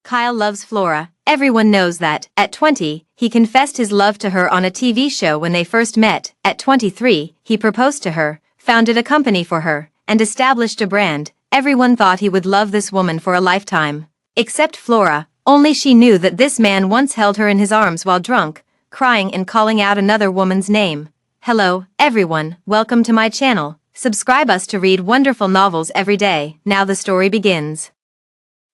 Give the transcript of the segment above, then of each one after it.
Kyle loves Flora. Everyone knows that. At 20, he confessed his love to her on a TV show when they first met. At 23, he proposed to her, founded a company for her, and established a brand. Everyone thought he would love this woman for a lifetime. Except Flora. Only she knew that this man once held her in his arms while drunk, crying and calling out another woman's name. Hello, everyone, welcome to my channel. Subscribe us to read wonderful novels every day. Now the story begins.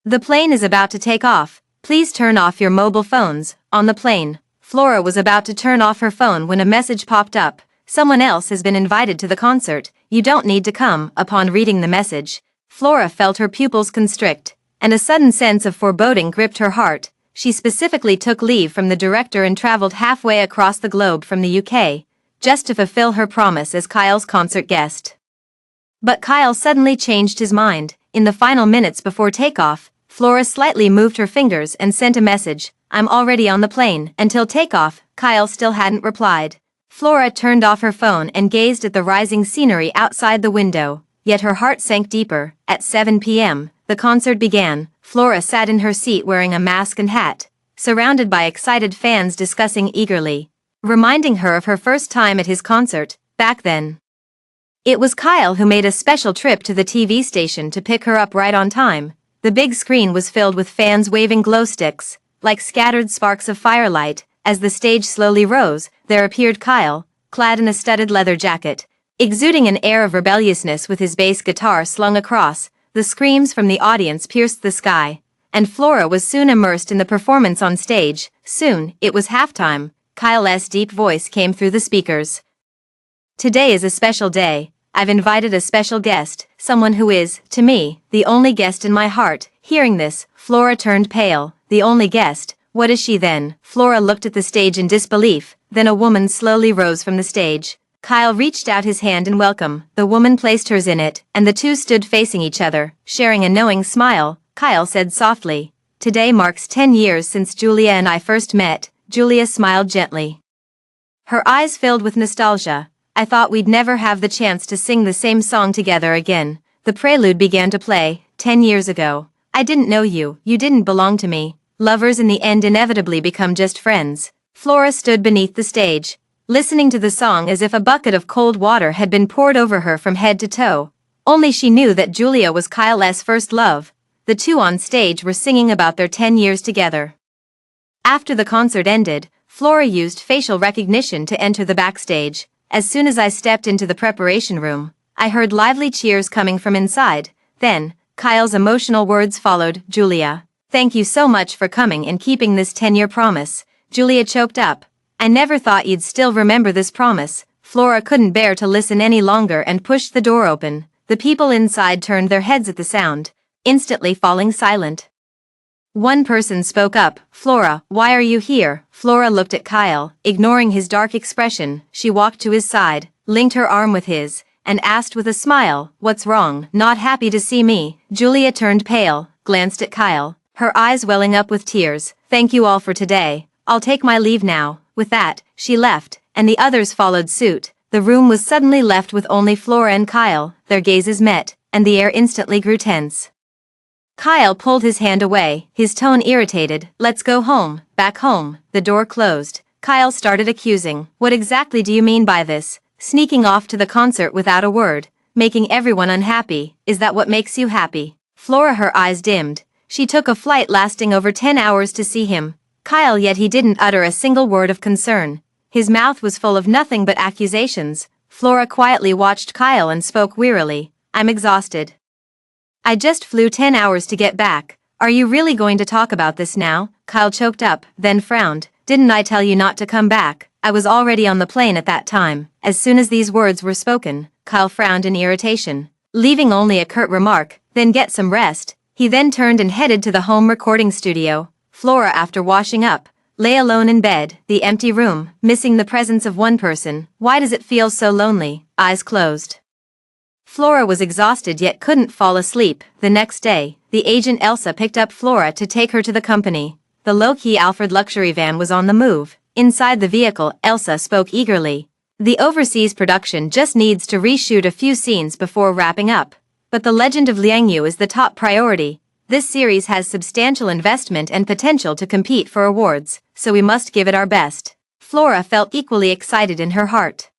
The plane is about to take off. Please turn off your mobile phones. On the plane, Flora was about to turn off her phone when a message popped up. Someone else has been invited to the concert. You don't need to come. Upon reading the message, Flora felt her pupils constrict, and a sudden sense of foreboding gripped her heart. She specifically took leave from the director and traveled halfway across the globe from the UK, just to fulfill her promise as Kyle's concert guest. But Kyle suddenly changed his mind. In the final minutes before takeoff, Flora slightly moved her fingers and sent a message, "I'm already on the plane." Until takeoff, Kyle still hadn't replied. Flora turned off her phone and gazed at the rising scenery outside the window, yet her heart sank deeper. At 7 p.m., the concert began. Flora sat in her seat wearing a mask and hat, surrounded by excited fans discussing eagerly, reminding her of her first time at his concert, back then. It was Kyle who made a special trip to the TV station to pick her up right on time. The big screen was filled with fans waving glow sticks, like scattered sparks of firelight. As the stage slowly rose, there appeared Kyle, clad in a studded leather jacket, exuding an air of rebelliousness with his bass guitar slung across. The screams from the audience pierced the sky, and Flora was soon immersed in the performance on stage. Soon, it was halftime. Kyle's deep voice came through the speakers. "Today is a special day. I've invited a special guest, someone who is, to me, the only guest in my heart." Hearing this, Flora turned pale. The only guest? What is she then? Flora looked at the stage in disbelief. Then a woman slowly rose from the stage. Kyle reached out his hand in welcome. The woman placed hers in it, and the two stood facing each other, sharing a knowing smile. Kyle said softly, "Today marks 10 years since Julia and I first met." Julia smiled gently, her eyes filled with nostalgia. "I thought we'd never have the chance to sing the same song together again." The prelude began to play. 10 years ago. "I didn't know you, you didn't belong to me. Lovers in the end inevitably become just friends." Flora stood beneath the stage, listening to the song as if a bucket of cold water had been poured over her from head to toe. Only she knew that Julia was Kyle's first love. The two on stage were singing about their 10 years together. After the concert ended, Flora used facial recognition to enter the backstage. "As soon as I stepped into the preparation room, I heard lively cheers coming from inside. Then, Kyle's emotional words followed. Julia, thank you so much for coming and keeping this 10-year promise." Julia choked up. "I never thought you'd still remember this promise." Flora couldn't bear to listen any longer and pushed the door open. The people inside turned their heads at the sound, instantly falling silent. One person spoke up. "Flora, why are you here?" Flora looked at Kyle, ignoring his dark expression. She walked to his side, linked her arm with his, and asked with a smile, "What's wrong? Not happy to see me?" Julia turned pale, glanced at Kyle, her eyes welling up with tears. "Thank you all for today. I'll take my leave now." With that, she left, and the others followed suit. The room was suddenly left with only Flora and Kyle. Their gazes met, and the air instantly grew tense. Kyle pulled his hand away, his tone irritated. "Let's go home." Back home, the door closed. Kyle started accusing. "What exactly do you mean by this? Sneaking off to the concert without a word, making everyone unhappy, is that what makes you happy?" Flora, her eyes dimmed. She took a flight lasting over 10 hours to see him. Kyle, yet he didn't utter a single word of concern. His mouth was full of nothing but accusations. Flora quietly watched Kyle and spoke wearily. "I'm exhausted. I just flew 10 hours to get back. Are you really going to talk about this now?" Kyle choked up, then frowned. "Didn't I tell you not to come back? I was already on the plane at that time." As soon as these words were spoken, Kyle frowned in irritation, leaving only a curt remark, "Then get some rest." He then turned and headed to the home recording studio. Flora, after washing up, lay alone in bed, the empty room, missing the presence of one person. Why does it feel so lonely? Eyes closed. Flora was exhausted yet couldn't fall asleep. The next day, the agent Elsa picked up Flora to take her to the company. The low-key Alfred luxury van was on the move. Inside the vehicle, Elsa spoke eagerly. "The overseas production just needs to reshoot a few scenes before wrapping up. But the legend of Liang Yu is the top priority. This series has substantial investment and potential to compete for awards, so we must give it our best. Flora felt equally excited in her heart.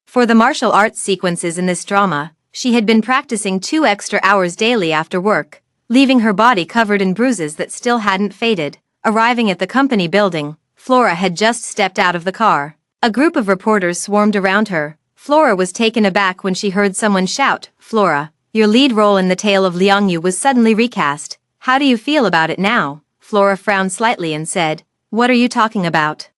For the martial arts sequences in this drama, she had been practicing 2 extra hours daily after work, leaving her body covered in bruises that still hadn't faded. Arriving at the company building, Flora had just stepped out of the car. A group of reporters swarmed around her. Flora was taken aback when she heard someone shout, "Flora, your lead role in The Tale of Liang Yu was suddenly recast. How do you feel about it now?" Flora frowned slightly and said, "What are you talking about?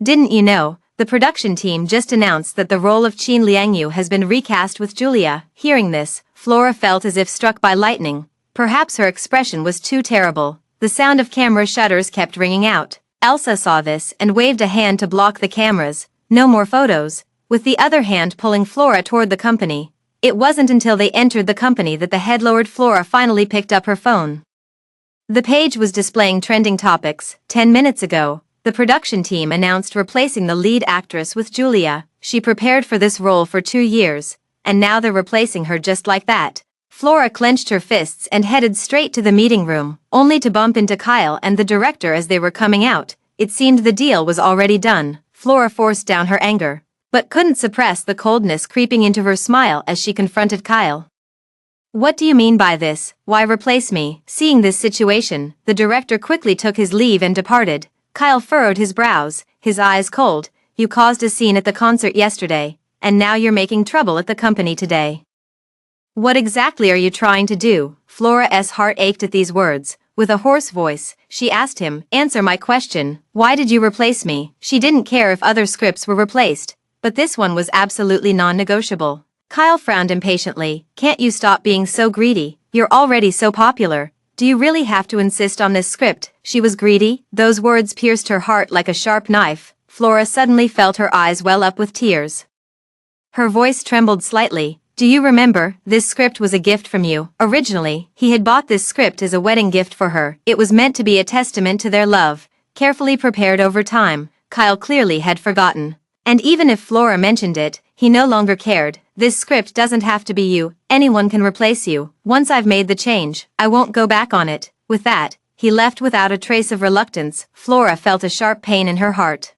Didn't you know? The production team just announced that the role of Qin Liangyu has been recast with Julia." Hearing this, Flora felt as if struck by lightning. Perhaps her expression was too terrible. The sound of camera shutters kept ringing out. Elsa saw this and waved a hand to block the cameras. No more photos, with the other hand pulling Flora toward the company. It wasn't until they entered the company that the head lowered. Flora finally picked up her phone. The page was displaying trending topics. 10 minutes ago, the production team announced replacing the lead actress with Julia. She prepared for this role for 2 years, and now they're replacing her just like that. Flora clenched her fists and headed straight to the meeting room, only to bump into Kyle and the director as they were coming out. It seemed the deal was already done. Flora forced down her anger, but couldn't suppress the coldness creeping into her smile as she confronted Kyle. "What do you mean by this? Why replace me?" Seeing this situation, the director quickly took his leave and departed. Kyle furrowed his brows, his eyes cold. "You caused a scene at the concert yesterday, and now you're making trouble at the company today. What exactly are you trying to do?" Flora's heart ached at these words. With a hoarse voice, she asked him, "Answer my question. Why did you replace me?" She didn't care if other scripts were replaced, but this one was absolutely non-negotiable. Kyle frowned impatiently. "Can't you stop being so greedy? You're already so popular. Do you really have to insist on this script?" She was greedy? Those words pierced her heart like a sharp knife. Flora suddenly felt her eyes well up with tears. Her voice trembled slightly. "Do you remember? This script was a gift from you." Originally, he had bought this script as a wedding gift for her. It was meant to be a testament to their love, carefully prepared over time. Kyle clearly had forgotten. And even if Flora mentioned it, he no longer cared. "This script doesn't have to be you. Anyone can replace you. Once I've made the change, I won't go back on it." With that, he left without a trace of reluctance. Flora felt a sharp pain in her heart.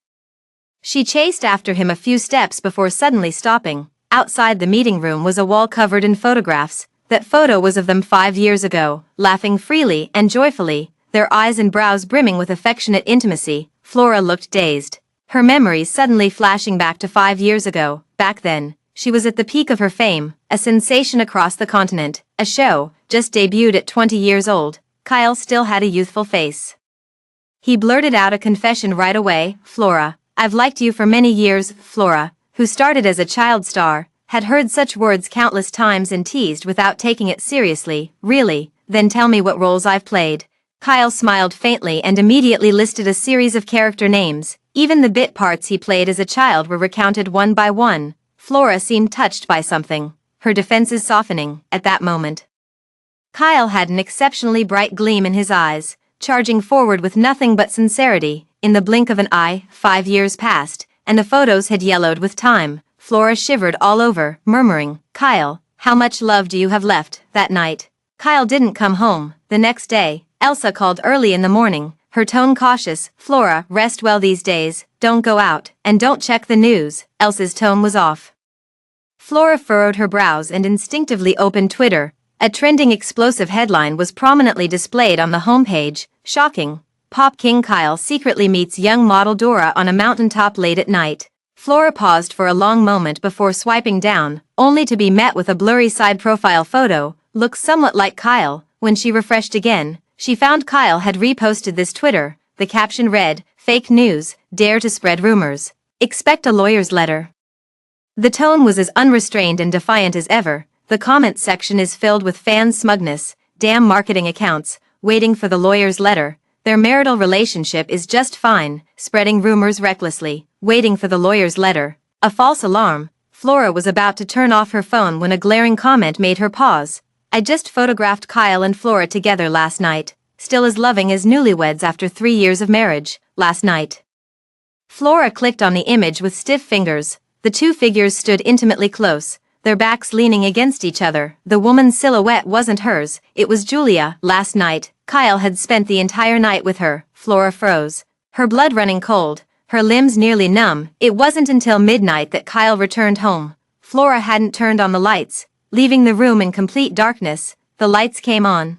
She chased after him a few steps before suddenly stopping. Outside the meeting room was a wall covered in photographs. That photo was of them 5 years ago, laughing freely and joyfully, their eyes and brows brimming with affectionate intimacy. Flora looked dazed, her memories suddenly flashing back to 5 years ago. Back then, she was at the peak of her fame, a sensation across the continent, a show, just debuted at 20 years old. Kyle still had a youthful face. He blurted out a confession right away. "Flora, I've liked you for many years." Flora, who started as a child star, had heard such words countless times and teased without taking it seriously. "Really? Then tell me what roles I've played." Kyle smiled faintly and immediately listed a series of character names. Even the bit parts he played as a child were recounted one by one. Flora seemed touched by something, her defenses softening. At that moment, Kyle had an exceptionally bright gleam in his eyes, charging forward with nothing but sincerity. In the blink of an eye, 5 years passed, and the photos had yellowed with time. Flora shivered all over, murmuring, "Kyle, how much love do you have left?" That night, Kyle didn't come home. The next day, Elsa called early in the morning, her tone cautious. "Flora, rest well these days, don't go out, and don't check the news." Elsa's tone was off. Flora furrowed her brows and instinctively opened Twitter. A trending explosive headline was prominently displayed on the homepage. Shocking. Pop King Kyle secretly meets young model Dora on a mountaintop late at night. Flora paused for a long moment before swiping down, only to be met with a blurry side profile photo. Looks somewhat like Kyle. When she refreshed again, she found Kyle had reposted this Twitter. The caption read, "Fake news, dare to spread rumors. Expect a lawyer's letter." The tone was as unrestrained and defiant as ever. The comments section is filled with fan smugness. "Damn marketing accounts, waiting for the lawyer's letter. Their marital relationship is just fine, spreading rumors recklessly, waiting for the lawyer's letter." A false alarm. Flora was about to turn off her phone when a glaring comment made her pause. "I just photographed Kyle and Flora together last night, still as loving as newlyweds after 3 years of marriage." Last night. Flora clicked on the image with stiff fingers. The two figures stood intimately close, their backs leaning against each other. The woman's silhouette wasn't hers, it was Julia. Last night, Kyle had spent the entire night with her. Flora froze, her blood running cold, her limbs nearly numb. It wasn't until midnight that Kyle returned home. Flora hadn't turned on the lights, leaving the room in complete darkness. The lights came on.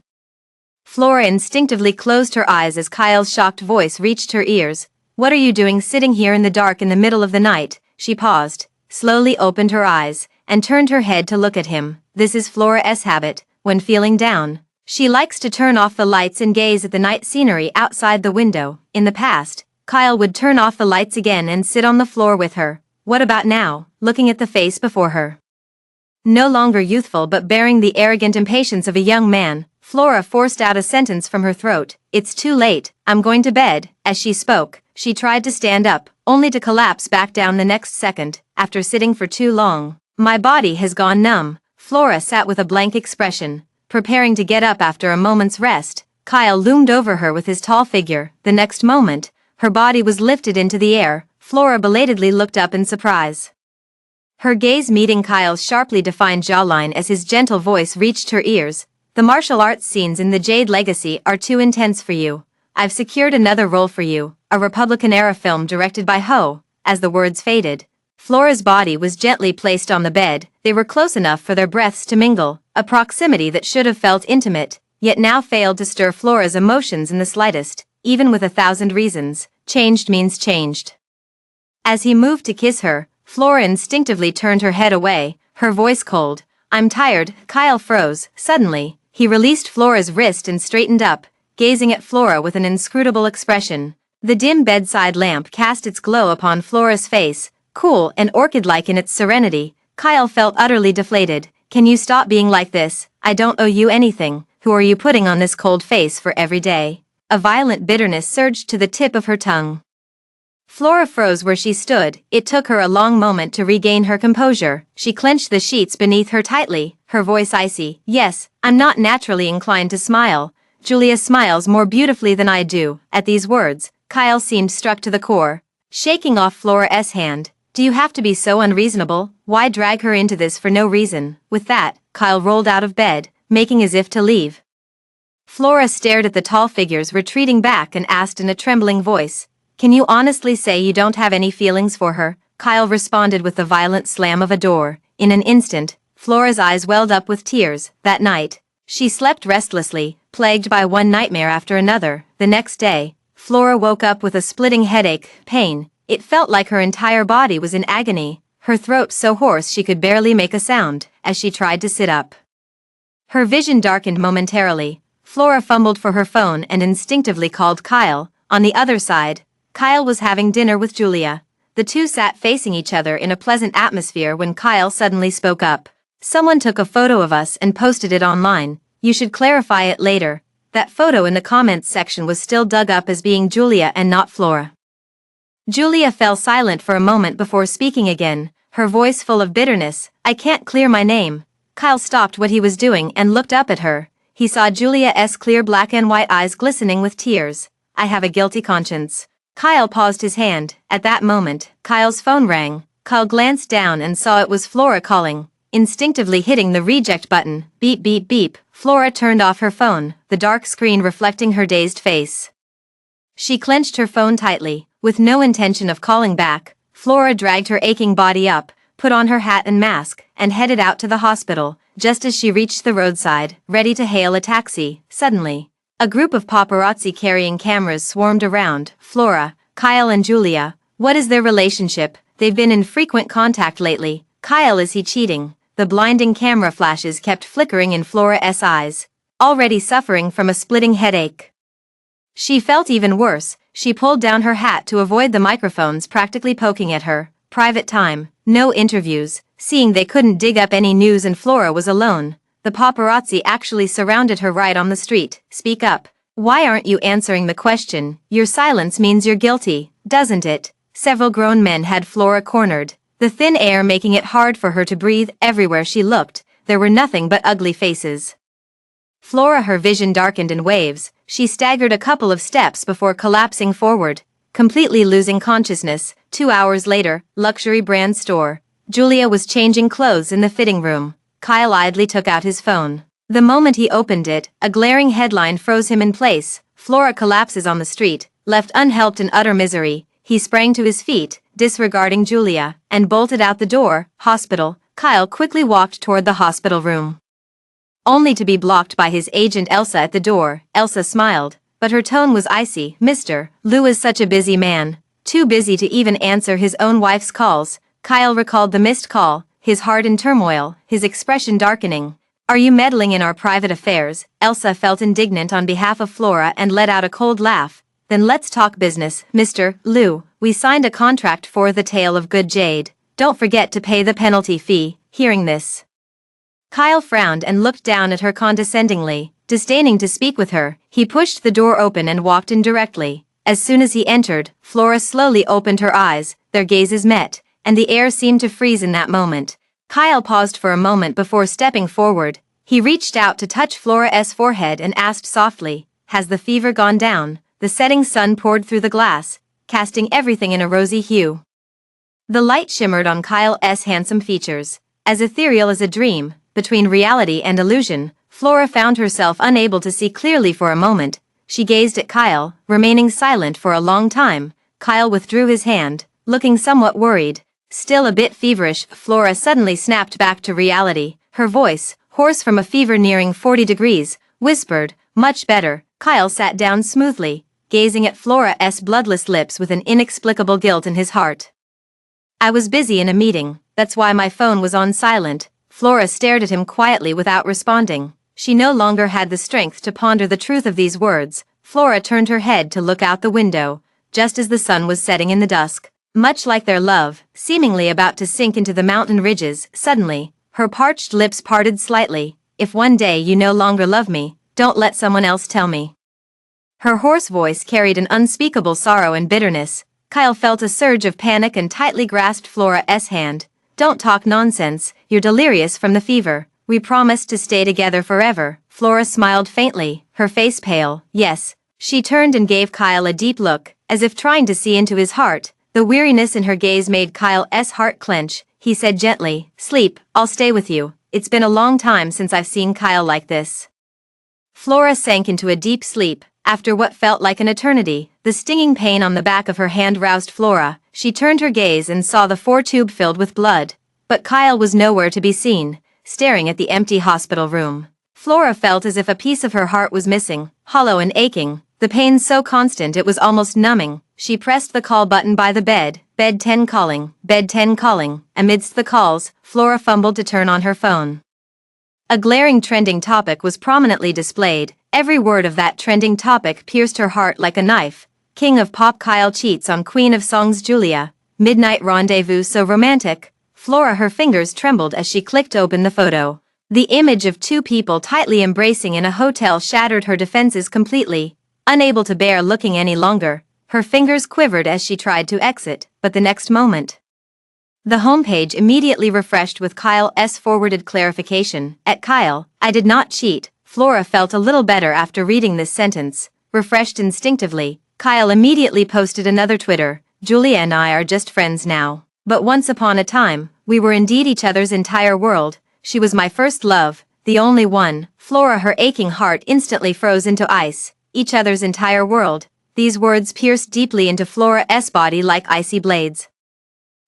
Flora instinctively closed her eyes as Kyle's shocked voice reached her ears. "What are you doing sitting here in the dark in the middle of the night?" She paused, slowly opened her eyes, and turned her head to look at him. This is Flora's habit, when feeling down. She likes to turn off the lights and gaze at the night scenery outside the window. In the past, Kyle would turn off the lights again and sit on the floor with her. What about now, looking at the face before her? No longer youthful but bearing the arrogant impatience of a young man, Flora forced out a sentence from her throat. "It's too late, I'm going to bed." As she spoke, she tried to stand up, only to collapse back down the next second, after sitting for too long. "My body has gone numb." Flora sat with a blank expression, preparing to get up after a moment's rest. Kyle loomed over her with his tall figure. The next moment, her body was lifted into the air. Flora belatedly looked up in surprise, her gaze meeting Kyle's sharply defined jawline as his gentle voice reached her ears. "The martial arts scenes in the Jade Legacy are too intense for you. I've secured another role for you, a Republican-era film directed by Ho." As the words faded, Flora's body was gently placed on the bed. They were close enough for their breaths to mingle, a proximity that should have felt intimate, yet now failed to stir Flora's emotions in the slightest. Even with 1,000 reasons, changed means changed. As he moved to kiss her, Flora instinctively turned her head away, her voice cold. "I'm tired." Kyle froze. Suddenly, he released Flora's wrist and straightened up, gazing at Flora with an inscrutable expression. The dim bedside lamp cast its glow upon Flora's face, cool and orchid-like in its serenity. Kyle felt utterly deflated. "Can you stop being like this? I don't owe you anything. Who are you putting on this cold face for every day?" A violent bitterness surged to the tip of her tongue. Flora froze where she stood. It took her a long moment to regain her composure. She clenched the sheets beneath her tightly, her voice icy. "Yes, I'm not naturally inclined to smile. Julia smiles more beautifully than I do." At these words, Kyle seemed struck to the core, shaking off Flora's hand. "Do you have to be so unreasonable? Why drag her into this for no reason?" With that, Kyle rolled out of bed, making as if to leave. Flora stared at the tall figures retreating back and asked in a trembling voice, "Can you honestly say you don't have any feelings for her?" Kyle responded with the violent slam of a door. In an instant, Flora's eyes welled up with tears. That night, she slept restlessly, plagued by one nightmare after another. The next day, Flora woke up with a splitting headache, pain. It felt like her entire body was in agony, her throat so hoarse she could barely make a sound. As she tried to sit up, her vision darkened momentarily. Flora fumbled for her phone and instinctively called Kyle. On the other side, Kyle was having dinner with Julia. The two sat facing each other in a pleasant atmosphere when Kyle suddenly spoke up. "Someone took a photo of us and posted it online. You should clarify it later." That photo in the comments section was still dug up as being Julia and not Flora. Julia fell silent for a moment before speaking again, her voice full of bitterness. "I can't clear my name." Kyle stopped what he was doing and looked up at her. He saw Julia's clear black and white eyes glistening with tears. "I have a guilty conscience." Kyle paused his hand. At that moment, Kyle's phone rang. Kyle glanced down and saw it was Flora calling, instinctively hitting the reject button. Beep beep beep. Flora turned off her phone, the dark screen reflecting her dazed face. She clenched her phone tightly. With no intention of calling back, Flora dragged her aching body up, put on her hat and mask, and headed out to the hospital. Just as she reached the roadside, ready to hail a taxi, suddenly, a group of paparazzi carrying cameras swarmed around. "Flora, Kyle and Julia, what is their relationship? They've been in frequent contact lately. Kyle, is he cheating?" The blinding camera flashes kept flickering in Flora's eyes, already suffering from a splitting headache. She felt even worse. She pulled down her hat to avoid the microphones practically poking at her. Private time, no interviews. Seeing they couldn't dig up any news and Flora was alone, the paparazzi actually surrounded her right on the street. "Speak up. Why aren't you answering the question? Your silence means you're guilty, doesn't it?" Several grown men had Flora cornered, the thin air making it hard for her to breathe. Everywhere she looked, there were nothing but ugly faces. Flora, her vision darkened in waves. She staggered a couple of steps before collapsing forward, completely losing consciousness. 2 hours later, luxury brand store. Julia was changing clothes in the fitting room. Kyle idly took out his phone. The moment he opened it, a glaring headline froze him in place. Flora collapses on the street, left unhelped in utter misery. He sprang to his feet, disregarding Julia, and bolted out the door. Hospital. Kyle quickly walked toward the hospital room, only to be blocked by his agent Elsa at the door. Elsa smiled, but her tone was icy. Mr. Lou is such a busy man, too busy to even answer his own wife's calls. Kyle recalled the missed call, his heart in turmoil, his expression darkening. Are you meddling in our private affairs? Elsa felt indignant on behalf of Flora and let out a cold laugh. Then let's talk business, Mr. Lou. We signed a contract for The Tale of Good Jade. Don't forget to pay the penalty fee. Hearing this, Kyle frowned and looked down at her condescendingly. Disdaining to speak with her, he pushed the door open and walked in directly. As soon as he entered, Flora slowly opened her eyes. Their gazes met, and the air seemed to freeze in that moment. Kyle paused for a moment before stepping forward. He reached out to touch Flora's forehead and asked softly, "Has the fever gone down?" The setting sun poured through the glass, casting everything in a rosy hue. The light shimmered on Kyle's handsome features, as ethereal as a dream. Between reality and illusion, Flora found herself unable to see clearly for a moment. She gazed at Kyle, remaining silent for a long time. Kyle withdrew his hand, looking somewhat worried. Still a bit feverish, Flora suddenly snapped back to reality. Her voice, hoarse from a fever nearing 40 degrees, whispered, "Much better." Kyle sat down smoothly, gazing at Flora's bloodless lips with an inexplicable guilt in his heart. "I was busy in a meeting, that's why my phone was on silent." Flora stared at him quietly without responding. She no longer had the strength to ponder the truth of these words. Flora turned her head to look out the window, just as the sun was setting in the dusk. Much like their love, seemingly about to sink into the mountain ridges, suddenly, her parched lips parted slightly. "If one day you no longer love me, don't let someone else tell me." Her hoarse voice carried an unspeakable sorrow and bitterness. Kyle felt a surge of panic and tightly grasped Flora's hand. "Don't talk nonsense, you're delirious from the fever. We promised to stay together forever." Flora smiled faintly, her face pale. "Yes." She turned and gave Kyle a deep look, as if trying to see into his heart. The weariness in her gaze made Kyle's heart clench. He said gently, "Sleep, I'll stay with you." It's been a long time since I've seen Kyle like this. Flora sank into a deep sleep. After what felt like an eternity, the stinging pain on the back of her hand roused Flora. She turned her gaze and saw the foretube filled with blood. But Kyle was nowhere to be seen, staring at the empty hospital room. Flora felt as if a piece of her heart was missing, hollow and aching, the pain so constant it was almost numbing. She pressed the call button by the bed. Bed 10 calling, bed 10 calling. Amidst the calls, Flora fumbled to turn on her phone. A glaring trending topic was prominently displayed. Every word of that trending topic pierced her heart like a knife. King of Pop Kyle cheats on Queen of Songs Julia. Midnight rendezvous so romantic. Flora, her fingers trembled as she clicked open the photo. The image of two people tightly embracing in a hotel shattered her defenses completely. Unable to bear looking any longer, her fingers quivered as she tried to exit, but the next moment, the homepage immediately refreshed with Kyle's forwarded clarification. At Kyle, "I did not cheat." Flora felt a little better after reading this sentence. Refreshed instinctively, Kyle immediately posted another Twitter. "Julia and I are just friends now. But once upon a time, we were indeed each other's entire world. She was my first love, the only one." Flora, her aching heart instantly froze into ice. Each other's entire world. These words pierced deeply into Flora's body like icy blades.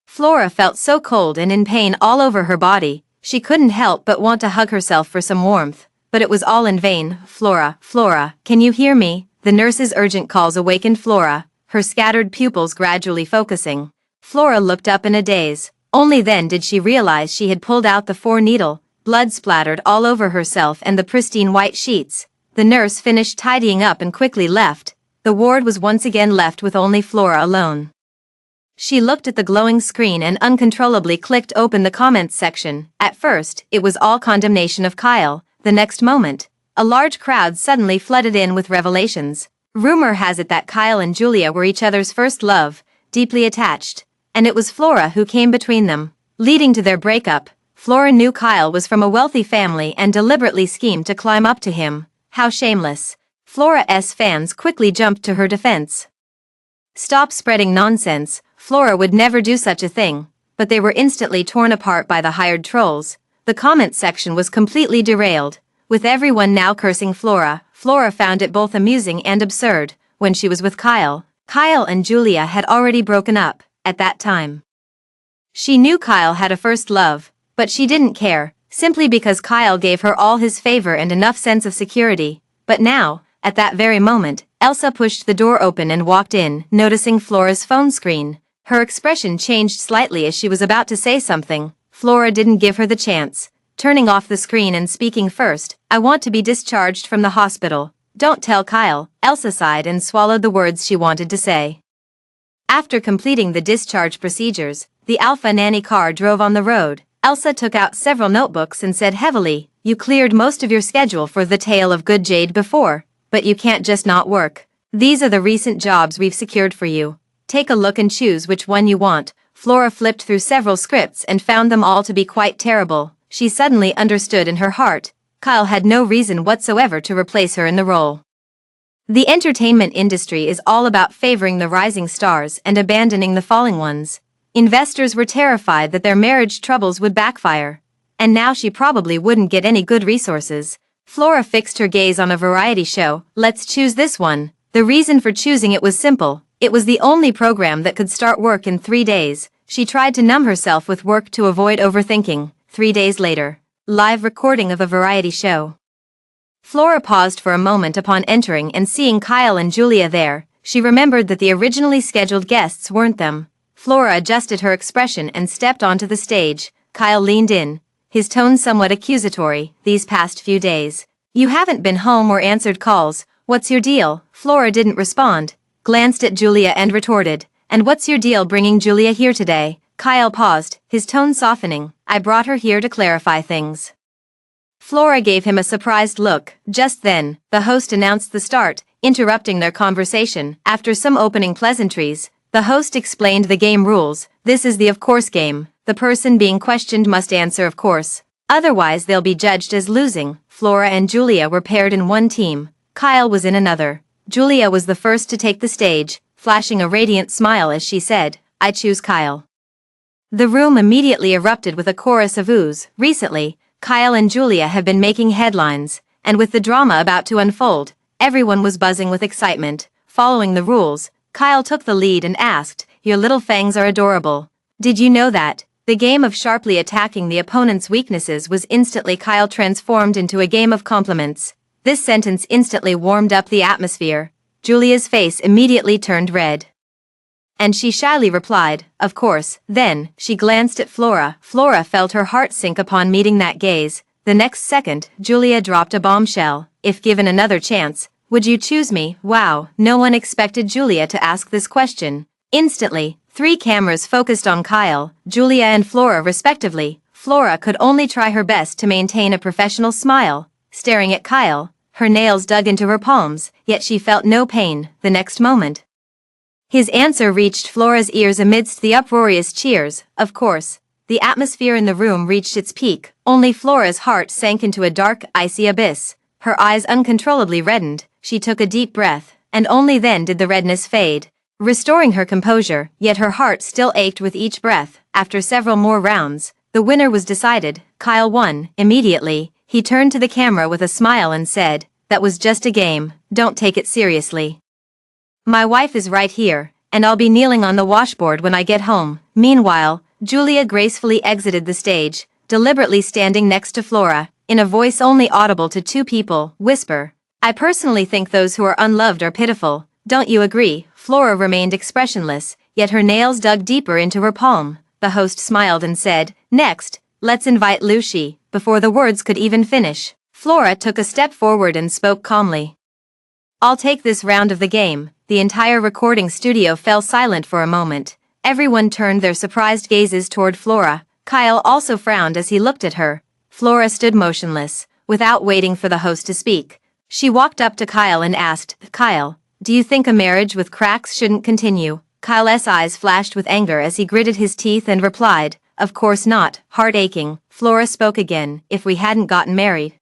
Flora felt so cold and in pain all over her body, she couldn't help but want to hug herself for some warmth. But it was all in vain. Flora, can you hear me?" The nurse's urgent calls awakened Flora, her scattered pupils gradually focusing. Flora looked up in a daze. Only then did she realize she had pulled out the 4-needle. Blood splattered all over herself and the pristine white sheets. The nurse finished tidying up and quickly left. The ward was once again left with only Flora alone. She looked at the glowing screen and uncontrollably clicked open the comments section. At first, it was all condemnation of Kyle. The next moment, a large crowd suddenly flooded in with revelations. Rumor has it that Kyle and Julia were each other's first love, deeply attached, and it was Flora who came between them, leading to their breakup. Flora knew Kyle was from a wealthy family and deliberately schemed to climb up to him. How shameless. Flora's fans quickly jumped to her defense. "Stop spreading nonsense. Flora would never do such a thing." but they were instantly torn apart by the hired trolls. The comment section was completely derailed, with everyone now cursing Flora. Flora found it both amusing and absurd. When she was with Kyle, Kyle and Julia had already broken up at that time. She knew Kyle had a first love, but she didn't care, simply because Kyle gave her all his favor and enough sense of security. But now, at that very moment, Elsa pushed the door open and walked in, noticing Flora's phone screen. Her expression changed slightly as she was about to say something. Flora didn't give her the chance, turning off the screen and speaking first. "I want to be discharged from the hospital. Don't tell Kyle." Elsa sighed and swallowed the words she wanted to say. After completing the discharge procedures, the Alpha Nanny car drove on the road. Elsa took out several notebooks and said heavily, "You cleared most of your schedule for the Tale of Good Jade before, but you can't just not work. These are the recent jobs we've secured for you. Take a look and choose which one you want." Flora flipped through several scripts and found them all to be quite terrible. She suddenly understood in her heart, Kyle had no reason whatsoever to replace her in the role. The entertainment industry is all about favoring the rising stars and abandoning the falling ones. Investors were terrified that their marriage troubles would backfire, and now she probably wouldn't get any good resources. Flora fixed her gaze on a variety show. "Let's choose this one." The reason for choosing it was simple. It was the only program that could start work in 3 days. She tried to numb herself with work to avoid overthinking. 3 days later, live recording of a variety show. Flora paused for a moment upon entering and seeing Kyle and Julia there. She remembered that the originally scheduled guests weren't them. Flora adjusted her expression and stepped onto the stage. Kyle leaned in, his tone somewhat accusatory. "These past few days, you haven't been home or answered calls. What's your deal?" Flora didn't respond, glanced at Julia and retorted, "And what's your deal bringing Julia here today?" Kyle paused, his tone softening. "I brought her here to clarify things." Flora gave him a surprised look. Just then, the host announced the start, interrupting their conversation. After some opening pleasantries, the host explained the game rules. "This is the of course game. The person being questioned must answer of course. Otherwise they'll be judged as losing." Flora and Julia were paired in one team. Kyle was in another. Julia was the first to take the stage, flashing a radiant smile as she said, "I choose Kyle." The room immediately erupted with a chorus of oohs. Recently, Kyle and Julia have been making headlines, and with the drama about to unfold, everyone was buzzing with excitement. Following the rules, Kyle took the lead and asked, "Your little fangs are adorable. Did you know that?" The game of sharply attacking the opponent's weaknesses was instantly Kyle transformed into a game of compliments. This sentence instantly warmed up the atmosphere. Julia's face immediately turned red, and she shyly replied, "Of course." Then, she glanced at Flora. Flora felt her heart sink upon meeting that gaze. The next second, Julia dropped a bombshell. "If given another chance, would you choose me?" Wow, no one expected Julia to ask this question. Instantly, 3 cameras focused on Kyle, Julia and Flora respectively. Flora could only try her best to maintain a professional smile, staring at Kyle, her nails dug into her palms, yet she felt no pain. The next moment, his answer reached Flora's ears amidst the uproarious cheers. Of course, the atmosphere in the room reached its peak. Only Flora's heart sank into a dark, icy abyss. Her eyes uncontrollably reddened. She took a deep breath, and only then did the redness fade, restoring her composure, yet her heart still ached with each breath. After several more rounds, the winner was decided. Kyle won. Immediately, he turned to the camera with a smile and said, "That was just a game, don't take it seriously. My wife is right here, and I'll be kneeling on the washboard when I get home." Meanwhile, Julia gracefully exited the stage, deliberately standing next to Flora, in a voice only audible to 2 people. Whisper, "I personally think those who are unloved are pitiful. Don't you agree?" Flora remained expressionless, yet her nails dug deeper into her palm. The host smiled and said, "Next, let's invite Lucy." Before the words could even finish, Flora took a step forward and spoke calmly. "I'll take this round of the game." The entire recording studio fell silent for a moment. Everyone turned their surprised gazes toward Flora. Kyle also frowned as he looked at her. Flora stood motionless, without waiting for the host to speak. She walked up to Kyle and asked, "Kyle, do you think a marriage with cracks shouldn't continue?" Kyle's eyes flashed with anger as he gritted his teeth and replied, "Of course not." Heart aching, Flora spoke again, "If we hadn't gotten married,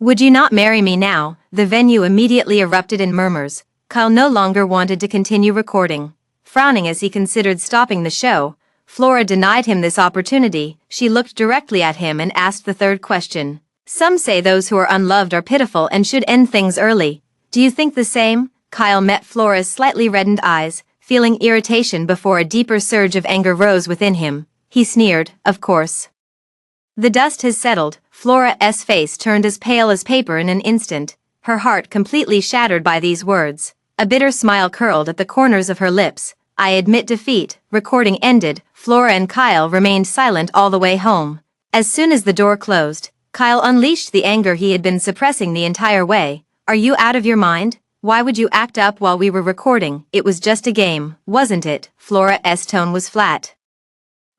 would you not marry me now?" The venue immediately erupted in murmurs. Kyle no longer wanted to continue recording. Frowning as he considered stopping the show, Flora denied him this opportunity. She looked directly at him and asked the third question. Some say those who are unloved are pitiful and should end things early. Do you think the same? Kyle met Flora's slightly reddened eyes, feeling irritation before a deeper surge of anger rose within him. He sneered, of course. The dust has settled. Flora's face turned as pale as paper in an instant, her heart completely shattered by these words. A bitter smile curled at the corners of her lips. I admit defeat. Recording ended. Flora and Kyle remained silent all the way home. As soon as the door closed, Kyle unleashed the anger he had been suppressing the entire way. Are you out of your mind? Why would you act up while we were recording? It was just a game, wasn't it? Flora's tone was flat,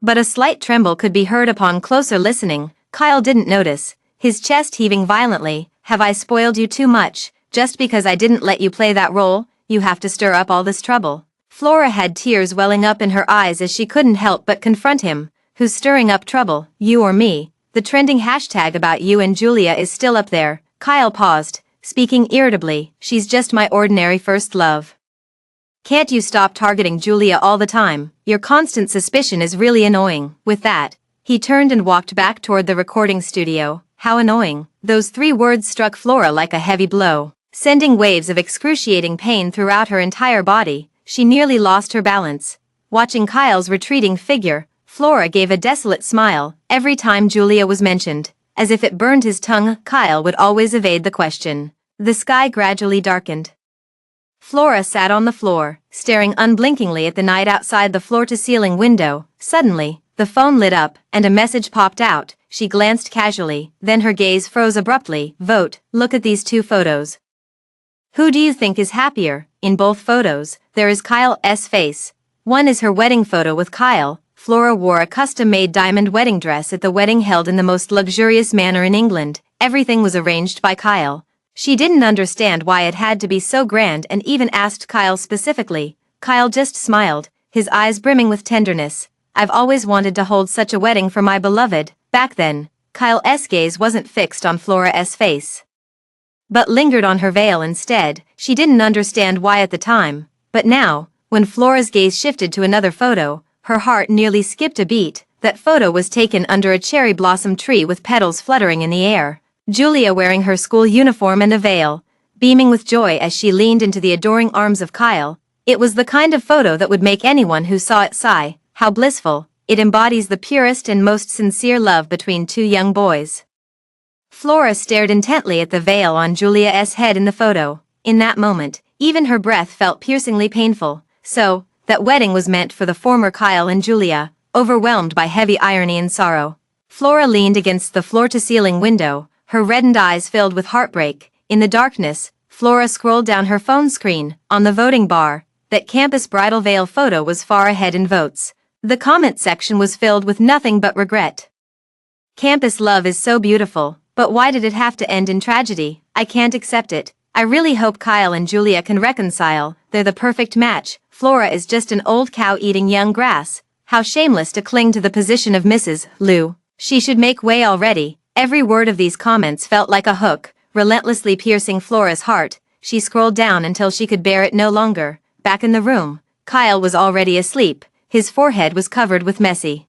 but a slight tremble could be heard upon closer listening. Kyle didn't notice, his chest heaving violently. Have I spoiled you too much? Just because I didn't let you play that role, you have to stir up all this trouble. Flora had tears welling up in her eyes as she couldn't help but confront him. Who's stirring up trouble, you or me? The trending hashtag about you and Julia is still up there. Kyle paused, speaking irritably. She's just my ordinary first love. Can't you stop targeting Julia all the time? Your constant suspicion is really annoying. With that, he turned and walked back toward the recording studio. How annoying. Those 3 words struck Flora like a heavy blow, sending waves of excruciating pain throughout her entire body. She nearly lost her balance. Watching Kyle's retreating figure, Flora gave a desolate smile. Every time Julia was mentioned, as if it burned his tongue, Kyle would always evade the question. The sky gradually darkened. Flora sat on the floor, staring unblinkingly at the night outside the floor-to-ceiling window. Suddenly, the phone lit up, and a message popped out. She glanced casually, then her gaze froze abruptly. Vote. Look at these 2 photos. Who do you think is happier? In both photos, there is Kyle's face. One is her wedding photo with Kyle. Flora wore a custom-made diamond wedding dress at the wedding held in the most luxurious manner in England. Everything was arranged by Kyle. She didn't understand why it had to be so grand and even asked Kyle specifically. Kyle just smiled, his eyes brimming with tenderness. I've always wanted to hold such a wedding for my beloved. Back then, Kyle's gaze wasn't fixed on Flora's face, but lingered on her veil instead. She didn't understand why at the time, but now, when Flora's gaze shifted to another photo, her heart nearly skipped a beat. That photo was taken under a cherry blossom tree with petals fluttering in the air. Julia wearing her school uniform and a veil, beaming with joy as she leaned into the adoring arms of Kyle. It was the kind of photo that would make anyone who saw it sigh. How blissful. It embodies the purest and most sincere love between 2 young boys. Flora stared intently at the veil on Julia's head in the photo. In that moment, even her breath felt piercingly painful. So, that wedding was meant for the former Kyle and Julia. Overwhelmed by heavy irony and sorrow, Flora leaned against the floor-to-ceiling window, her reddened eyes filled with heartbreak. In the darkness, Flora scrolled down her phone screen. On the voting bar, that campus bridal veil photo was far ahead in votes. The comment section was filled with nothing but regret. Campus love is so beautiful, but why did it have to end in tragedy? I can't accept it. I really hope Kyle and Julia can reconcile. They're the perfect match. Flora is just an old cow eating young grass. How shameless to cling to the position of Mrs. Lou. She should make way already. Every word of these comments felt like a hook, relentlessly piercing Flora's heart. She scrolled down until she could bear it no longer. Back in the room, Kyle was already asleep. His forehead was covered with messy,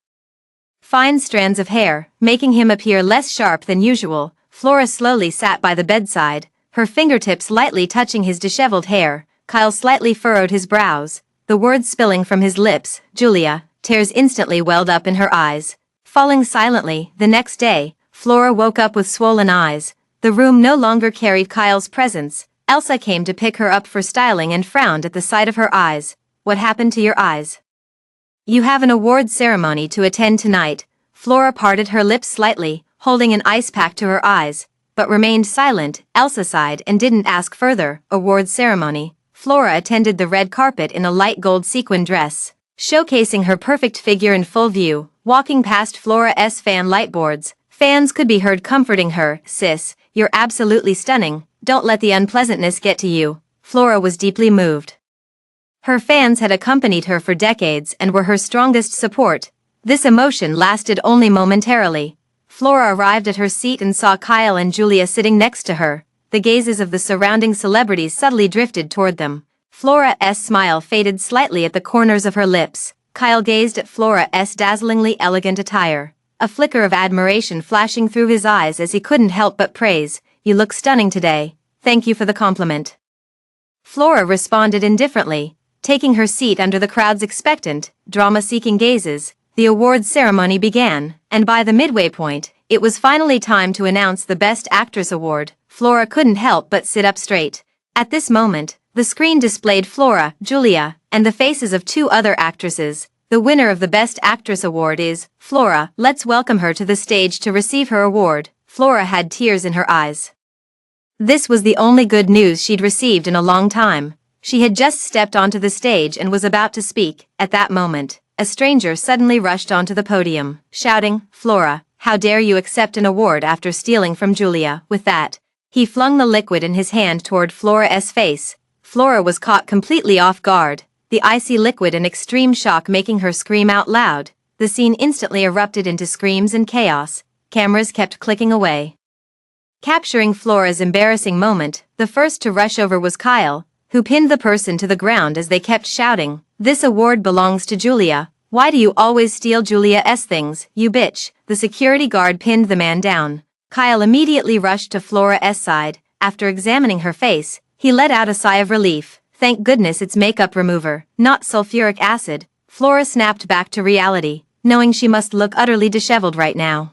fine strands of hair, making him appear less sharp than usual. Flora slowly sat by the bedside, her fingertips lightly touching his disheveled hair. Kyle slightly furrowed his brows, the words spilling from his lips. Julia. Tears instantly welled up in her eyes. Falling silently. The next day, Flora woke up with swollen eyes. The room no longer carried Kyle's presence. Elsa came to pick her up for styling and frowned at the sight of her eyes. What happened to your eyes? You have an award ceremony to attend tonight. Flora parted her lips slightly, holding an ice pack to her eyes, but remained silent. Elsa sighed and didn't ask further. Award ceremony. Flora attended the red carpet in a light gold sequin dress, showcasing her perfect figure in full view. Walking past Flora's fan lightboards, fans could be heard comforting her. Sis, you're absolutely stunning. Don't let the unpleasantness get to you. Flora was deeply moved. Her fans had accompanied her for decades and were her strongest support. This emotion lasted only momentarily. Flora arrived at her seat and saw Kyle and Julia sitting next to her. The gazes of the surrounding celebrities subtly drifted toward them. Flora's smile faded slightly at the corners of her lips. Kyle gazed at Flora's dazzlingly elegant attire, a flicker of admiration flashing through his eyes as he couldn't help but praise, "You look stunning today, thank you for the compliment." Flora responded indifferently, taking her seat under the crowd's expectant, drama-seeking gazes. The awards ceremony began, and by the midway point, it was finally time to announce the Best Actress award. Flora couldn't help but sit up straight. At this moment, the screen displayed Flora, Julia, and the faces of two other actresses. The winner of the Best Actress award is Flora. Let's welcome her to the stage to receive her award. Flora had tears in her eyes. This was the only good news she'd received in a long time. She had just stepped onto the stage and was about to speak. At that moment, a stranger suddenly rushed onto the podium, shouting, "Flora, how dare you accept an award after stealing from Julia?" With that, he flung the liquid in his hand toward Flora's face. Flora was caught completely off guard, the icy liquid in extreme shock making her scream out loud. The scene instantly erupted into screams and chaos. Cameras kept clicking away. Capturing Flora's embarrassing moment, the first to rush over was Kyle, who pinned the person to the ground as they kept shouting, "This award belongs to Julia. Why do you always steal Julia's things, you bitch?" The security guard pinned the man down. Kyle immediately rushed to Flora's side. After examining her face, he let out a sigh of relief. "Thank goodness it's makeup remover, not sulfuric acid." Flora snapped back to reality, knowing she must look utterly disheveled right now.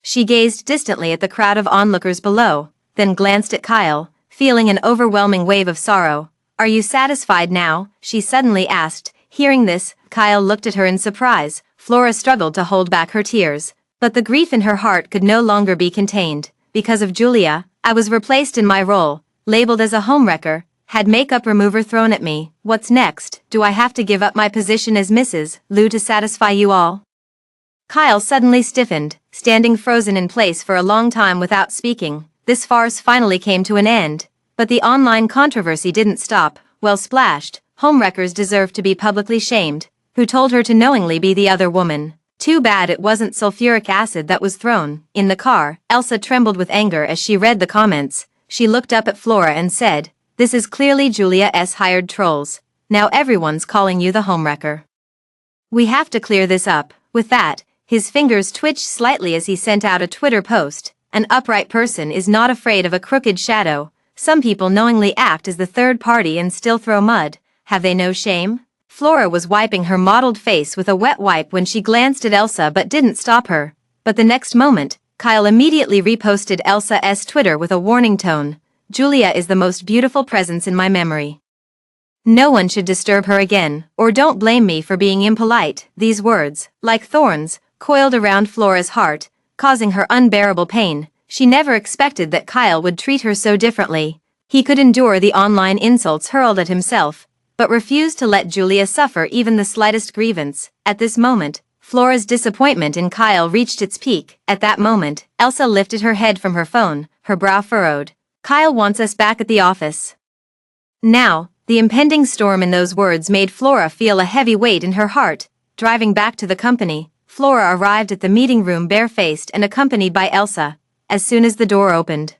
She gazed distantly at the crowd of onlookers below, then glanced at Kyle, feeling an overwhelming wave of sorrow. "Are you satisfied now?" she suddenly asked. Hearing this, Kyle looked at her in surprise. Flora struggled to hold back her tears, but the grief in her heart could no longer be contained. "Because of Julia, I was replaced in my role, labeled as a homewrecker, had makeup remover thrown at me. What's next? Do I have to give up my position as Mrs. Liu to satisfy you all?" Kyle suddenly stiffened, standing frozen in place for a long time without speaking. This farce finally came to an end, but the online controversy didn't stop. "Well splashed, homewreckers deserve to be publicly shamed. Who told her to knowingly be the other woman? Too bad it wasn't sulfuric acid that was thrown." In the car, Elsa trembled with anger as she read the comments. She looked up at Flora and said, "This is clearly Julia's hired trolls. Now everyone's calling you the homewrecker. We have to clear this up." With that, his fingers twitched slightly as he sent out a Twitter post. "An upright person is not afraid of a crooked shadow. Some people knowingly act as the third party and still throw mud. Have they no shame?" Flora was wiping her mottled face with a wet wipe when she glanced at Elsa but didn't stop her. But the next moment, Kyle immediately reposted Elsa's Twitter with a warning tone. "Julia is the most beautiful presence in my memory. No one should disturb her again, or don't blame me for being impolite." These words, like thorns, coiled around Flora's heart, causing her unbearable pain. She never expected that Kyle would treat her so differently. He could endure the online insults hurled at himself, but refused to let Julia suffer even the slightest grievance. At this moment, Flora's disappointment in Kyle reached its peak. At that moment, Elsa lifted her head from her phone, her brow furrowed. "Kyle wants us back at the office." Now, the impending storm in those words made Flora feel a heavy weight in her heart. Driving back to the company, Flora arrived at the meeting room barefaced and accompanied by Elsa. As soon as the door opened,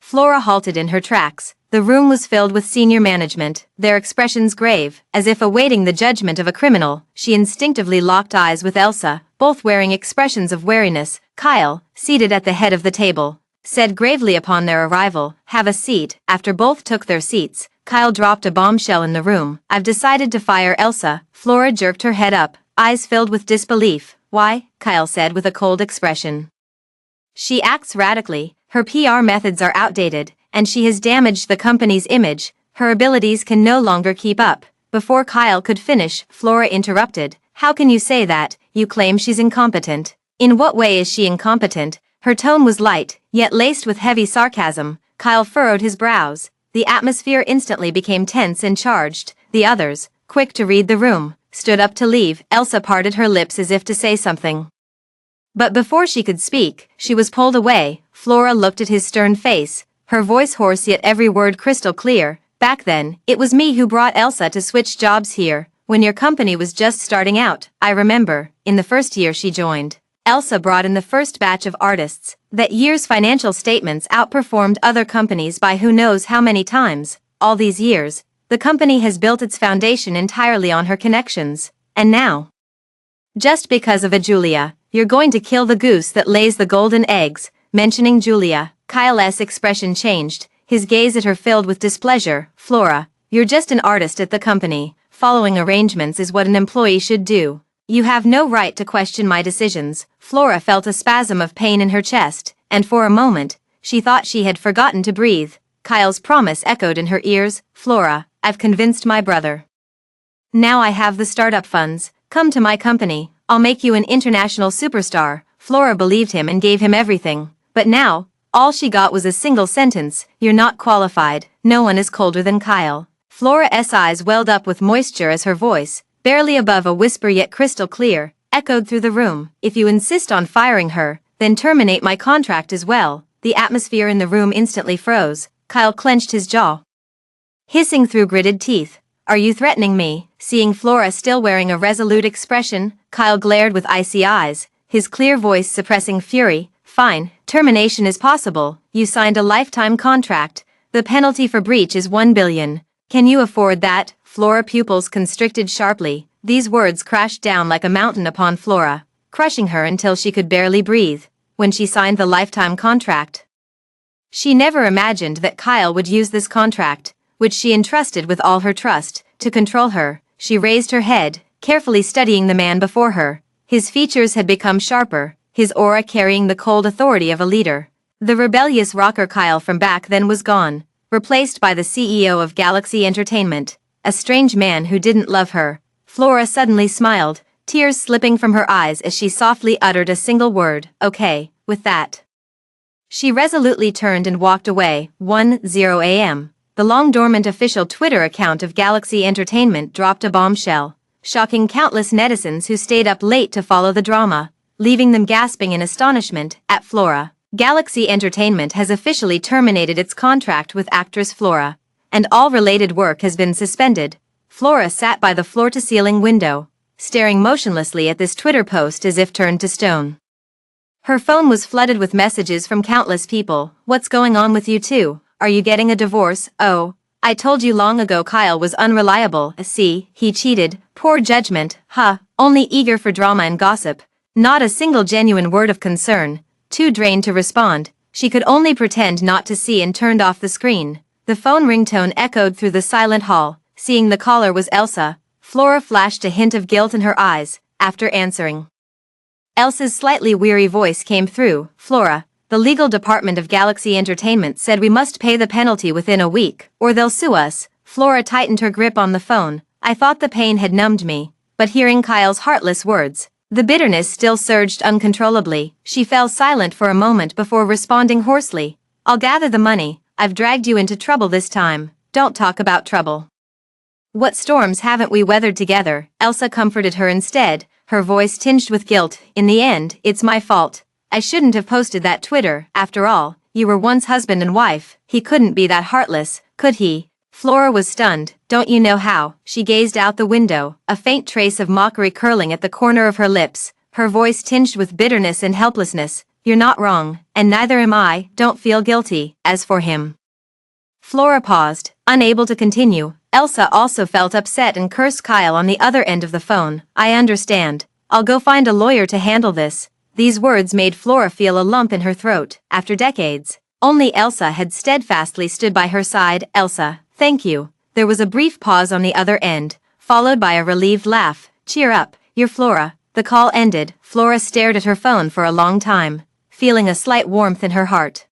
Flora halted in her tracks. The room was filled with senior management, their expressions grave, as if awaiting the judgment of a criminal. She instinctively locked eyes with Elsa, both wearing expressions of wariness. Kyle, seated at the head of the table, said gravely upon their arrival, "Have a seat." After both took their seats, Kyle dropped a bombshell in the room. "I've decided to fire Elsa." Flora jerked her head up, eyes filled with disbelief. "Why?" Kyle said with a cold expression. "She acts radically, her PR methods are outdated, and she has damaged the company's image. Her abilities can no longer keep up." Before Kyle could finish, Flora interrupted. "How can you say that? You claim she's incompetent. In what way is she incompetent?" Her tone was light, yet laced with heavy sarcasm. Kyle furrowed his brows. The atmosphere instantly became tense and charged. The others, quick to read the room, stood up to leave. Elsa parted her lips as if to say something, but before she could speak, she was pulled away. Flora looked at his stern face, her voice hoarse yet every word crystal clear. "Back then, it was me who brought Elsa to switch jobs here, when your company was just starting out. I remember, in the first year she joined, Elsa brought in the first batch of artists. That year's financial statements outperformed other companies by who knows how many times. All these years, the company has built its foundation entirely on her connections, And now, just because of a Julia, you're going to kill the goose that lays the golden eggs. Mentioning Julia, Kyle's expression changed, his gaze at her filled with displeasure. Flora, you're just an artist at the company. Following arrangements is what an employee should do. You have no right to question my decisions. Flora felt a spasm of pain in her chest, and for a moment, she thought she had forgotten to breathe. Kyle's promise echoed in her ears. Flora, I've convinced my brother. Now I have the startup funds. Come to my company, I'll make you an international superstar. Flora believed him and gave him everything. But now, all she got was a single sentence: you're not qualified. No one is colder than Kyle. Flora's eyes welled up with moisture as her voice, barely above a whisper yet crystal clear, echoed through the room. If you insist on firing her, then terminate my contract as well. The atmosphere in the room instantly froze. Kyle clenched his jaw, hissing through gritted teeth. Are you threatening me? Seeing Flora still wearing a resolute expression, Kyle glared with icy eyes, his clear voice suppressing fury. Fine, termination is possible. You signed a lifetime contract. The penalty for breach is 1 billion. Can you afford that? Flora pupils constricted sharply. These words crashed down like a mountain upon Flora, crushing her until she could barely breathe. When she signed the lifetime contract, she never imagined that Kyle would use this contract, which she entrusted with all her trust, to control her. She raised her head, carefully studying the man before her. His features had become sharper, his aura carrying the cold authority of a leader. The rebellious rocker Kyle from back then was gone, replaced by the CEO of Galaxy Entertainment, a strange man who didn't love her. Flora suddenly smiled, tears slipping from her eyes as she softly uttered a single word: okay. With that, she resolutely turned and walked away. 1:00 a.m. The long-dormant official Twitter account of Galaxy Entertainment dropped a bombshell, shocking countless netizens who stayed up late to follow the drama, leaving them gasping in astonishment at Flora. Galaxy Entertainment has officially terminated its contract with actress Flora, and all related work has been suspended. Flora sat by the floor-to-ceiling window, staring motionlessly at this Twitter post as if turned to stone. Her phone was flooded with messages from countless people. What's going on with you two? Are you getting a divorce? Oh, I told you long ago Kyle was unreliable. See, he cheated. Poor judgment. Huh, only eager for drama and gossip. Not a single genuine word of concern. Too drained to respond, she could only pretend not to see and turned off the screen. The phone ringtone echoed through the silent hall. Seeing the caller was Elsa, Flora flashed a hint of guilt in her eyes. After answering, Elsa's slightly weary voice came through. Flora, the legal department of Galaxy Entertainment said we must pay the penalty within a week, or they'll sue us. Flora tightened her grip on the phone. I thought the pain had numbed me, but hearing Kyle's heartless words, the bitterness still surged uncontrollably. She fell silent for a moment before responding hoarsely. I'll gather the money. I've dragged you into trouble this time. Don't talk about trouble. What storms haven't we weathered together? Elsa comforted her instead, her voice tinged with guilt. In the end, it's my fault. I shouldn't have posted that Twitter. After all, you were once husband and wife. He couldn't be that heartless, could he? Flora was stunned. Don't you know how? She gazed out the window, a faint trace of mockery curling at the corner of her lips, her voice tinged with bitterness and helplessness. You're not wrong, and neither am I. Don't feel guilty. As for him. Flora paused, unable to continue. Elsa also felt upset and cursed Kyle on the other end of the phone. I understand. I'll go find a lawyer to handle this. These words made Flora feel a lump in her throat. After decades, only Elsa had steadfastly stood by her side. Elsa, thank you. There was a brief pause on the other end, followed by a relieved laugh. Cheer up, you're Flora. The call ended. Flora stared at her phone for a long time, feeling a slight warmth in her heart.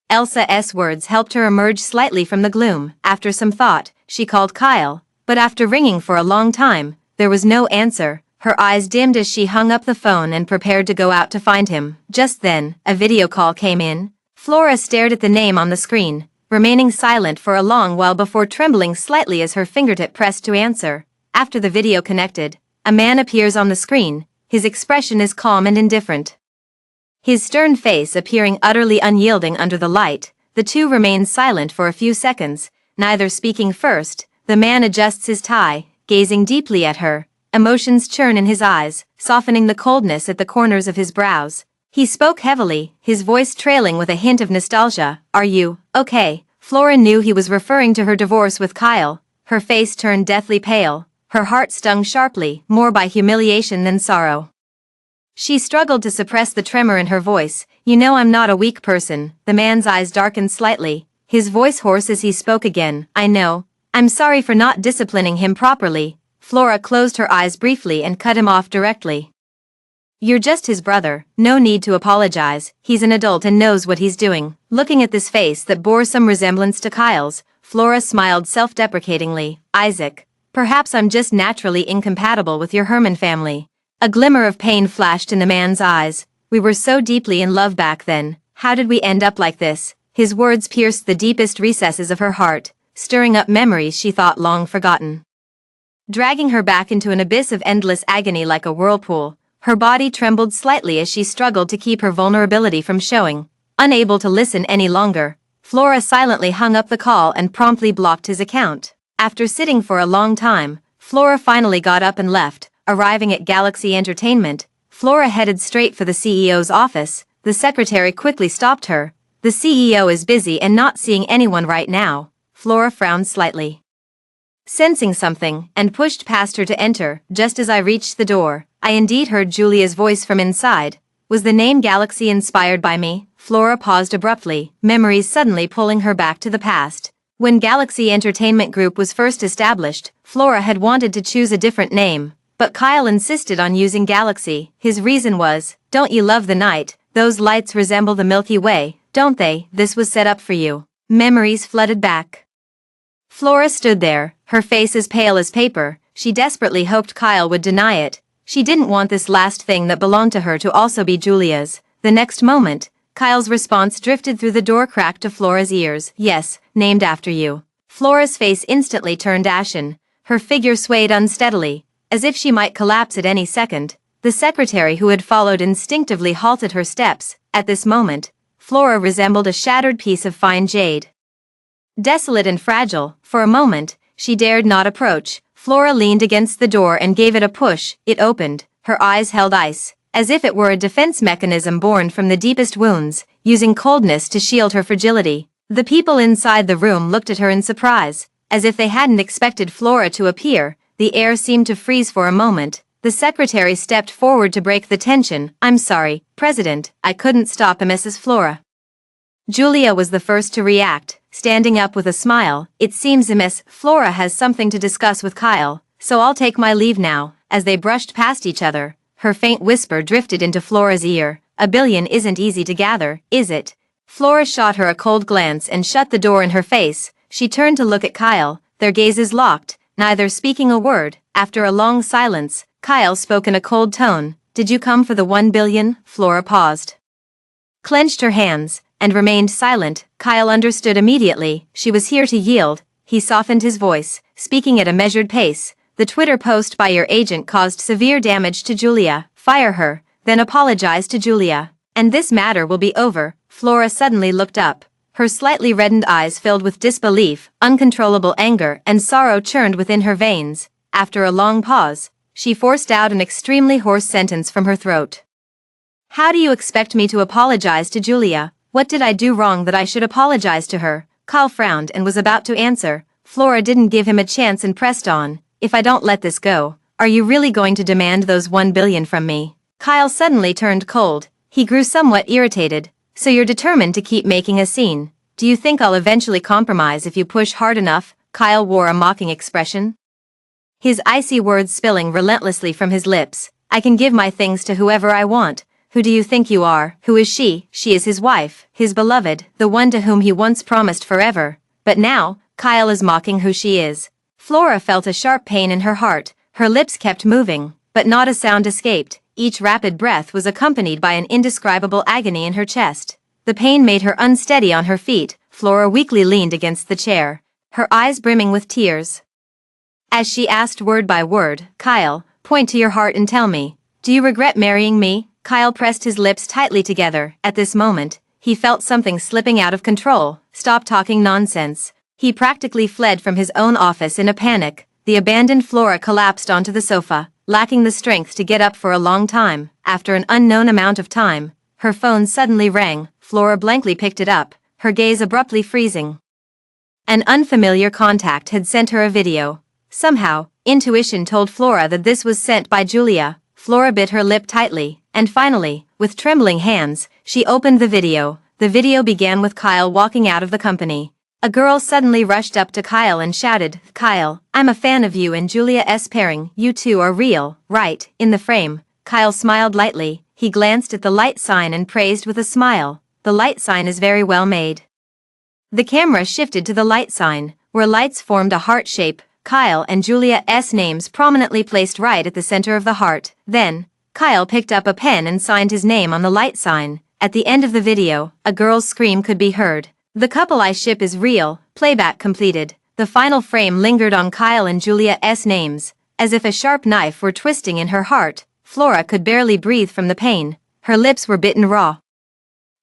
Elsa's words helped her emerge slightly from the gloom. After some thought, she called Kyle, but after ringing for a long time, there was no answer. Her eyes dimmed as she hung up the phone and prepared to go out to find him. Just then, a video call came in. Flora stared at the name on the screen, remaining silent for a long while before trembling slightly as her fingertip pressed to answer. After the video connected, a man appears on the screen. His expression is calm and indifferent, his stern face appearing utterly unyielding under the light. The two remain silent for a few seconds, neither speaking. First, the man adjusts his tie, gazing deeply at her. Emotions churn in his eyes, softening the coldness at the corners of his brows. He spoke heavily, his voice trailing with a hint of nostalgia. Are you okay? Flora knew he was referring to her divorce with Kyle. Her face turned deathly pale, her heart stung sharply, more by humiliation than sorrow. She struggled to suppress the tremor in her voice. "You know I'm not a weak person." The man's eyes darkened slightly, his voice hoarse as he spoke again. "I know. I'm sorry for not disciplining him properly." Flora closed her eyes briefly and cut him off directly. "You're just his brother, no need to apologize. He's an adult and knows what he's doing." Looking at this face that bore some resemblance to Kyle's, Flora smiled self-deprecatingly. "Isaac, perhaps I'm just naturally incompatible with your Herman family." A glimmer of pain flashed in the man's eyes. "We were so deeply in love back then. How did we end up like this?" His words pierced the deepest recesses of her heart, stirring up memories she thought long forgotten. Dragging her back into an abyss of endless agony like a whirlpool, her body trembled slightly as she struggled to keep her vulnerability from showing. Unable to listen any longer, Flora silently hung up the call and promptly blocked his account. After sitting for a long time, Flora finally got up and left. Arriving at Galaxy Entertainment, Flora headed straight for the CEO's office. The secretary quickly stopped her. "The CEO is busy and not seeing anyone right now." Flora frowned slightly, sensing something, and pushed past her to enter. Just as I reached the door, I indeed heard Julia's voice from inside. "Was the name Galaxy inspired by me?" Flora paused abruptly, memories suddenly pulling her back to the past. When Galaxy Entertainment Group was first established, Flora had wanted to choose a different name, but Kyle insisted on using Galaxy. His reason was, "Don't you love the night? Those lights resemble the Milky Way, don't they? This was set up for you." Memories flooded back. Flora stood there, her face as pale as paper. She desperately hoped Kyle would deny it. She didn't want this last thing that belonged to her to also be Julia's. The next moment, Kyle's response drifted through the door crack to Flora's ears. "Yes, named after you." Flora's face instantly turned ashen. Her figure swayed unsteadily, as if she might collapse at any second. The secretary who had followed instinctively halted her steps. At this moment, Flora resembled a shattered piece of fine jade. Desolate and fragile, for a moment, she dared not approach. Flora leaned against the door and gave it a push. It opened, her eyes held ice, as if it were a defense mechanism born from the deepest wounds, using coldness to shield her fragility. The people inside the room looked at her in surprise, as if they hadn't expected Flora to appear. The air seemed to freeze for a moment. The secretary stepped forward to break the tension. "I'm sorry, President, I couldn't stop Mrs. Flora." Julia was the first to react, standing up with a smile. "It seems Miss Flora has something to discuss with Kyle, so I'll take my leave now." As they brushed past each other, her faint whisper drifted into Flora's ear. "$1 billion isn't easy to gather, is it?" Flora shot her a cold glance and shut the door in her face. She turned to look at Kyle, their gazes locked, neither speaking a word. After a long silence, Kyle spoke in a cold tone. "Did you come for the $1 billion? Flora paused, clenched her hands, and remained silent. Kyle understood immediately. She was here to yield. He softened his voice, speaking at a measured pace. "The Twitter post by your agent caused severe damage to Julia. Fire her, then apologize to Julia, and this matter will be over." Flora suddenly looked up. Her slightly reddened eyes filled with disbelief, uncontrollable anger and sorrow churned within her veins. After a long pause, she forced out an extremely hoarse sentence from her throat. "How do you expect me to apologize to Julia? What did I do wrong that I should apologize to her?" Kyle frowned and was about to answer. Flora didn't give him a chance and pressed on. "If I don't let this go, are you really going to demand those $1 billion from me?" Kyle suddenly turned cold. He grew somewhat irritated. "So you're determined to keep making a scene? Do you think I'll eventually compromise if you push hard enough?" Kyle wore a mocking expression, his icy words spilling relentlessly from his lips. "I can give my things to whoever I want. Who do you think you are? Who is she?" "She is his wife, his beloved, the one to whom he once promised forever. But now, Kyle is mocking who she is." Flora felt a sharp pain in her heart. Her lips kept moving, but not a sound escaped. Each rapid breath was accompanied by an indescribable agony in her chest. The pain made her unsteady on her feet. Flora weakly leaned against the chair, her eyes brimming with tears, as she asked word by word, "Kyle, point to your heart and tell me, do you regret marrying me?" Kyle pressed his lips tightly together. At this moment, he felt something slipping out of control. "Stop talking nonsense." He practically fled from his own office in a panic. The abandoned Flora collapsed onto the sofa, lacking the strength to get up for a long time. After an unknown amount of time, her phone suddenly rang. Flora blankly picked it up, her gaze abruptly freezing. An unfamiliar contact had sent her a video. Somehow, intuition told Flora that this was sent by Julia. Flora bit her lip tightly, and finally, with trembling hands, she opened the video. The video began with Kyle walking out of the company. A girl suddenly rushed up to Kyle and shouted, "Kyle, I'm a fan of you and Julia's pairing, you two are real, right?" In the frame, Kyle smiled lightly. He glanced at the light sign and praised with a smile, "The light sign is very well made." The camera shifted to the light sign, where lights formed a heart shape, Kyle and Julia's names prominently placed right at the center of the heart. Then, Kyle picked up a pen and signed his name on the light sign. At the end of the video, a girl's scream could be heard. "The couple I ship is real," playback completed. The final frame lingered on Kyle and Julia's names, as if a sharp knife were twisting in her heart. Flora could barely breathe from the pain. Her lips were bitten raw.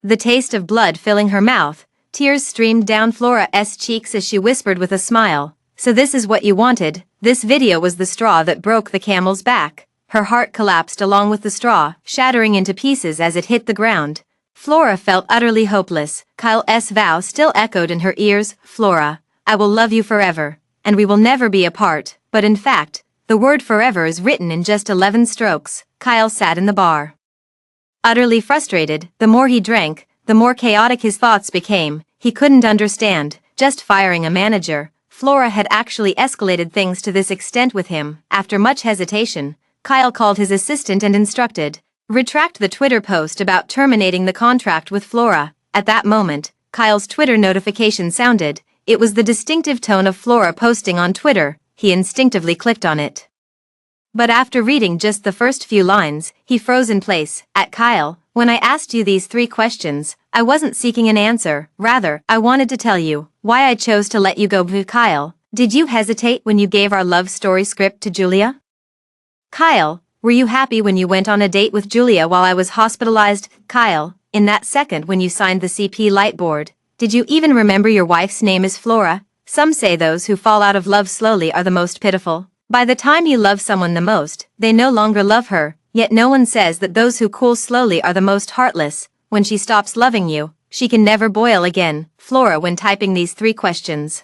The taste of blood filling her mouth, tears streamed down Flora's cheeks as she whispered with a smile, "So this is what you wanted." This video was the straw that broke the camel's back. Her heart collapsed along with the straw, shattering into pieces as it hit the ground. Flora felt utterly hopeless. Kyle's vow still echoed in her ears, "Flora, I will love you forever, and we will never be apart." But in fact, the word forever is written in just 11 strokes. Kyle sat in the bar, utterly frustrated. The more he drank, the more chaotic his thoughts became. He couldn't understand. Just firing a manager, Flora had actually escalated things to this extent with him. After much hesitation, Kyle called his assistant and instructed, "Retract the Twitter post about terminating the contract with Flora." At that moment, Kyle's Twitter notification sounded. It was the distinctive tone of Flora posting on Twitter. He instinctively clicked on it. But after reading just the first few lines, he froze in place. "At Kyle, when I asked you these 3 questions, I wasn't seeking an answer. Rather, I wanted to tell you why I chose to let you go." "Kyle, did you hesitate when you gave our love story script to Julia?" "Kyle, were you happy when you went on a date with Julia while I was hospitalized?" "Kyle, in that second when you signed the CP light board, did you even remember your wife's name is Flora?" Some say those who fall out of love slowly are the most pitiful. By the time you love someone the most, they no longer love her, yet no one says that those who cool slowly are the most heartless. When she stops loving you, she can never boil again. Flora, when typing these 3 questions,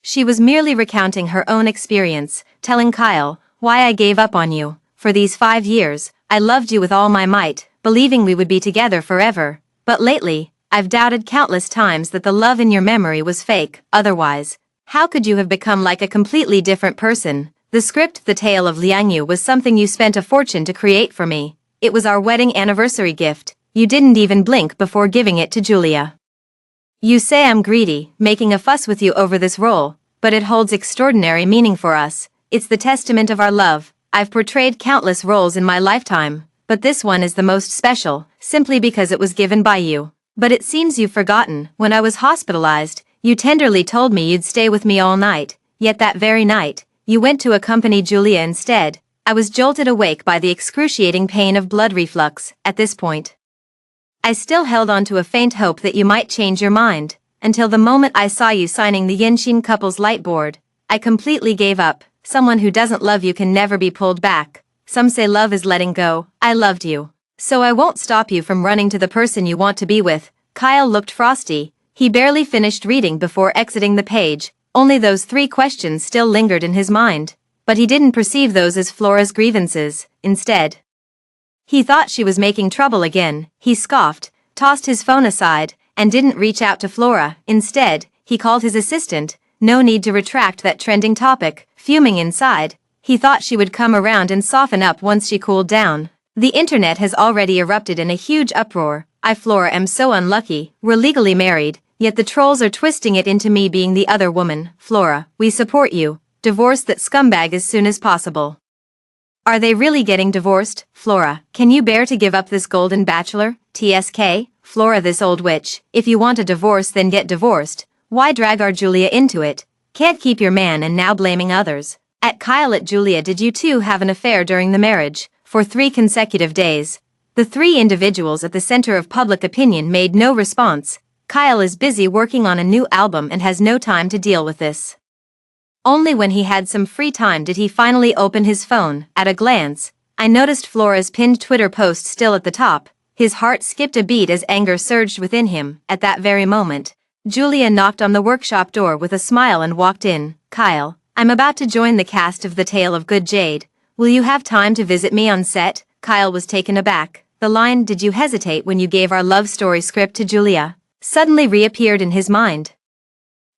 she was merely recounting her own experience, telling Kyle, "Why I gave up on you. For these 5 years, I loved you with all my might, believing we would be together forever. But lately, I've doubted countless times that the love in your memory was fake. Otherwise, how could you have become like a completely different person?" The script, The Tale of Liang Yu, was something you spent a fortune to create for me. It was our wedding anniversary gift. You didn't even blink before giving it to Julia. You say I'm greedy, making a fuss with you over this role, but it holds extraordinary meaning for us. It's the testament of our love. I've portrayed countless roles in my lifetime, but this one is the most special, simply because it was given by you. But it seems you've forgotten. When I was hospitalized, you tenderly told me you'd stay with me all night, yet that very night, you went to accompany Julia instead. I was jolted awake by the excruciating pain of blood reflux. At this point, I still held on to a faint hope that you might change your mind, until the moment I saw you signing the Yinxin couple's light board. I completely gave up. Someone who doesn't love you can never be pulled back. Some say love is letting go. I loved you. So I won't stop you from running to the person you want to be with." Kyle looked frosty. He barely finished reading before exiting the page. Only those 3 questions still lingered in his mind. But he didn't perceive those as Flora's grievances. Instead, he thought she was making trouble again. He scoffed, tossed his phone aside, and didn't reach out to Flora. Instead, he called his assistant. No need to retract that trending topic. Fuming inside, he thought she would come around and soften up once she cooled down. The internet has already erupted in a huge uproar. "I, Flora, am so unlucky. We're legally married, yet the trolls are twisting it into me being the other woman." "Flora, we support you. Divorce that scumbag as soon as possible." "Are they really getting divorced?" "Flora, can you bear to give up this golden bachelor?" "TSK, Flora, this old witch. If you want a divorce, then get divorced. Why drag our Julia into it? Can't keep your man and now blaming others." At Kyle, at Julia, did you two have an affair during the marriage? For 3 consecutive days, the 3 individuals at the center of public opinion made no response. Kyle is busy working on a new album and has no time to deal with this. Only when he had some free time did he finally open his phone. At a glance, I noticed Flora's pinned Twitter post still at the top. His heart skipped a beat as anger surged within him. At that very moment, Julia knocked on the workshop door with a smile and walked in. "Kyle, I'm about to join the cast of The Tale of Good Jade. Will you have time to visit me on set? Kyle was taken aback. The line, "Did you hesitate when you gave our love story script to Julia?" suddenly reappeared in his mind.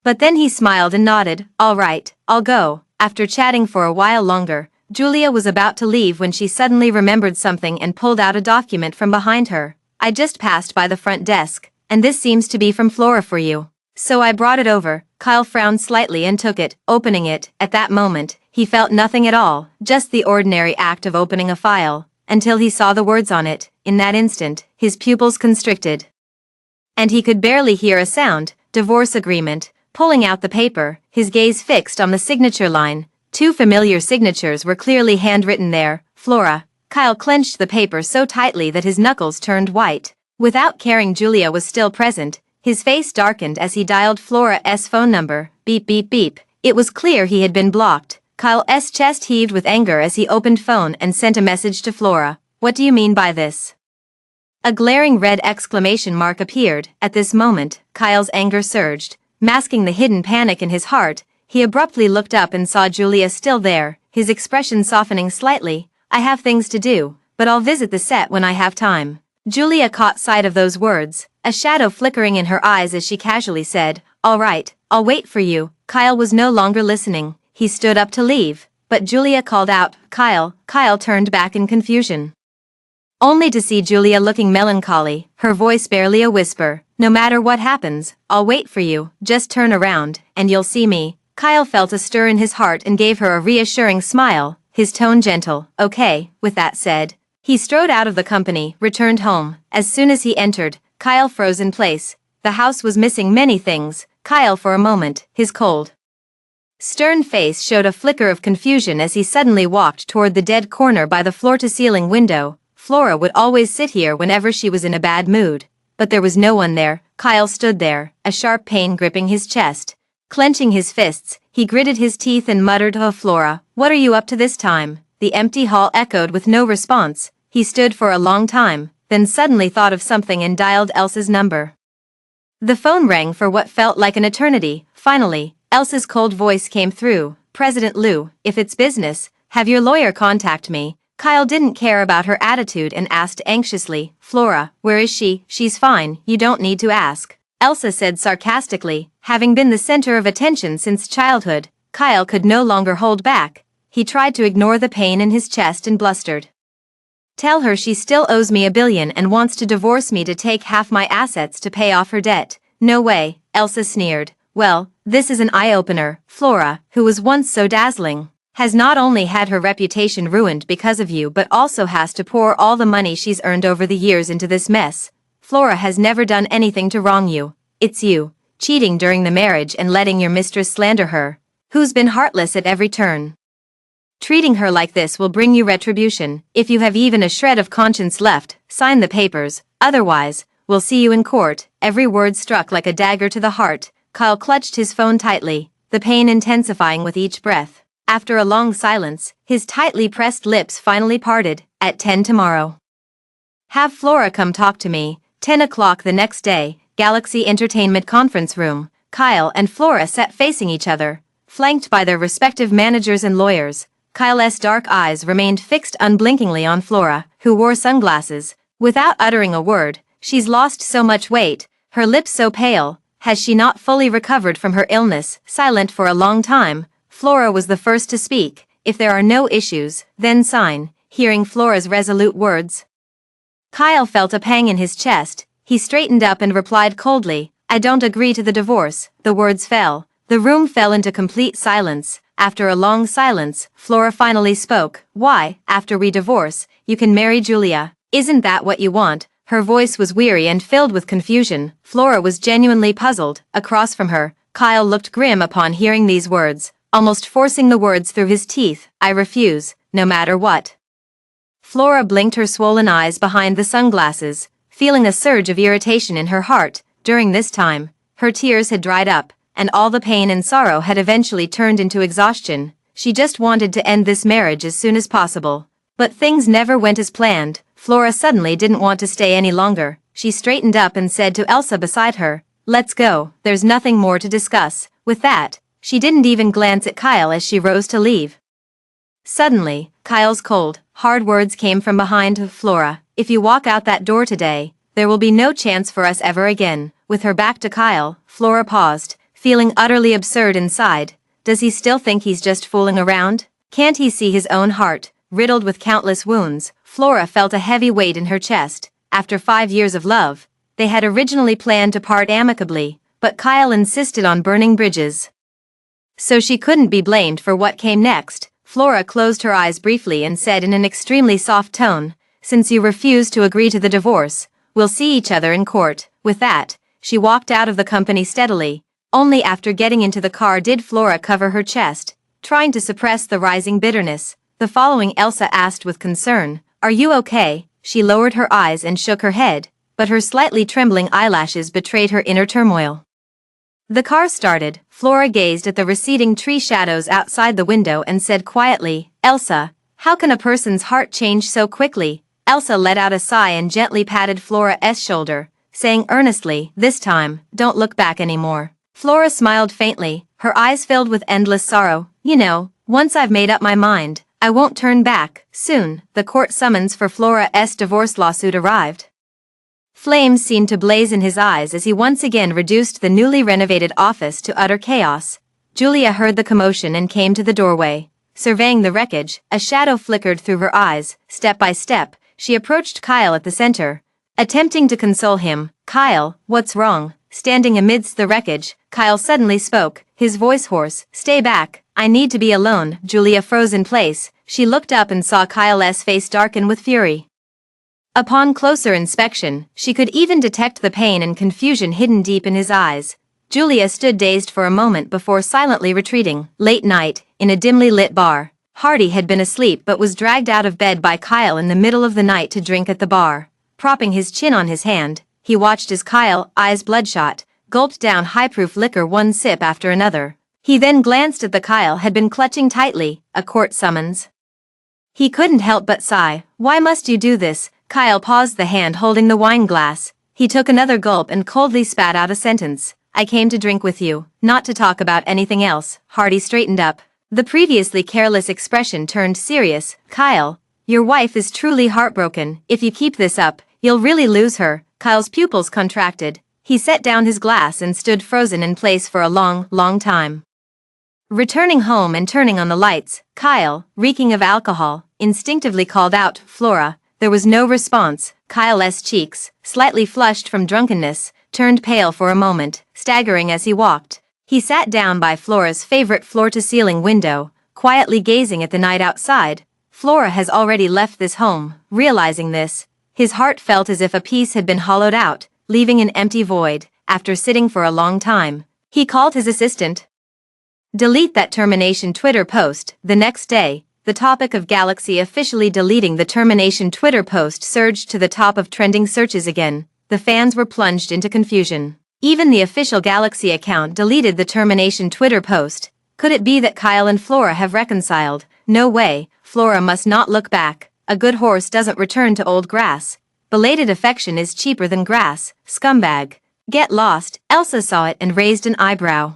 But then he smiled and nodded. All right, I'll go. After chatting for a while longer, Julia was about to leave when she suddenly remembered something and pulled out a document from behind her. I just passed by the front desk, and this seems to be from Flora for you. So I brought it over. Kyle frowned slightly and took it, opening it. At that moment, he felt nothing at all, just the ordinary act of opening a file, until he saw the words on it. In that instant, his pupils constricted. And he could barely hear a sound. Divorce agreement. Pulling out the paper, his gaze fixed on the signature line. Two familiar signatures were clearly handwritten there. Flora. Kyle clenched the paper so tightly that his knuckles turned white. Without caring Julia was still present, his face darkened as he dialed Flora's phone number. Beep beep beep. It was clear he had been blocked. Kyle's chest heaved with anger as he opened phone and sent a message to Flora. What do you mean by this? A glaring red exclamation mark appeared. At this moment, Kyle's anger surged. Masking the hidden panic in his heart, he abruptly looked up and saw Julia still there, his expression softening slightly. I have things to do, but I'll visit the set when I have time. Julia caught sight of those words, a shadow flickering in her eyes as she casually said, All right, I'll wait for you. Kyle was no longer listening. He stood up to leave, but Julia called out, Kyle. Kyle turned back in confusion, only to see Julia looking melancholy, her voice barely a whisper. No matter what happens, I'll wait for you. Just turn around, and you'll see me. Kyle felt a stir in his heart and gave her a reassuring smile, his tone gentle. Okay, with that said, he strode out of the company, returned home. As soon as he entered, Kyle froze in place. The house was missing many things. Kyle for a moment, his cold, stern face showed a flicker of confusion as he suddenly walked toward the dead corner by the floor-to-ceiling window. Flora would always sit here whenever she was in a bad mood, but there was no one there. Kyle stood there, a sharp pain gripping his chest. Clenching his fists, he gritted his teeth and muttered, Oh Flora, what are you up to this time? The empty hall echoed with no response. He stood for a long time, then suddenly thought of something and dialed Elsa's number. The phone rang for what felt like an eternity. Finally, Elsa's cold voice came through. President Lou, if it's business, have your lawyer contact me. Kyle didn't care about her attitude and asked anxiously, Flora, where is she? She's fine, you don't need to ask. Elsa said sarcastically, having been the center of attention since childhood. Kyle could no longer hold back. He tried to ignore the pain in his chest and blustered. Tell her she still owes me $1 billion and wants to divorce me to take half my assets to pay off her debt. No way, Elsa sneered. Well, this is an eye-opener. Flora, who was once so dazzling, has not only had her reputation ruined because of you but also has to pour all the money she's earned over the years into this mess. Flora has never done anything to wrong you. It's you, cheating during the marriage and letting your mistress slander her, who's been heartless at every turn. Treating her like this will bring you retribution. If you have even a shred of conscience left, sign the papers. Otherwise, we'll see you in court. Every word struck like a dagger to the heart. Kyle clutched his phone tightly, the pain intensifying with each breath. After a long silence, his tightly pressed lips finally parted. At 10 tomorrow. Have Flora come talk to me. 10 o'clock the next day, Galaxy Entertainment conference room. Kyle and Flora sat facing each other, flanked by their respective managers and lawyers. Kyle's dark eyes remained fixed unblinkingly on Flora, who wore sunglasses. Without uttering a word, she's lost so much weight, her lips so pale. Has she not fully recovered from her illness? Silent for a long time, Flora was the first to speak. If there are no issues, then sign. Hearing Flora's resolute words, Kyle felt a pang in his chest. He straightened up and replied coldly, I don't agree to the divorce. The words fell. The room fell into complete silence. After a long silence, Flora finally spoke. Why, after we divorce, you can marry Julia? Isn't that what you want? Her voice was weary and filled with confusion. Flora was genuinely puzzled. Across from her, Kyle looked grim upon hearing these words, almost forcing the words through his teeth. I refuse, no matter what. Flora blinked her swollen eyes behind the sunglasses, feeling a surge of irritation in her heart. During this time, her tears had dried up, and all the pain and sorrow had eventually turned into exhaustion. She just wanted to end this marriage as soon as possible. But things never went as planned. Flora suddenly didn't want to stay any longer. She straightened up and said to Elsa beside her, Let's go, there's nothing more to discuss. With that, She didn't even glance at Kyle as she rose to leave. Suddenly, Kyle's cold, hard words came from behind Flora. "If you walk out that door today, there will be no chance for us ever again." With her back to Kyle, Flora paused, feeling utterly absurd inside. Does he still think he's just fooling around? Can't he see his own heart, riddled with countless wounds? Flora felt a heavy weight in her chest. After 5 years of love, they had originally planned to part amicably, but Kyle insisted on burning bridges. So she couldn't be blamed for what came next. Flora closed her eyes briefly and said in an extremely soft tone, "Since you refuse to agree to the divorce, we'll see each other in court." With that, she walked out of the company steadily. Only after getting into the car did Flora cover her chest, trying to suppress the rising bitterness. The following Elsa asked with concern, "Are you okay?" She lowered her eyes and shook her head, but her slightly trembling eyelashes betrayed her inner turmoil. The car started. Flora gazed at the receding tree shadows outside the window and said quietly, "Elsa, how can a person's heart change so quickly?" Elsa let out a sigh and gently patted Flora's shoulder, saying earnestly, "This time, don't look back anymore." Flora smiled faintly, her eyes filled with endless sorrow. "You know, once I've made up my mind, I won't turn back." Soon, the court summons for Flora's divorce lawsuit arrived. Flames seemed to blaze in his eyes as he once again reduced the newly renovated office to utter chaos. Julia heard the commotion and came to the doorway. Surveying the wreckage, a shadow flickered through her eyes. Step by step, she approached Kyle at the center, attempting to console him. "Kyle, what's wrong?" Standing amidst the wreckage, Kyle suddenly spoke, his voice hoarse. "Stay back, I need to be alone." Julia froze in place. She looked up and saw Kyle's face darken with fury. Upon closer inspection, she could even detect the pain and confusion hidden deep in his eyes. Julia stood dazed for a moment before silently retreating. Late night, in a dimly lit bar, Hardy had been asleep but was dragged out of bed by Kyle in the middle of the night to drink at the bar. Propping his chin on his hand, he watched as Kyle, eyes bloodshot, gulped down high-proof liquor one sip after another. He then glanced at the Kyle had been clutching tightly, a court summons. He couldn't help but sigh. "Why must you do this?" Kyle paused the hand holding the wine glass. He took another gulp and coldly spat out a sentence. "I came to drink with you, not to talk about anything else." Hardy straightened up. The previously careless expression turned serious. "Kyle, your wife is truly heartbroken. If you keep this up, you'll really lose her." Kyle's pupils contracted. He set down his glass and stood frozen in place for a long time. Returning home and turning on the lights, Kyle, reeking of alcohol, instinctively called out, "Flora." There was no response. Kyle's cheeks, slightly flushed from drunkenness, turned pale for a moment, staggering as he walked. He sat down by Flora's favorite floor-to-ceiling window, quietly gazing at the night outside. Flora has already left this home. Realizing this, his heart felt as if a piece had been hollowed out, leaving an empty void. After sitting for a long time, he called his assistant. "Delete that termination Twitter post." The next day, the topic of Galaxy officially deleting the termination Twitter post surged to the top of trending searches again. The fans were plunged into confusion. Even the official Galaxy account deleted the termination Twitter post. Could it be that Kyle and Flora have reconciled? No way, Flora must not look back. A good horse doesn't return to old grass. Belated affection is cheaper than grass. Scumbag. Get lost. Elsa saw it and raised an eyebrow.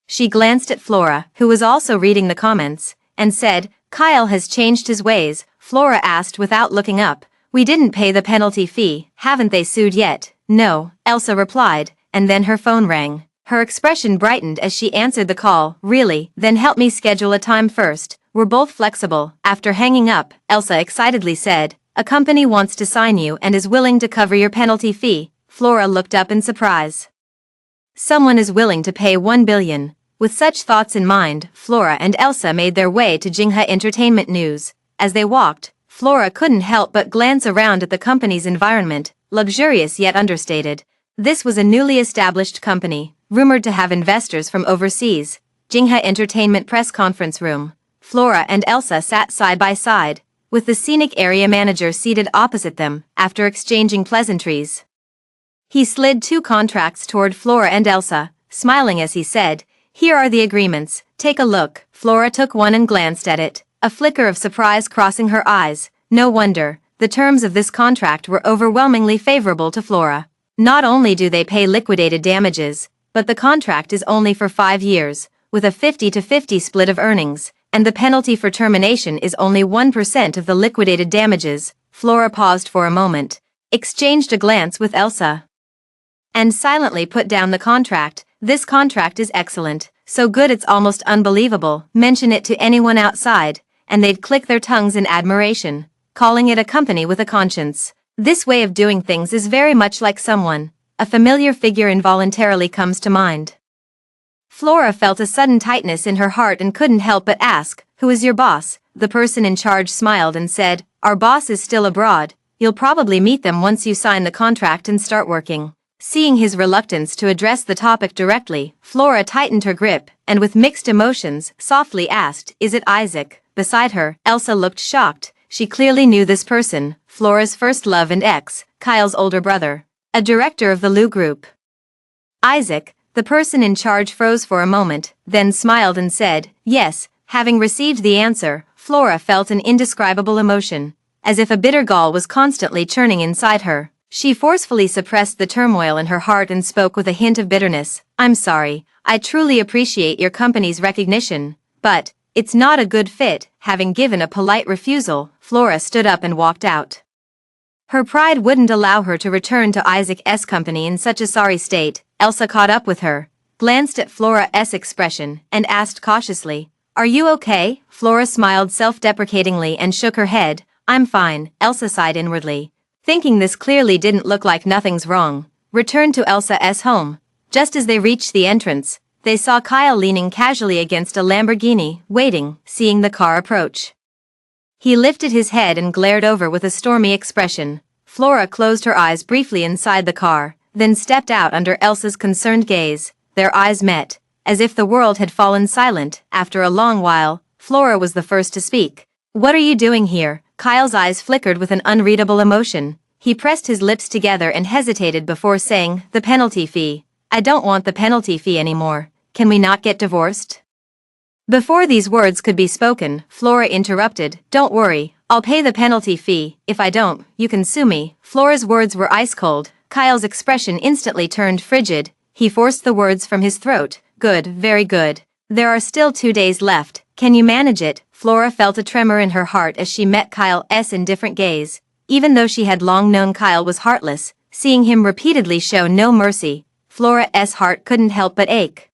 She glanced at Flora, who was also reading the comments, and said, "Kyle has changed his ways." Flora asked without looking up, "We didn't pay the penalty fee. Haven't they sued yet?" "No," Elsa replied, and then her phone rang. Her expression brightened as she answered the call. "Really? Then help me schedule a time first. We're both flexible." After hanging up, Elsa excitedly said, "A company wants to sign you and is willing to cover your penalty fee." Flora looked up in surprise. Someone is willing to pay 1 billion. With such thoughts in mind, Flora and Elsa made their way to Jinha Entertainment News. As they walked, Flora couldn't help but glance around at the company's environment, luxurious yet understated. This was a newly established company, rumored to have investors from overseas. Jinha Entertainment press conference room. Flora and Elsa sat side by side, with the scenic area manager seated opposite them. After exchanging pleasantries, he slid 2 contracts toward Flora and Elsa, smiling as he said, "Here are the agreements, take a look." Flora took one and glanced at it, a flicker of surprise crossing her eyes. No wonder, the terms of this contract were overwhelmingly favorable to Flora. Not only do they pay liquidated damages, but the contract is only for 5 years. with a 50-50 split of earnings, and the penalty for termination is only 1% of the liquidated damages. Flora paused for a moment, exchanged a glance with Elsa, and silently put down the contract. This contract is excellent, so good it's almost unbelievable. Mention it to anyone outside, and they'd click their tongues in admiration, calling it a company with a conscience. This way of doing things is very much like someone. A familiar figure involuntarily comes to mind. Flora felt a sudden tightness in her heart and couldn't help but ask, "Who is your boss?" The person in charge smiled and said, "Our boss is still abroad. You'll probably meet them once you sign the contract and start working." Seeing his reluctance to address the topic directly, Flora tightened her grip, and with mixed emotions, softly asked, "Is it Isaac?" Beside her, Elsa looked shocked. She clearly knew this person, Flora's first love and ex, Kyle's older brother, a director of the Lu Group. Isaac, the person in charge, froze for a moment, then smiled and said, "Yes." Having received the answer, Flora felt an indescribable emotion, as if a bitter gall was constantly churning inside her. She forcefully suppressed the turmoil in her heart and spoke with a hint of bitterness. "I'm sorry, I truly appreciate your company's recognition, but it's not a good fit." Having given a polite refusal, Flora stood up and walked out. Her pride wouldn't allow her to return to Isaac's company in such a sorry state. Elsa caught up with her, glanced at Flora's expression, and asked cautiously, "Are you okay?" Flora smiled self-deprecatingly and shook her head. "I'm fine." Elsa sighed inwardly, thinking this clearly didn't look like nothing's wrong. Returned to Elsa's home. Just as they reached the entrance, they saw Kyle leaning casually against a Lamborghini, waiting. Seeing the car approach, he lifted his head and glared over with a stormy expression. Flora closed her eyes briefly inside the car, then stepped out under Elsa's concerned gaze. Their eyes met, as if the world had fallen silent. After a long while, Flora was the first to speak. "What are you doing here?" Kyle's eyes flickered with an unreadable emotion. He pressed his lips together and hesitated before saying, "The penalty fee." "I don't want the penalty fee anymore. Can we not get divorced?" Before these words could be spoken, Flora interrupted, "Don't worry, I'll pay the penalty fee. If I don't, you can sue me." Flora's words were ice cold. Kyle's expression instantly turned frigid. He forced the words from his throat. "Good, very good. There are still 2 days left. Can you manage it?" Flora felt a tremor in her heart as she met Kyle's indifferent gaze. Even though she had long known Kyle was heartless, seeing him repeatedly show no mercy, Flora's heart couldn't help but ache.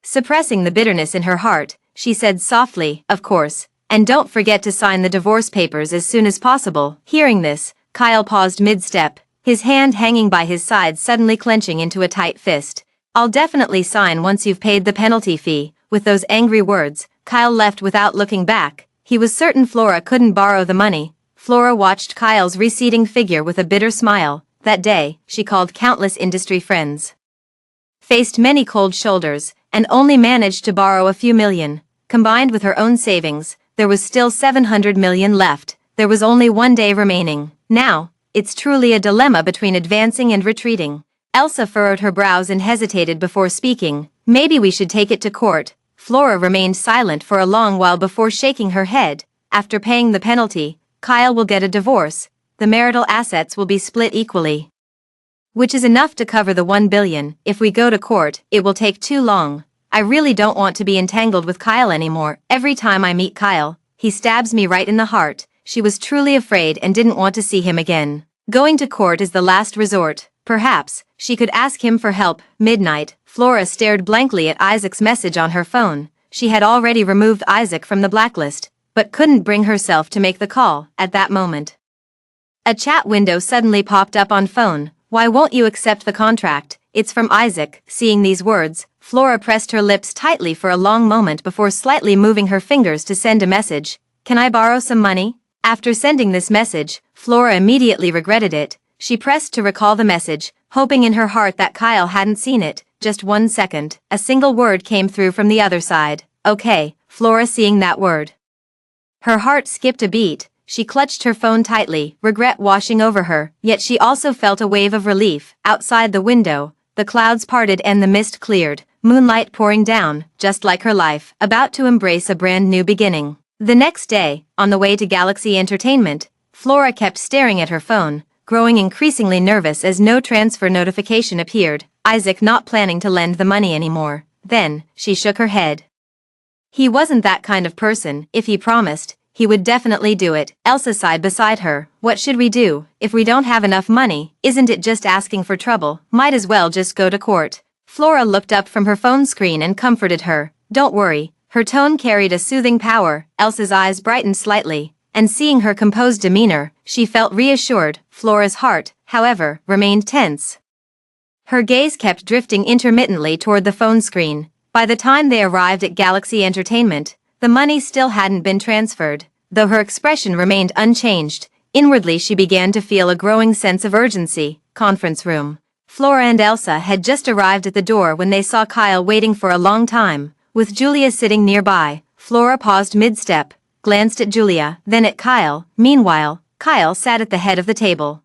Suppressing the bitterness in her heart, she said softly, "Of course, and don't forget to sign the divorce papers as soon as possible." Hearing this, Kyle paused mid-step, his hand hanging by his side suddenly clenching into a tight fist. "I'll definitely sign once you've paid the penalty fee." With those angry words, Kyle left without looking back. He was certain Flora couldn't borrow the money. Flora watched Kyle's receding figure with a bitter smile. That day, she called countless industry friends, faced many cold shoulders, and only managed to borrow a few million. Combined with her own savings, there was still 700 million left. There was only 1 day remaining. Now, it's truly a dilemma between advancing and retreating. Elsa furrowed her brows and hesitated before speaking. "Maybe we should take it to court." Flora remained silent for a long while before shaking her head. "After paying the penalty, Kyle will get a divorce. The marital assets will be split equally, which is enough to cover the 1 billion. If we go to court, it will take too long. I really don't want to be entangled with Kyle anymore. Every time I meet Kyle, he stabs me right in the heart." She was truly afraid and didn't want to see him again. Going to court is the last resort. Perhaps she could ask him for help. Midnight, Flora stared blankly at Isaac's message on her phone. She had already removed Isaac from the blacklist, but couldn't bring herself to make the call at that moment. A chat window suddenly popped up on phone. "Why won't you accept the contract? It's from Isaac." Seeing these words, Flora pressed her lips tightly for a long moment before slightly moving her fingers to send a message. "Can I borrow some money?" After sending this message, Flora immediately regretted it. She pressed to recall the message, hoping in her heart that Kyle hadn't seen it. Just 1 second, a single word came through from the other side. "Okay." Flora seeing that word, her heart skipped a beat. She clutched her phone tightly, regret washing over her, yet she also felt a wave of relief. Outside the window, the clouds parted and the mist cleared, moonlight pouring down, just like her life, about to embrace a brand new beginning. The next day, on the way to Galaxy Entertainment, Flora kept staring at her phone, growing increasingly nervous as no transfer notification appeared. Isaac not planning to lend the money anymore. Then, she shook her head. He wasn't that kind of person. If he promised, he would definitely do it. Elsa sighed beside her. What should we do? If we don't have enough money, isn't it just asking for trouble? Might as well just go to court. Flora looked up from her phone screen and comforted her. Don't worry. Her tone carried a soothing power. Elsa's eyes brightened slightly, and seeing her composed demeanor, she felt reassured. Flora's heart, however, remained tense. Her gaze kept drifting intermittently toward the phone screen. By the time they arrived at Galaxy Entertainment, the money still hadn't been transferred. Though her expression remained unchanged, inwardly she began to feel a growing sense of urgency. Conference room. Flora and Elsa had just arrived at the door when they saw Kyle waiting for a long time. With Julia sitting nearby, Flora paused mid-step, glanced at Julia, then at Kyle. Meanwhile, Kyle sat at the head of the table.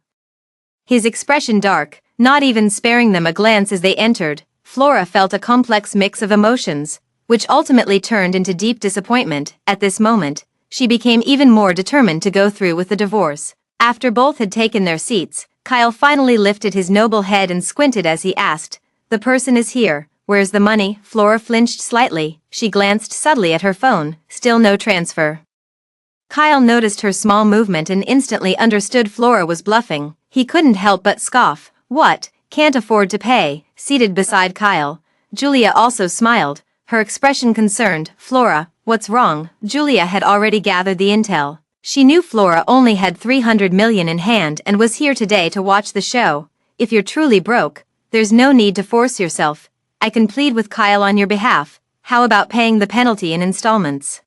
His expression dark, not even sparing them a glance as they entered. Flora felt a complex mix of emotions, which ultimately turned into deep disappointment. At this moment, she became even more determined to go through with the divorce. After both had taken their seats, Kyle finally lifted his noble head and squinted as he asked, "The person is here. Where's the money?" Flora flinched slightly. She glanced subtly at her phone. Still no transfer. Kyle noticed her small movement and instantly understood Flora was bluffing. He couldn't help but scoff. What? Can't afford to pay? Seated beside Kyle, Julia also smiled, her expression concerned. Flora, what's wrong? Julia had already gathered the intel. She knew Flora only had 300 million in hand and was here today to watch the show. If you're truly broke, there's no need to force yourself. I can plead with Kyle on your behalf. How about paying the penalty in installments?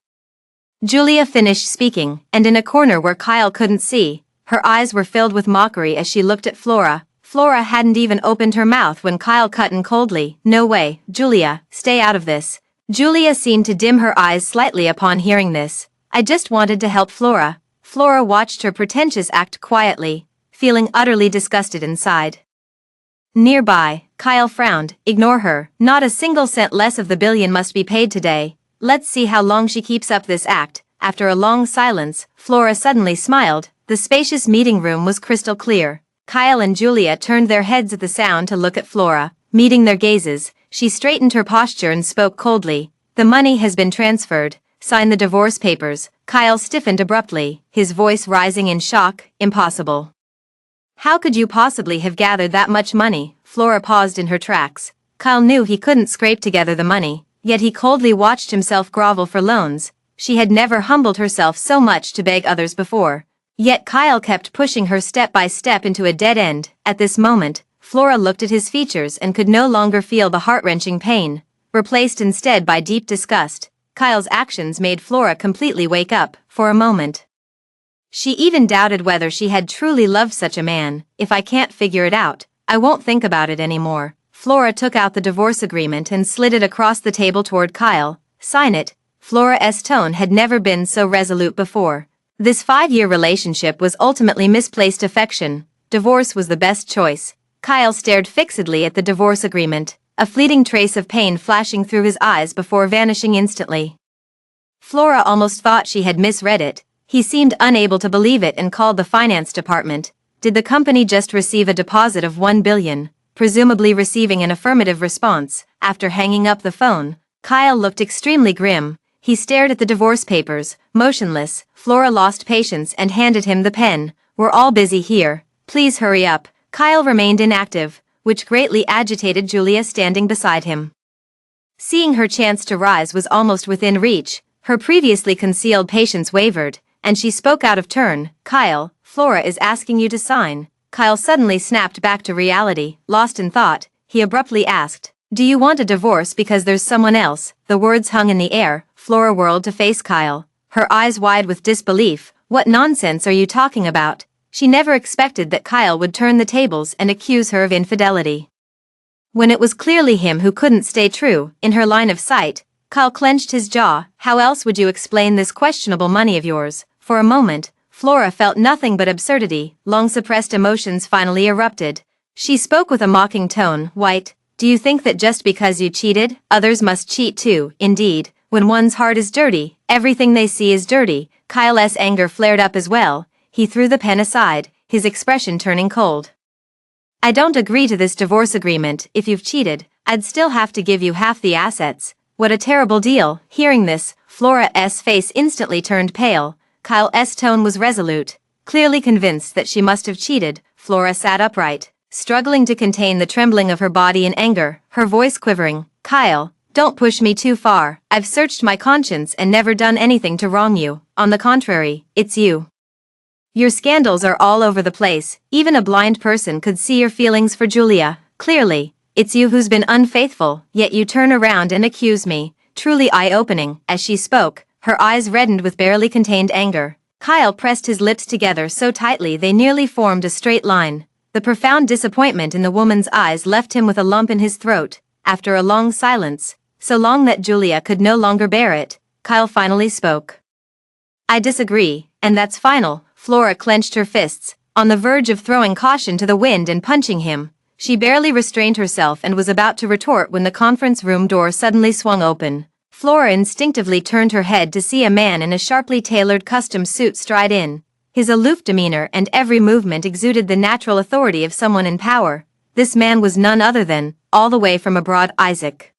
Julia finished speaking, and in a corner where Kyle couldn't see, her eyes were filled with mockery as she looked at Flora. Flora hadn't even opened her mouth when Kyle cut in coldly. No way, Julia, stay out of this. Julia seemed to dim her eyes slightly upon hearing this. I just wanted to help Flora. Flora watched her pretentious act quietly, feeling utterly disgusted inside. Nearby, Kyle frowned. Ignore her. Not a single cent less of the billion must be paid today. Let's see how long she keeps up this act. After a long silence, Flora suddenly smiled. The spacious meeting room was crystal clear. Kyle and Julia turned their heads at the sound to look at Flora. Meeting their gazes, she straightened her posture and spoke coldly. The money has been transferred. Sign the divorce papers. Kyle stiffened abruptly, his voice rising in shock. Impossible. How could you possibly have gathered that much money? Flora paused in her tracks. Kyle knew he couldn't scrape together the money, yet he coldly watched himself grovel for loans. She had never humbled herself so much to beg others before. Yet Kyle kept pushing her step by step into a dead end. At this moment, Flora looked at his features and could no longer feel the heart-wrenching pain, replaced instead by deep disgust. Kyle's actions made Flora completely wake up. For a moment, she even doubted whether she had truly loved such a man. If I can't figure it out, I won't think about it anymore. Flora took out the divorce agreement and slid it across the table toward Kyle. Sign it. Flora's tone had never been so resolute before. This 5-year relationship was ultimately misplaced affection. Divorce was the best choice. Kyle stared fixedly at the divorce agreement, a fleeting trace of pain flashing through his eyes before vanishing instantly. Flora almost thought she had misread it. He seemed unable to believe it and called the finance department. Did the company just receive a deposit of 1 billion, presumably receiving an affirmative response? After hanging up the phone, Kyle looked extremely grim. He stared at the divorce papers, motionless. Flora lost patience and handed him the pen. We're all busy here. Please hurry up. Kyle remained inactive, which greatly agitated Julia standing beside him. Seeing her chance to rise was almost within reach, her previously concealed patience wavered, and she spoke out of turn. Kyle, Flora is asking you to sign. Kyle suddenly snapped back to reality. Lost in thought, he abruptly asked, do you want a divorce because there's someone else? The words hung in the air. Flora whirled to face Kyle, her eyes wide with disbelief. What nonsense are you talking about? She never expected that Kyle would turn the tables and accuse her of infidelity. When it was clearly him who couldn't stay true, in her line of sight, Kyle clenched his jaw. How else would you explain this questionable money of yours? For a moment, Flora felt nothing but absurdity. Long-suppressed emotions finally erupted. She spoke with a mocking tone. White, do you think that just because you cheated, others must cheat too? Indeed, when one's heart is dirty, everything they see is dirty. Kyle's anger flared up as well. He threw the pen aside, his expression turning cold. I don't agree to this divorce agreement. If you've cheated, I'd still have to give you half the assets. What a terrible deal. Hearing this, Flora's face instantly turned pale. Kyle's tone was resolute. Clearly convinced that she must have cheated, Flora sat upright, struggling to contain the trembling of her body in anger, her voice quivering. Kyle, don't push me too far. I've searched my conscience and never done anything to wrong you. On the contrary, it's you. Your scandals are all over the place. Even a blind person could see your feelings for Julia. Clearly, it's you who's been unfaithful, yet you turn around and accuse me. Truly eye-opening. As she spoke, her eyes reddened with barely contained anger. Kyle pressed his lips together so tightly they nearly formed a straight line. The profound disappointment in the woman's eyes left him with a lump in his throat. After a long silence, so long that Julia could no longer bear it, Kyle finally spoke. I disagree, and that's final. Flora clenched her fists, on the verge of throwing caution to the wind and punching him. She barely restrained herself and was about to retort when the conference room door suddenly swung open. Flora instinctively turned her head to see a man in a sharply tailored custom suit stride in. His aloof demeanor and every movement exuded the natural authority of someone in power. This man was none other than, all the way from abroad, Isaac.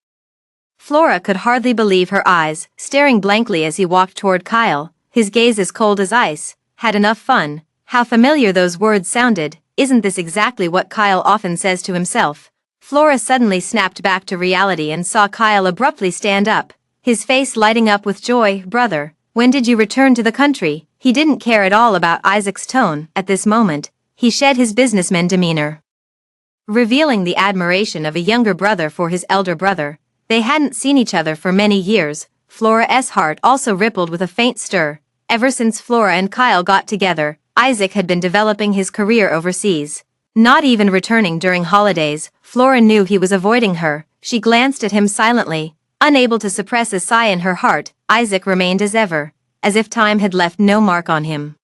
Flora could hardly believe her eyes, staring blankly as he walked toward Kyle, his gaze as cold as ice. Had enough fun. How familiar those words sounded. Isn't this exactly what Kyle often says to himself? Flora suddenly snapped back to reality and saw Kyle abruptly stand up, his face lighting up with joy. Brother, when did you return to the country? He didn't care at all about Isaac's tone. At this moment, he shed his businessman demeanor, revealing the admiration of a younger brother for his elder brother. They hadn't seen each other for many years. Flora's heart also rippled with a faint stir. Ever since Flora and Kyle got together, Isaac had been developing his career overseas. Not even returning during holidays, Flora knew he was avoiding her. She glanced at him silently. Unable to suppress a sigh in her heart, Isaac remained as ever, as if time had left no mark on him.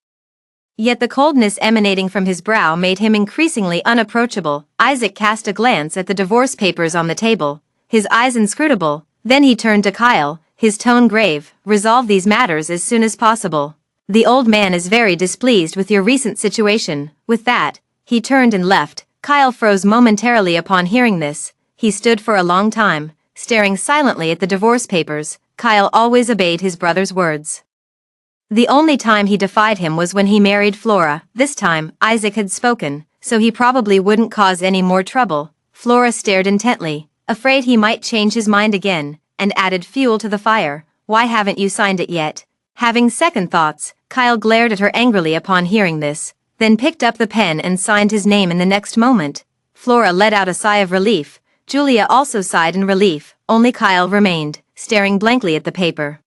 Yet the coldness emanating from his brow made him increasingly unapproachable. Isaac cast a glance at the divorce papers on the table, his eyes inscrutable. Then he turned to Kyle, his tone grave. Resolve these matters as soon as possible. The old man is very displeased with your recent situation. With that, he turned and left. Kyle froze momentarily upon hearing this. He stood for a long time, staring silently at the divorce papers. Kyle always obeyed his brother's words. The only time he defied him was when he married Flora. This time, Isaac had spoken, so he probably wouldn't cause any more trouble. Flora stared intently, afraid he might change his mind again, and added fuel to the fire. Why haven't you signed it yet? Having second thoughts, Kyle glared at her angrily upon hearing this, then picked up the pen and signed his name in the next moment. Flora let out a sigh of relief. Julia also sighed in relief. Only Kyle remained, staring blankly at the paper.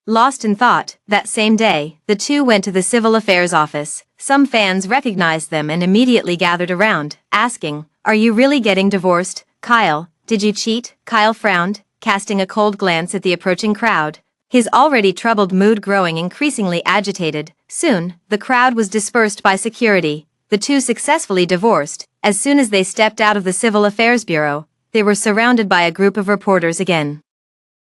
Lost in thought, that same day, the two went to the civil affairs office. Some fans recognized them and immediately gathered around, asking, "Are you really getting divorced, Kyle? Did you cheat?" Kyle frowned, casting a cold glance at the approaching crowd, his already troubled mood growing increasingly agitated. Soon, the crowd was dispersed by security. The two successfully divorced. As soon as they stepped out of the Civil Affairs Bureau, they were surrounded by a group of reporters again.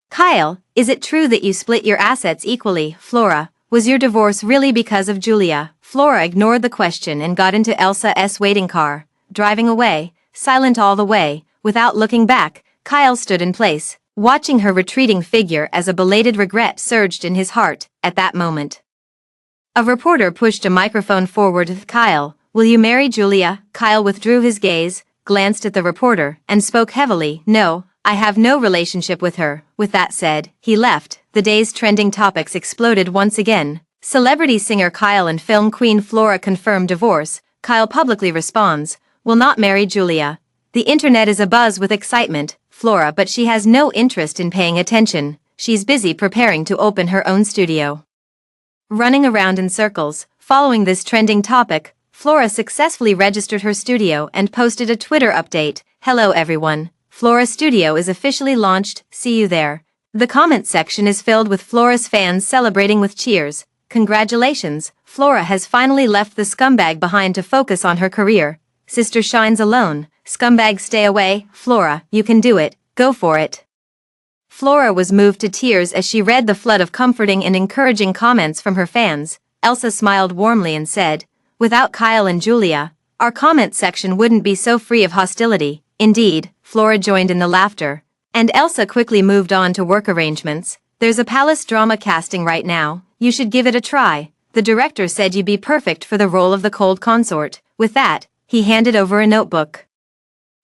Kyle, is it true that you split your assets equally? Flora, was your divorce really because of Julia? Flora ignored the question and got into Elsa's waiting car, driving away, silent all the way. Without looking back, Kyle stood in place, watching her retreating figure as a belated regret surged in his heart. At that moment, a reporter pushed a microphone forward to Kyle. Will you marry Julia? Kyle withdrew his gaze, glanced at the reporter, and spoke heavily. No, I have no relationship with her. With that said, he left. The day's trending topics exploded once again. Celebrity singer Kyle and film queen Flora confirm divorce. Kyle publicly responds, will not marry Julia. The internet is abuzz with excitement. Flora, but she has no interest in paying attention. She's busy preparing to open her own studio. Running around in circles, following this trending topic, Flora successfully registered her studio and posted a Twitter update. Hello everyone. Flora Studio is officially launched. See you there. The comment section is filled with Flora's fans celebrating with cheers. Congratulations, Flora has finally left the scumbag behind to focus on her career. Sister shines alone. Scumbag stay away. Flora, you can do it. Go for it. Flora was moved to tears as she read the flood of comforting and encouraging comments from her fans. Elsa smiled warmly and said, without Kyle and Julia, our comment section wouldn't be so free of hostility. Indeed, Flora joined in the laughter, and Elsa quickly moved on to work arrangements. There's a palace drama casting right now, you should give it a try. The director said you'd be perfect for the role of the cold consort. With that, he handed over a notebook.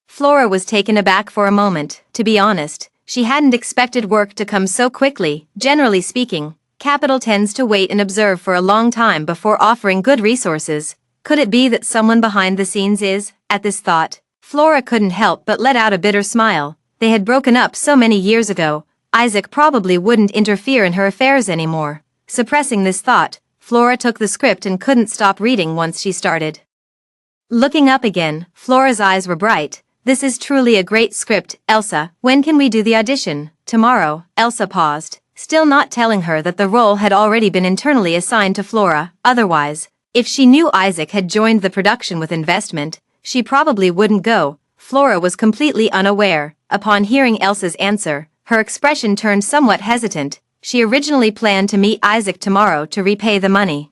Flora was taken aback for a moment. To be honest, she hadn't expected work to come so quickly. Generally speaking, capital tends to wait and observe for a long time before offering good resources. Could it be that someone behind the scenes is? At this thought, Flora couldn't help but let out a bitter smile. They had broken up so many years ago, Isaac probably wouldn't interfere in her affairs anymore. Suppressing this thought, Flora took the script and couldn't stop reading once she started. Looking up again, Flora's eyes were bright. This is truly a great script, Elsa. When can we do the audition? Tomorrow. Elsa paused, still not telling her that the role had already been internally assigned to Flora. Otherwise, if she knew Isaac had joined the production with investment, she probably wouldn't go. Flora was completely unaware. Upon hearing Elsa's answer, her expression turned somewhat hesitant. She originally planned to meet Isaac tomorrow to repay the money.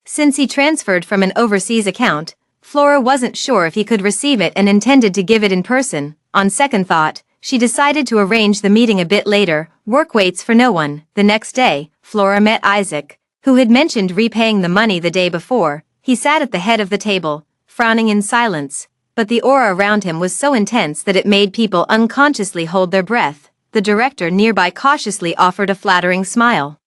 Since he transferred from an overseas account, Flora wasn't sure if he could receive it and intended to give it in person. On second thought, she decided to arrange the meeting a bit later. Work waits for no one. The next day, Flora met Isaac, who had mentioned repaying the money the day before. He sat at the head of the table, frowning in silence, but the aura around him was so intense that it made people unconsciously hold their breath. The director nearby cautiously offered a flattering smile.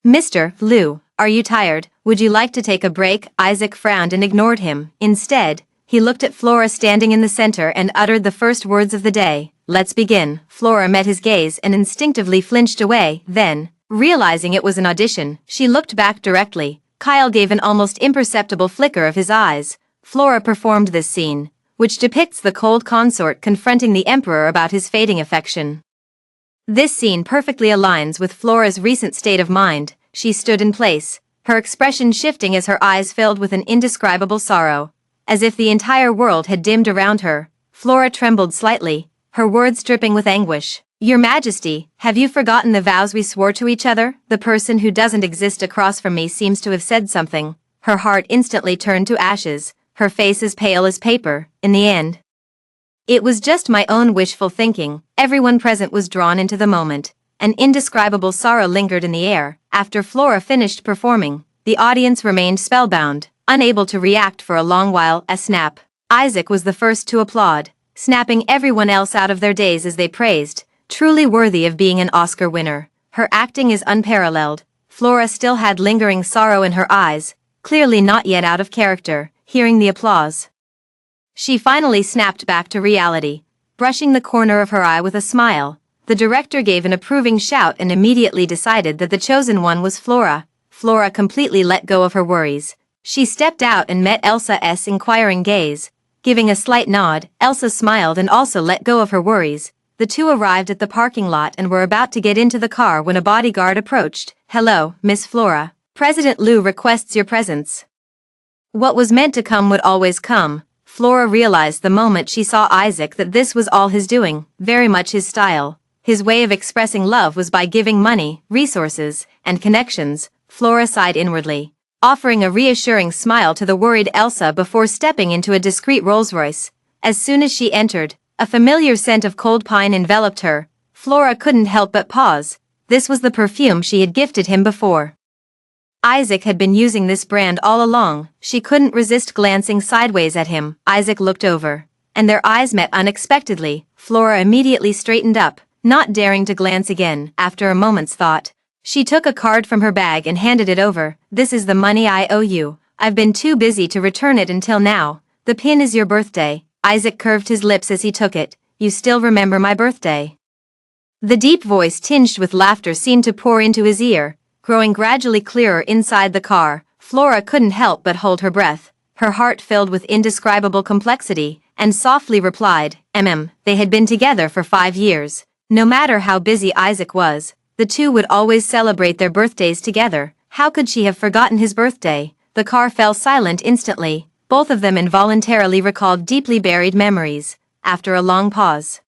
"Mr. Liu, are you tired? Would you like to take a break?" Isaac frowned and ignored him. Instead, he looked at Flora standing in the center and uttered the first words of the day. "Let's begin." Flora met his gaze and instinctively flinched away. Then, realizing it was an audition, she looked back directly. Kyle gave an almost imperceptible flicker of his eyes. Flora performed this scene, which depicts the cold consort confronting the emperor about his fading affection. This scene perfectly aligns with Flora's recent state of mind. She stood in place, her expression shifting as her eyes filled with an indescribable sorrow. As if the entire world had dimmed around her, Flora trembled slightly, her words dripping with anguish. "Your Majesty, have you forgotten the vows we swore to each other?" The person who doesn't exist across from me seems to have said something. Her heart instantly turned to ashes, her face as pale as paper. In the end, it was just my own wishful thinking. Everyone present was drawn into the moment. An indescribable sorrow lingered in the air. After Flora finished performing, the audience remained spellbound, unable to react for a long while. A snap. Isaac was the first to applaud, snapping everyone else out of their daze as they praised. Truly worthy of being an Oscar winner. Her acting is unparalleled. Flora still had lingering sorrow in her eyes, clearly not yet out of character. Hearing the applause, she finally snapped back to reality, brushing the corner of her eye with a smile. The director gave an approving shout and immediately decided that the chosen one was Flora. Flora completely let go of her worries. She stepped out and met Elsa's inquiring gaze. Giving a slight nod, Elsa smiled and also let go of her worries. The two arrived at the parking lot and were about to get into the car when a bodyguard approached. "Hello, Miss Flora. President Liu requests your presence." What was meant to come would always come. Flora realized the moment she saw Isaac that this was all his doing, very much his style. His way of expressing love was by giving money, resources, and connections. Flora sighed inwardly, offering a reassuring smile to the worried Elsa before stepping into a discreet Rolls-Royce. As soon as she entered, a familiar scent of cold pine enveloped her. Flora couldn't help but pause. This was the perfume she had gifted him before. Isaac had been using this brand all along. She couldn't resist glancing sideways at him. Isaac looked over, and their eyes met unexpectedly. Flora immediately straightened up, not daring to glance again. After a moment's thought, she took a card from her bag and handed it over. "This is the money I owe you. I've been too busy to return it until now. The pin is your birthday." Isaac curved his lips as he took it. "You still remember my birthday?" The deep voice tinged with laughter seemed to pour into his ear, growing gradually clearer inside the car. Flora couldn't help but hold her breath, her heart filled with indescribable complexity, and softly replied, They had been together for 5 years. No matter how busy Isaac was, the two would always celebrate their birthdays together. How could she have forgotten his birthday? The car fell silent instantly. Both of them involuntarily recalled deeply buried memories. After a long pause,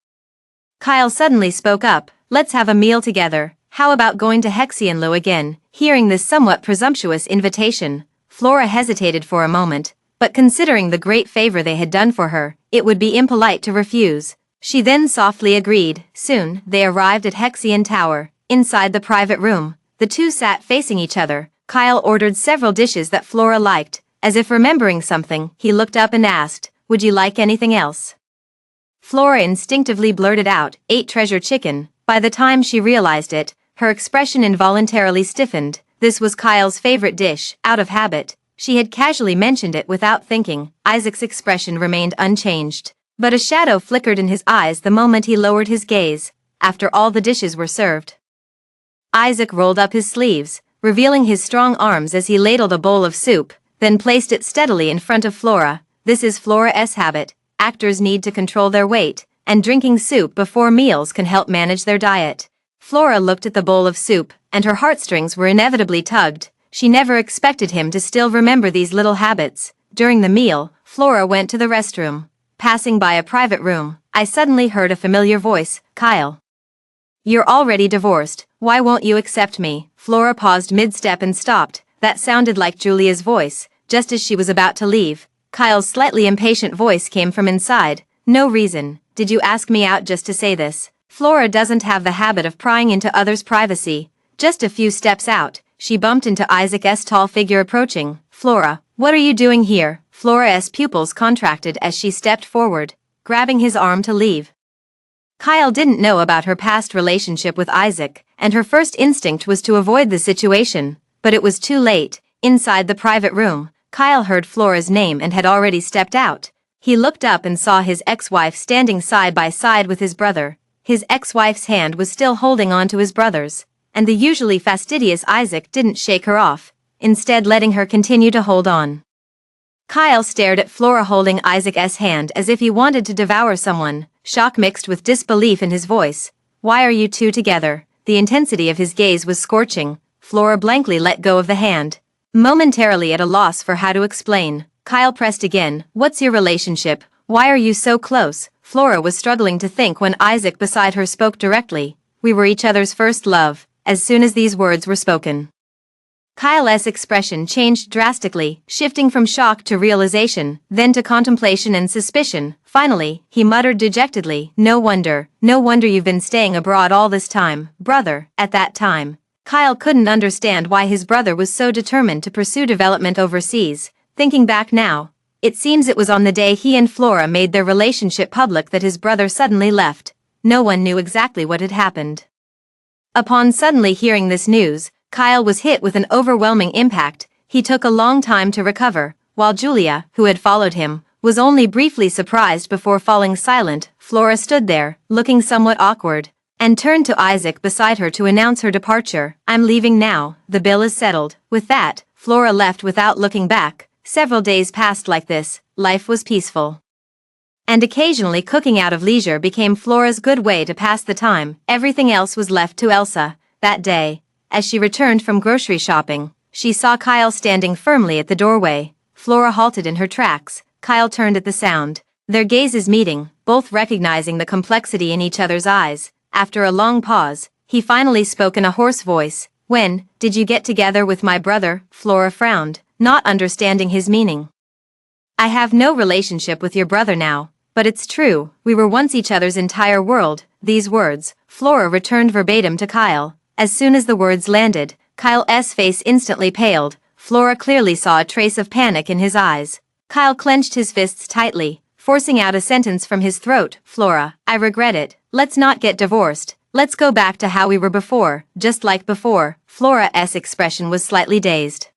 Kyle suddenly spoke up. "Let's have a meal together. How about going to Hexianlu again?" Hearing this somewhat presumptuous invitation, Flora hesitated for a moment, but considering the great favor they had done for her, it would be impolite to refuse. She then softly agreed. Soon, they arrived at Hexion Tower. Inside the private room, the two sat facing each other. Kyle ordered several dishes that Flora liked. As if remembering something, he looked up and asked, "Would you like anything else?" Flora instinctively blurted out, "Ate treasure chicken." By the time she realized it, her expression involuntarily stiffened. This was Kyle's favorite dish. Out of habit, she had casually mentioned it without thinking. Isaac's expression remained unchanged, but a shadow flickered in his eyes the moment he lowered his gaze. After all the dishes were served, Isaac rolled up his sleeves, revealing his strong arms as he ladled a bowl of soup, then placed it steadily in front of Flora. This is Flora's habit. Actors need to control their weight, and drinking soup before meals can help manage their diet. Flora looked at the bowl of soup, and her heartstrings were inevitably tugged. She never expected him to still remember these little habits. During the meal, Flora went to the restroom. Passing by a private room, I suddenly heard a familiar voice, "Kyle. You're already divorced, why won't you accept me?" Flora paused mid-step and stopped. That sounded like Julia's voice. Just as she was about to leave, Kyle's slightly impatient voice came from inside. "No reason. Did you ask me out just to say this?" Flora doesn't have the habit of prying into others' privacy. Just a few steps out, she bumped into Isaac's tall figure approaching. "Flora, what are you doing here?" Flora's pupils contracted as she stepped forward, grabbing his arm to leave. Kyle didn't know about her past relationship with Isaac, and her first instinct was to avoid the situation, but it was too late. Inside the private room, Kyle heard Flora's name and had already stepped out. He looked up and saw his ex-wife standing side by side with his brother. His ex-wife's hand was still holding on to his brother's, and the usually fastidious Isaac didn't shake her off, instead letting her continue to hold on. Kyle stared at Flora holding Isaac's hand as if he wanted to devour someone, shock mixed with disbelief in his voice. "Why are you two together?" The intensity of his gaze was scorching. Flora blankly let go of the hand, momentarily at a loss for how to explain. Kyle pressed again. "What's your relationship? Why are you so close?" Flora was struggling to think when Isaac beside her spoke directly. "We were each other's first love." As soon as these words were spoken, Kyle's expression changed drastically, shifting from shock to realization, then to contemplation and suspicion. Finally, he muttered dejectedly, no wonder you've been staying abroad all this time, brother." At that time, Kyle couldn't understand why his brother was so determined to pursue development overseas. Thinking back now, it seems it was on the day he and Flora made their relationship public that his brother suddenly left. No one knew exactly what had happened. Upon suddenly hearing this news, Kyle was hit with an overwhelming impact. He took a long time to recover, while Julia, who had followed him, was only briefly surprised before falling silent. Flora stood there, looking somewhat awkward, and turned to Isaac beside her to announce her departure. "I'm leaving now, the bill is settled." With that, Flora left without looking back. Several days passed like this. Life was peaceful, and occasionally cooking out of leisure became Flora's good way to pass the time. Everything else was left to Elsa. That day, as she returned from grocery shopping, she saw Kyle standing firmly at the doorway. Flora halted in her tracks. Kyle turned at the sound, their gazes meeting, both recognizing the complexity in each other's eyes. After a long pause, he finally spoke in a hoarse voice. "When did you get together with my brother?" Flora frowned, not understanding his meaning. "I have no relationship with your brother now, but it's true, we were once each other's entire world." These words, Flora returned verbatim to Kyle. As soon as the words landed, Kyle's face instantly paled. Flora clearly saw a trace of panic in his eyes. Kyle clenched his fists tightly, forcing out a sentence from his throat. "Flora, I regret it. Let's not get divorced. Let's go back to how we were before." Just like before, Flora's expression was slightly dazed.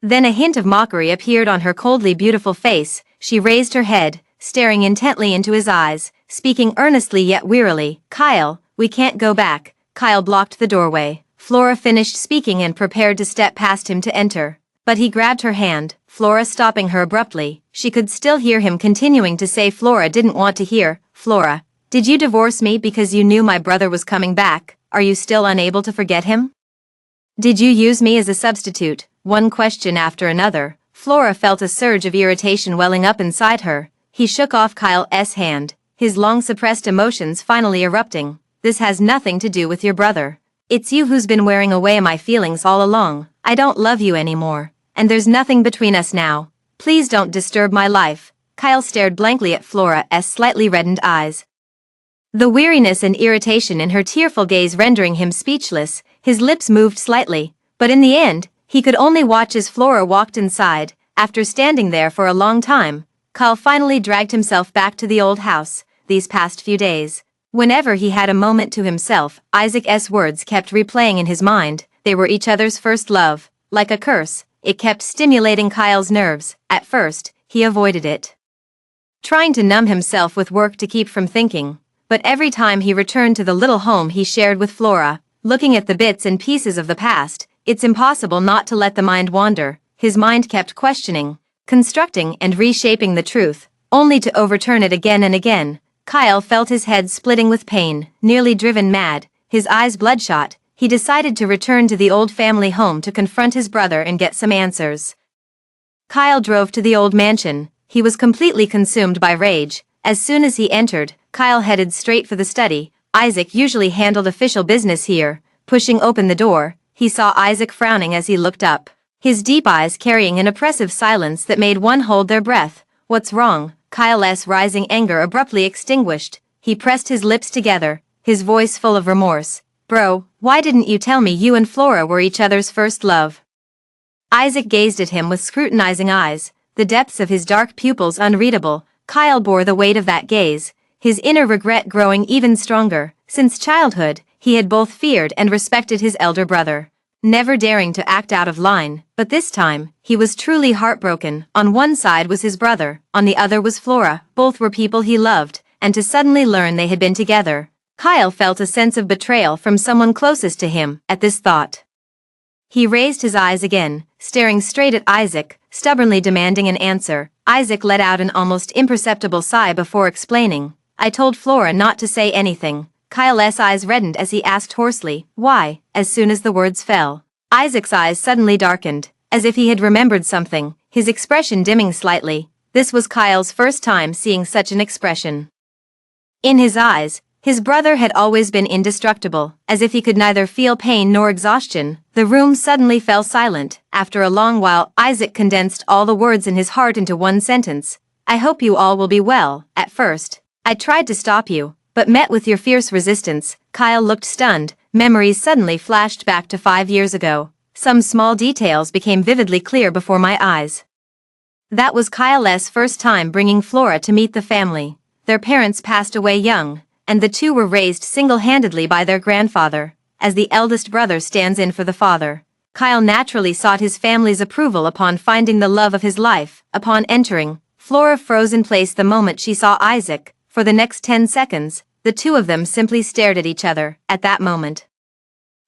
Then a hint of mockery appeared on her coldly beautiful face. She raised her head, staring intently into his eyes, speaking earnestly yet wearily. "Kyle, we can't go back." Kyle blocked the doorway. Flora finished speaking and prepared to step past him to enter, but he grabbed her hand, Flora stopping her abruptly. She could still hear him continuing to say Flora didn't want to hear. "Flora, did you divorce me because you knew my brother was coming back? Are you still unable to forget him? Did you use me as a substitute?" One question after another, Flora felt a surge of irritation welling up inside her. He shook off Kyle's hand, his long-suppressed emotions finally erupting. "This has nothing to do with your brother. It's you who's been wearing away my feelings all along. I don't love you anymore, and there's nothing between us now. Please don't disturb my life." Kyle stared blankly at Flora's slightly reddened eyes. The weariness and irritation in her tearful gaze rendering him speechless. His lips moved slightly, but in the end, he could only watch as Flora walked inside. After standing there for a long time, Kyle finally dragged himself back to the old house. These past few days, whenever he had a moment to himself, Isaac's words kept replaying in his mind. They were each other's first love. Like a curse, it kept stimulating Kyle's nerves. At first, he avoided it, trying to numb himself with work to keep from thinking. But every time he returned to the little home he shared with Flora, looking at the bits and pieces of the past, it's impossible not to let the mind wander. His mind kept questioning, constructing and reshaping the truth, only to overturn it again and again. Kyle felt his head splitting with pain, nearly driven mad, his eyes bloodshot. He decided to return to the old family home to confront his brother and get some answers. Kyle drove to the old mansion. He was completely consumed by rage. As soon as he entered, Kyle headed straight for the study. Isaac usually handled official business here. Pushing open the door, he saw Isaac frowning as he looked up, his deep eyes carrying an oppressive silence that made one hold their breath. "What's wrong?" Kyle's rising anger abruptly extinguished. He pressed his lips together, his voice full of remorse. "Bro, why didn't you tell me you and Flora were each other's first love?" Isaac gazed at him with scrutinizing eyes, the depths of his dark pupils unreadable. Kyle bore the weight of that gaze, his inner regret growing even stronger. Since childhood, he had both feared and respected his elder brother, never daring to act out of line. But this time, he was truly heartbroken. On one side was his brother, on the other was Flora. Both were people he loved, and to suddenly learn they had been together, Kyle felt a sense of betrayal from someone closest to him. At this thought, he raised his eyes again, staring straight at Isaac, stubbornly demanding an answer. Isaac let out an almost imperceptible sigh before explaining, "I told Flora not to say anything." Kyle's eyes reddened as he asked hoarsely, "Why?" As soon as the words fell, Isaac's eyes suddenly darkened, as if he had remembered something, his expression dimming slightly. This was Kyle's first time seeing such an expression. In his eyes, his brother had always been indestructible, as if he could neither feel pain nor exhaustion. The room suddenly fell silent. After a long while, Isaac condensed all the words in his heart into one sentence. "I hope you all will be well." "At first, I tried to stop you, but met with your fierce resistance." Kyle looked stunned. Memories suddenly flashed back to 5 years ago. Some small details became vividly clear before my eyes. That was Kyle's first time bringing Flora to meet the family. Their parents passed away young, and the two were raised single-handedly by their grandfather. As the eldest brother stands in for the father, Kyle naturally sought his family's approval upon finding the love of his life. Upon entering, Flora froze in place the moment she saw Isaac. For the next 10 seconds, the two of them simply stared at each other. At that moment,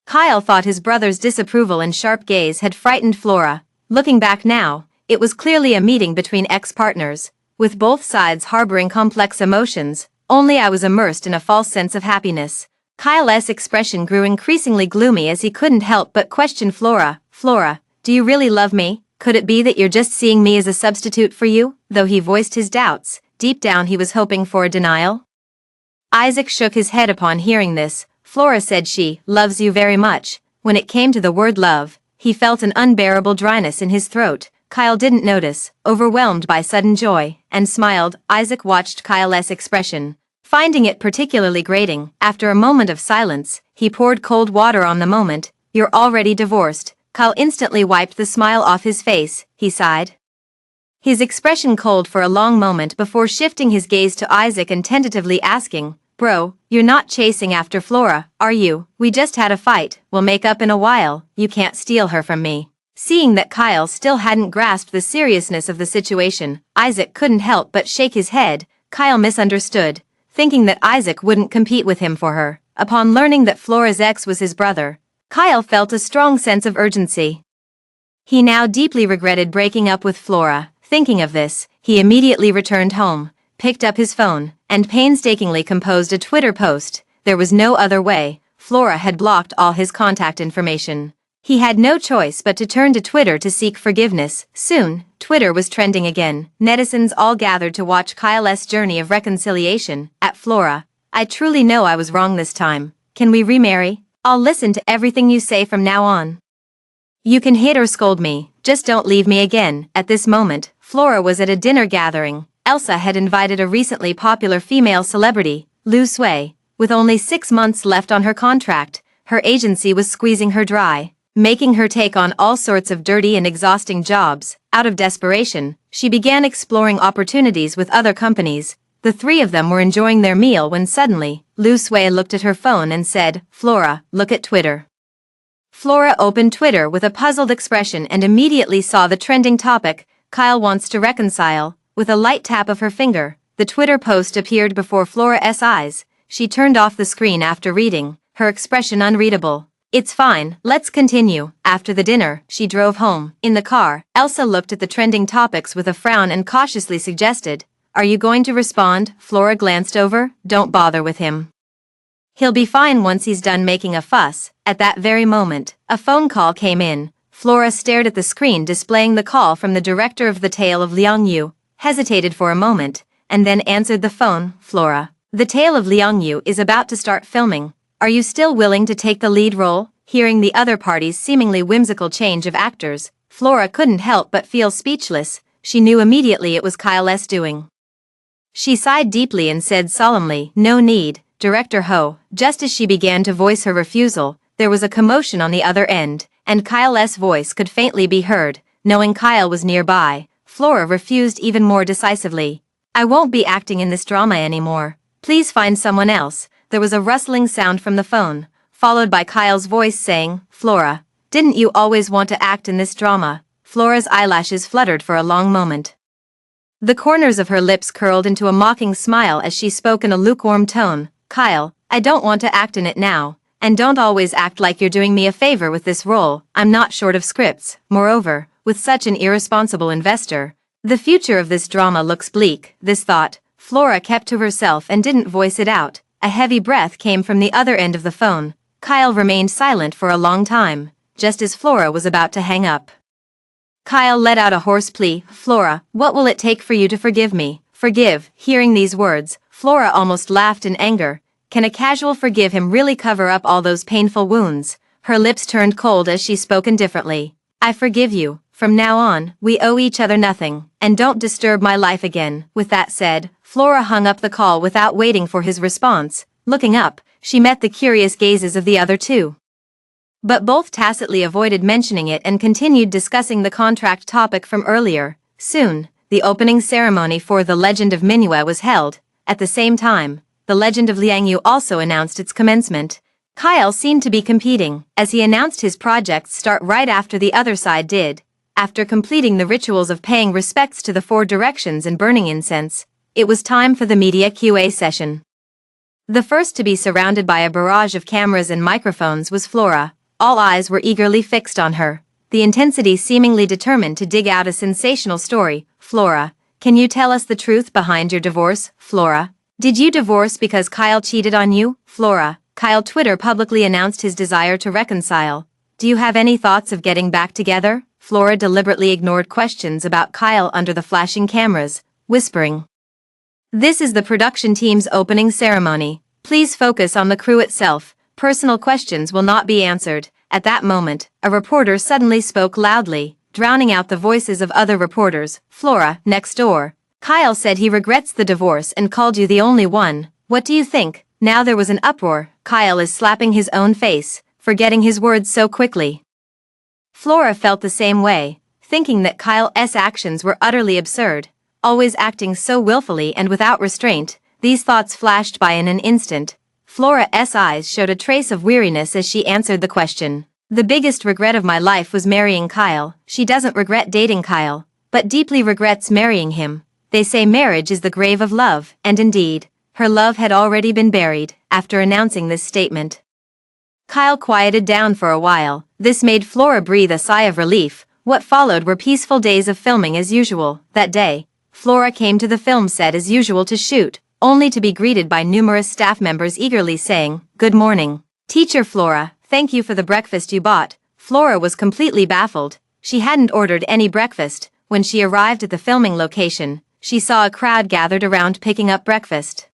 Kyle thought his brother's disapproval and sharp gaze had frightened Flora. Looking back now, it was clearly a meeting between ex-partners, with both sides harboring complex emotions. Only I was immersed in a false sense of happiness. Kyle's expression grew increasingly gloomy as he couldn't help but question Flora. "Flora, do you really love me? Could it be that you're just seeing me as a substitute for you?" Though he voiced his doubts, deep down he was hoping for a denial. Isaac shook his head upon hearing this. Flora said she loves you very much. When it came to the word love, he felt an unbearable dryness in his throat. Kyle didn't notice, overwhelmed by sudden joy, and smiled. Isaac watched Kyle's expression, finding it particularly grating. After a moment of silence, he poured cold water on the moment. "You're already divorced." Kyle instantly wiped the smile off his face. He sighed, his expression cold for a long moment before shifting his gaze to Isaac and tentatively asking, "Bro, you're not chasing after Flora, are you? We just had a fight. We'll make up in a while. You can't steal her from me." Seeing that Kyle still hadn't grasped the seriousness of the situation, Isaac couldn't help but shake his head. Kyle misunderstood, thinking that Isaac wouldn't compete with him for her. Upon learning that Flora's ex was his brother, Kyle felt a strong sense of urgency. He now deeply regretted breaking up with Flora. Thinking of this, he immediately returned home, picked up his phone, and painstakingly composed a Twitter post. There was no other way. Flora had blocked all his contact information. He had no choice but to turn to Twitter to seek forgiveness. Soon, Twitter was trending again. Netizens all gathered to watch Kyle's journey of reconciliation. "At Flora, I truly know I was wrong this time. Can we remarry? I'll listen to everything you say from now on. You can hit or scold me, just don't leave me again." At this moment, Flora was at a dinner gathering. Elsa had invited a recently popular female celebrity, Lu Sui. With only 6 months left on her contract, her agency was squeezing her dry, making her take on all sorts of dirty and exhausting jobs. Out of desperation, she began exploring opportunities with other companies. The three of them were enjoying their meal when suddenly, Lu Sui looked at her phone and said, "Flora, look at Twitter." Flora opened Twitter with a puzzled expression and immediately saw the trending topic, "Kyle wants to reconcile." With a light tap of her finger, the Twitter post appeared before Flora's eyes. She turned off the screen after reading, her expression unreadable. "It's fine, let's continue." After the dinner, she drove home. In the car, Elsa looked at the trending topics with a frown and cautiously suggested, "Are you going to respond?" Flora glanced over. "Don't bother with him. He'll be fine once he's done making a fuss." At that very moment, a phone call came in. Flora stared at the screen displaying the call from the director of The Tale of Liang Yu, hesitated for a moment, and then answered the phone. "Flora, The Tale of Liang Yu is about to start filming. Are you still willing to take the lead role?" Hearing the other party's seemingly whimsical change of actors, Flora couldn't help but feel speechless. She knew immediately it was Kyle's doing. She sighed deeply and said solemnly, "No need, Director Ho." Just as she began to voice her refusal, there was a commotion on the other end, and Kyle's voice could faintly be heard. Knowing Kyle was nearby, Flora refused even more decisively. "I won't be acting in this drama anymore. Please find someone else." There was a rustling sound from the phone, followed by Kyle's voice saying, "Flora, didn't you always want to act in this drama?" Flora's eyelashes fluttered for a long moment. The corners of her lips curled into a mocking smile as she spoke in a lukewarm tone. "Kyle, I don't want to act in it now, and don't always act like you're doing me a favor with this role. I'm not short of scripts. Moreover, with such an irresponsible investor, the future of this drama looks bleak." This thought, Flora kept to herself and didn't voice it out. A heavy breath came from the other end of the phone. Kyle remained silent for a long time, just as Flora was about to hang up. Kyle let out a hoarse plea. "Flora, what will it take for you to forgive me?" "Forgive?" Hearing these words, Flora almost laughed in anger. Can a casual forgive him really cover up all those painful wounds? Her lips turned cold as she spoke indifferently. "I forgive you. From now on, we owe each other nothing, and don't disturb my life again." With that said, Flora hung up the call without waiting for his response. Looking up, she met the curious gazes of the other two. But both tacitly avoided mentioning it and continued discussing the contract topic from earlier. Soon, the opening ceremony for The Legend of Minhua was held. At the same time, The Legend of Liang Yu also announced its commencement. Kyle seemed to be competing, as he announced his project's start right after the other side did. After completing the rituals of paying respects to the four directions and burning incense, it was time for the media QA session. The first to be surrounded by a barrage of cameras and microphones was Flora. All eyes were eagerly fixed on her, the intensity seemingly determined to dig out a sensational story. "Flora, can you tell us the truth behind your divorce?" "Flora, did you divorce because Kyle cheated on you?" "Flora, Kyle Twitter publicly announced his desire to reconcile. Do you have any thoughts of getting back together?" Flora deliberately ignored questions about Kyle under the flashing cameras, whispering, "This is the production team's opening ceremony. Please focus on the crew itself. Personal questions will not be answered." At that moment, a reporter suddenly spoke loudly, drowning out the voices of other reporters. "Flora, next door. Kyle said he regrets the divorce and called you the only one. What do you think?" Now there was an uproar. Kyle is slapping his own face, forgetting his words so quickly. Flora felt the same way, thinking that Kyle's actions were utterly absurd, always acting so willfully and without restraint. These thoughts flashed by in an instant. Flora's eyes showed a trace of weariness as she answered the question. "The biggest regret of my life was marrying Kyle." She doesn't regret dating Kyle, but deeply regrets marrying him. They say marriage is the grave of love, and indeed, her love had already been buried. After announcing this statement, Kyle quieted down for a while. This made Flora breathe a sigh of relief. What followed were peaceful days of filming as usual. That day, Flora came to the film set as usual to shoot, only to be greeted by numerous staff members eagerly saying, "Good morning, Teacher Flora, thank you for the breakfast you bought." Flora was completely baffled. She hadn't ordered any breakfast. When she arrived at the filming location, she saw a crowd gathered around picking up breakfast,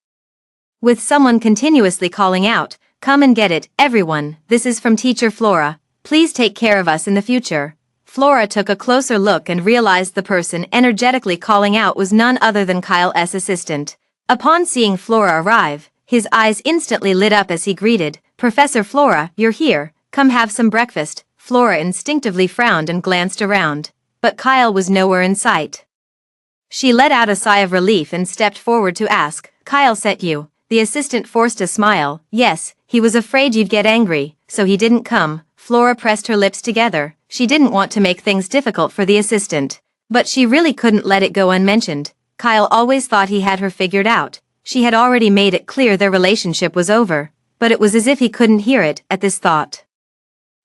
with someone continuously calling out, "Come and get it, everyone, this is from Teacher Flora. Please take care of us in the future." Flora took a closer look and realized the person energetically calling out was none other than Kyle's assistant. Upon seeing Flora arrive, His eyes instantly lit up as he greeted, "Professor Flora, you're here, come have some breakfast." Flora instinctively frowned and glanced around, but Kyle was nowhere in sight. She let out a sigh of relief and stepped forward to ask, "Kyle sent you?" The assistant forced a smile. "Yes, he was afraid you'd get angry, so he didn't come." Flora pressed her lips together. She didn't want to make things difficult for the assistant, but she really couldn't let it go unmentioned. Kyle always thought he had her figured out. She had already made it clear their relationship was over, but it was as if he couldn't hear it at this thought.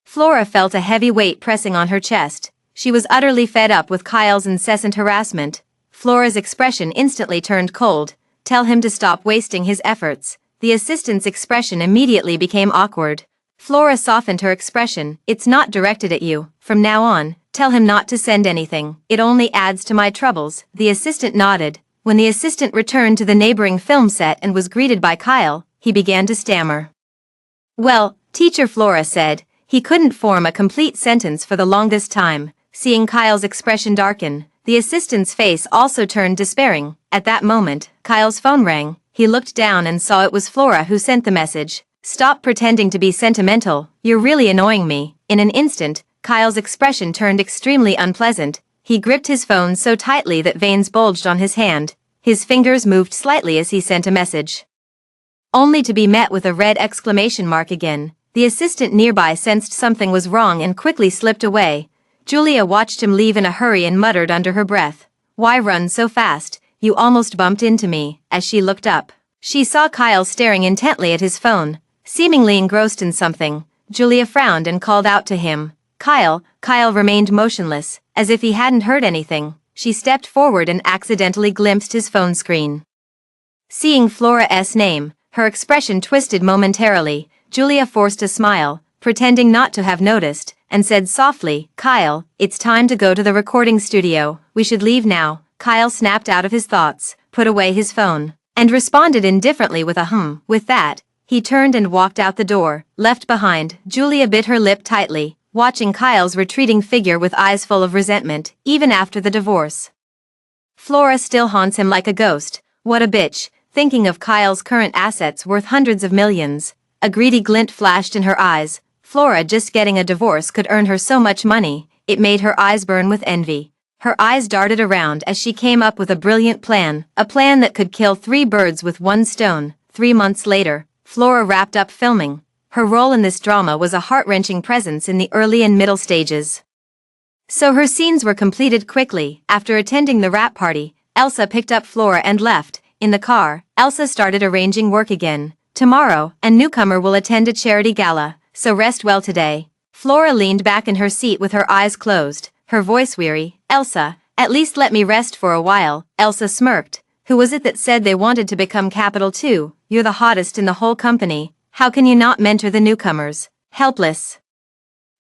Flora felt a heavy weight pressing on her chest. She was utterly fed up with Kyle's incessant harassment. Flora's expression instantly turned cold. "Tell him to stop wasting his efforts." The assistant's expression immediately became awkward. Flora softened her expression. "It's not directed at you. From now on, tell him not to send anything. It only adds to my troubles." The assistant nodded. When the assistant returned to the neighboring film set and was greeted by Kyle, he began to stammer. "Well, teacher," Flora said. He couldn't form a complete sentence for the longest time. Seeing Kyle's expression darken, the assistant's face also turned despairing. At that moment, Kyle's phone rang. He looked down and saw it was Flora who sent the message. "Stop pretending to be sentimental, you're really annoying me." In an instant, Kyle's expression turned extremely unpleasant. He gripped his phone so tightly that veins bulged on his hand. His fingers moved slightly as he sent a message, only to be met with a red exclamation mark again. The assistant nearby sensed something was wrong and quickly slipped away. Julia watched him leave in a hurry and muttered under her breath, "Why run so fast? You almost bumped into me." As she looked up, she saw Kyle staring intently at his phone, seemingly engrossed in something. Julia frowned and called out to him, "Kyle." Kyle remained motionless, as if he hadn't heard anything. She stepped forward and accidentally glimpsed his phone screen. Seeing Flora's name, her expression twisted momentarily. Julia forced a smile, pretending not to have noticed, and said softly, "Kyle, it's time to go to the recording studio. We should leave now." Kyle snapped out of his thoughts, put away his phone, and responded indifferently with a "hmm." With that, he turned and walked out the door. Left behind, Julia bit her lip tightly, watching Kyle's retreating figure with eyes full of resentment, even after the divorce. Flora still haunts him like a ghost. What a bitch, thinking of Kyle's current assets worth hundreds of millions. A greedy glint flashed in her eyes. Flora just getting a divorce could earn her so much money, it made her eyes burn with envy. Her eyes darted around as she came up with a brilliant plan, a plan that could kill 3 birds with 1 stone. 3 months later, Flora wrapped up filming. Her role in this drama was a heart-wrenching presence in the early and middle stages. So her scenes were completed quickly. After attending the wrap party, Elsa picked up Flora and left. In the car, Elsa started arranging work again. "Tomorrow, a newcomer will attend a charity gala, so rest well today." Flora leaned back in her seat with her eyes closed, her voice weary. "Elsa, at least let me rest for a while." Elsa smirked. "Who was it that said they wanted to become Capital 2? You're the hottest in the whole company. How can you not mentor the newcomers?" Helpless,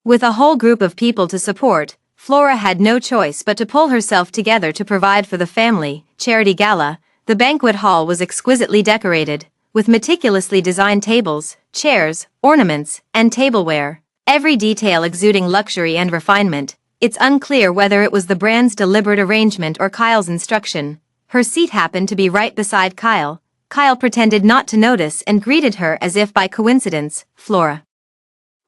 with a whole group of people to support, Flora had no choice but to pull herself together to provide for the family. Charity gala. The banquet hall was exquisitely decorated, with meticulously designed tables, chairs, ornaments, and tableware, every detail exuding luxury and refinement. It's unclear whether it was the brand's deliberate arrangement or Kyle's instruction. Her seat happened to be right beside Kyle. Kyle pretended not to notice and greeted her as if by coincidence. "Flora."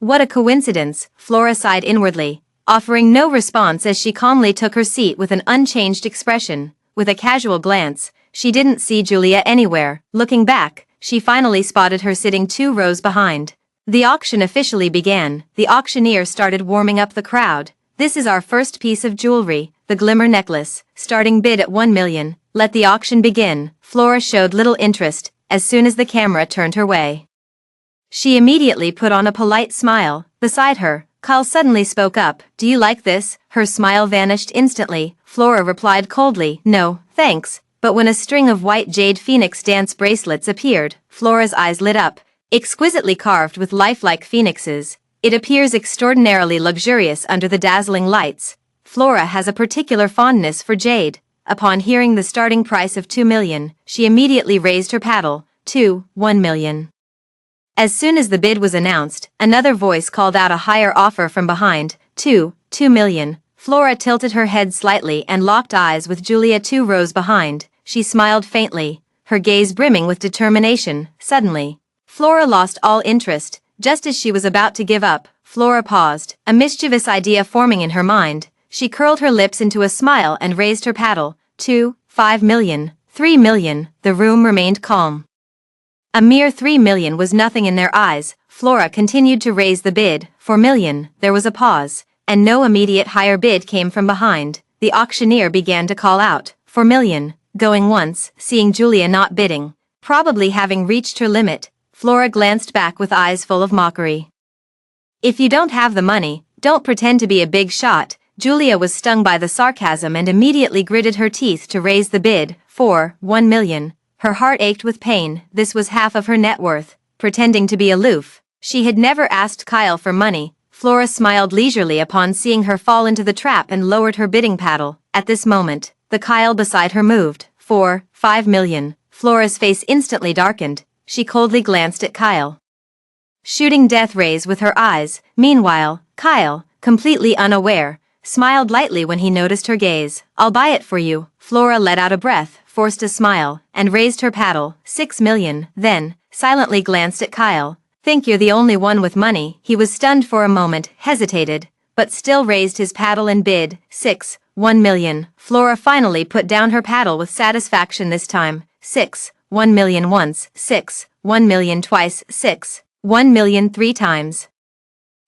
"What a coincidence," Flora sighed inwardly, offering no response as she calmly took her seat with an unchanged expression. With a casual glance, she didn't see Julia anywhere. Looking back, she finally spotted her sitting 2 rows behind. The auction officially began. The auctioneer started warming up the crowd. "This is our first piece of jewelry, the Glimmer necklace. Starting bid at 1 million. Let the auction begin." Flora showed little interest. As soon as the camera turned her way, she immediately put on a polite smile. Beside her, Kyle suddenly spoke up. "Do you like this?" Her smile vanished instantly. Flora replied coldly, "No, thanks." But when a string of white jade phoenix dance bracelets appeared, Flora's eyes lit up. Exquisitely carved with lifelike phoenixes, it appears extraordinarily luxurious under the dazzling lights. Flora has a particular fondness for jade. Upon hearing the starting price of 2 million, she immediately raised her paddle to 1 million. As soon as the bid was announced, another voice called out a higher offer from behind, 2 million. Flora tilted her head slightly and locked eyes with Julia 2 rows behind. She smiled faintly. her gaze brimming with determination. Suddenly, Flora lost all interest. Just as she was about to give up, Flora paused, a mischievous idea forming in her mind. She curled her lips into a smile and raised her paddle. 2, 5 million, 3 million, the room remained calm. A mere 3 million was nothing in their eyes. Flora continued to raise the bid. 4 million, there was a pause, and no immediate higher bid came from behind. The auctioneer began to call out, 4 million, going once, seeing Julia not bidding, probably having reached her limit. Flora glanced back with eyes full of mockery. If you don't have the money, don't pretend to be a big shot. Julia was stung by the sarcasm and immediately gritted her teeth to raise the bid. 1 million. Her heart ached with pain. This was half of her net worth. Pretending to be aloof, she had never asked Kyle for money. Flora smiled leisurely upon seeing her fall into the trap and lowered her bidding paddle. At this moment, the Kyle beside her moved. 5 million. Flora's face instantly darkened. She coldly glanced at Kyle, shooting death rays with her eyes. Meanwhile, Kyle, completely unaware, smiled lightly when he noticed her gaze. I'll buy it for you. Flora let out a breath, forced a smile, and raised her paddle. 6 million, then, silently glanced at Kyle. Think you're the only one with money? He was stunned for a moment, hesitated, but still raised his paddle and bid. 1 million. Flora finally put down her paddle with satisfaction this time. 1 million once, 1 million twice, 1 million 3 times.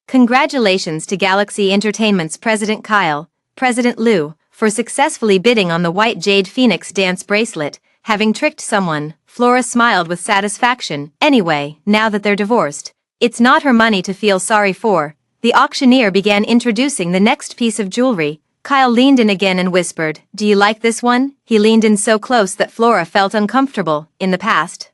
Congratulations to Galaxy Entertainment's President Kyle, President Lou, for successfully bidding on the White Jade Phoenix dance bracelet. Having tricked someone, Flora smiled with satisfaction. Anyway, now that they're divorced, it's not her money to feel sorry for. The auctioneer began introducing the next piece of jewelry. Kyle leaned in again and whispered, "Do you like this one?" He leaned in so close that Flora felt uncomfortable. In the past,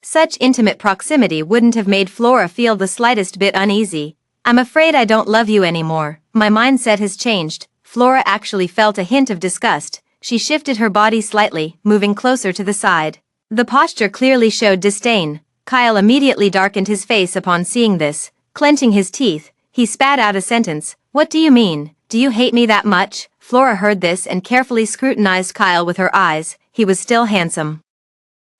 such intimate proximity wouldn't have made Flora feel the slightest bit uneasy. "I'm afraid I don't love you anymore. My mindset has changed." Flora actually felt a hint of disgust. She shifted her body slightly, moving closer to the side. The posture clearly showed disdain. Kyle immediately darkened his face upon seeing this. Clenching his teeth, he spat out a sentence. "What do you mean? Do you hate me that much?" Flora heard this and carefully scrutinized Kyle with her eyes. He was still handsome,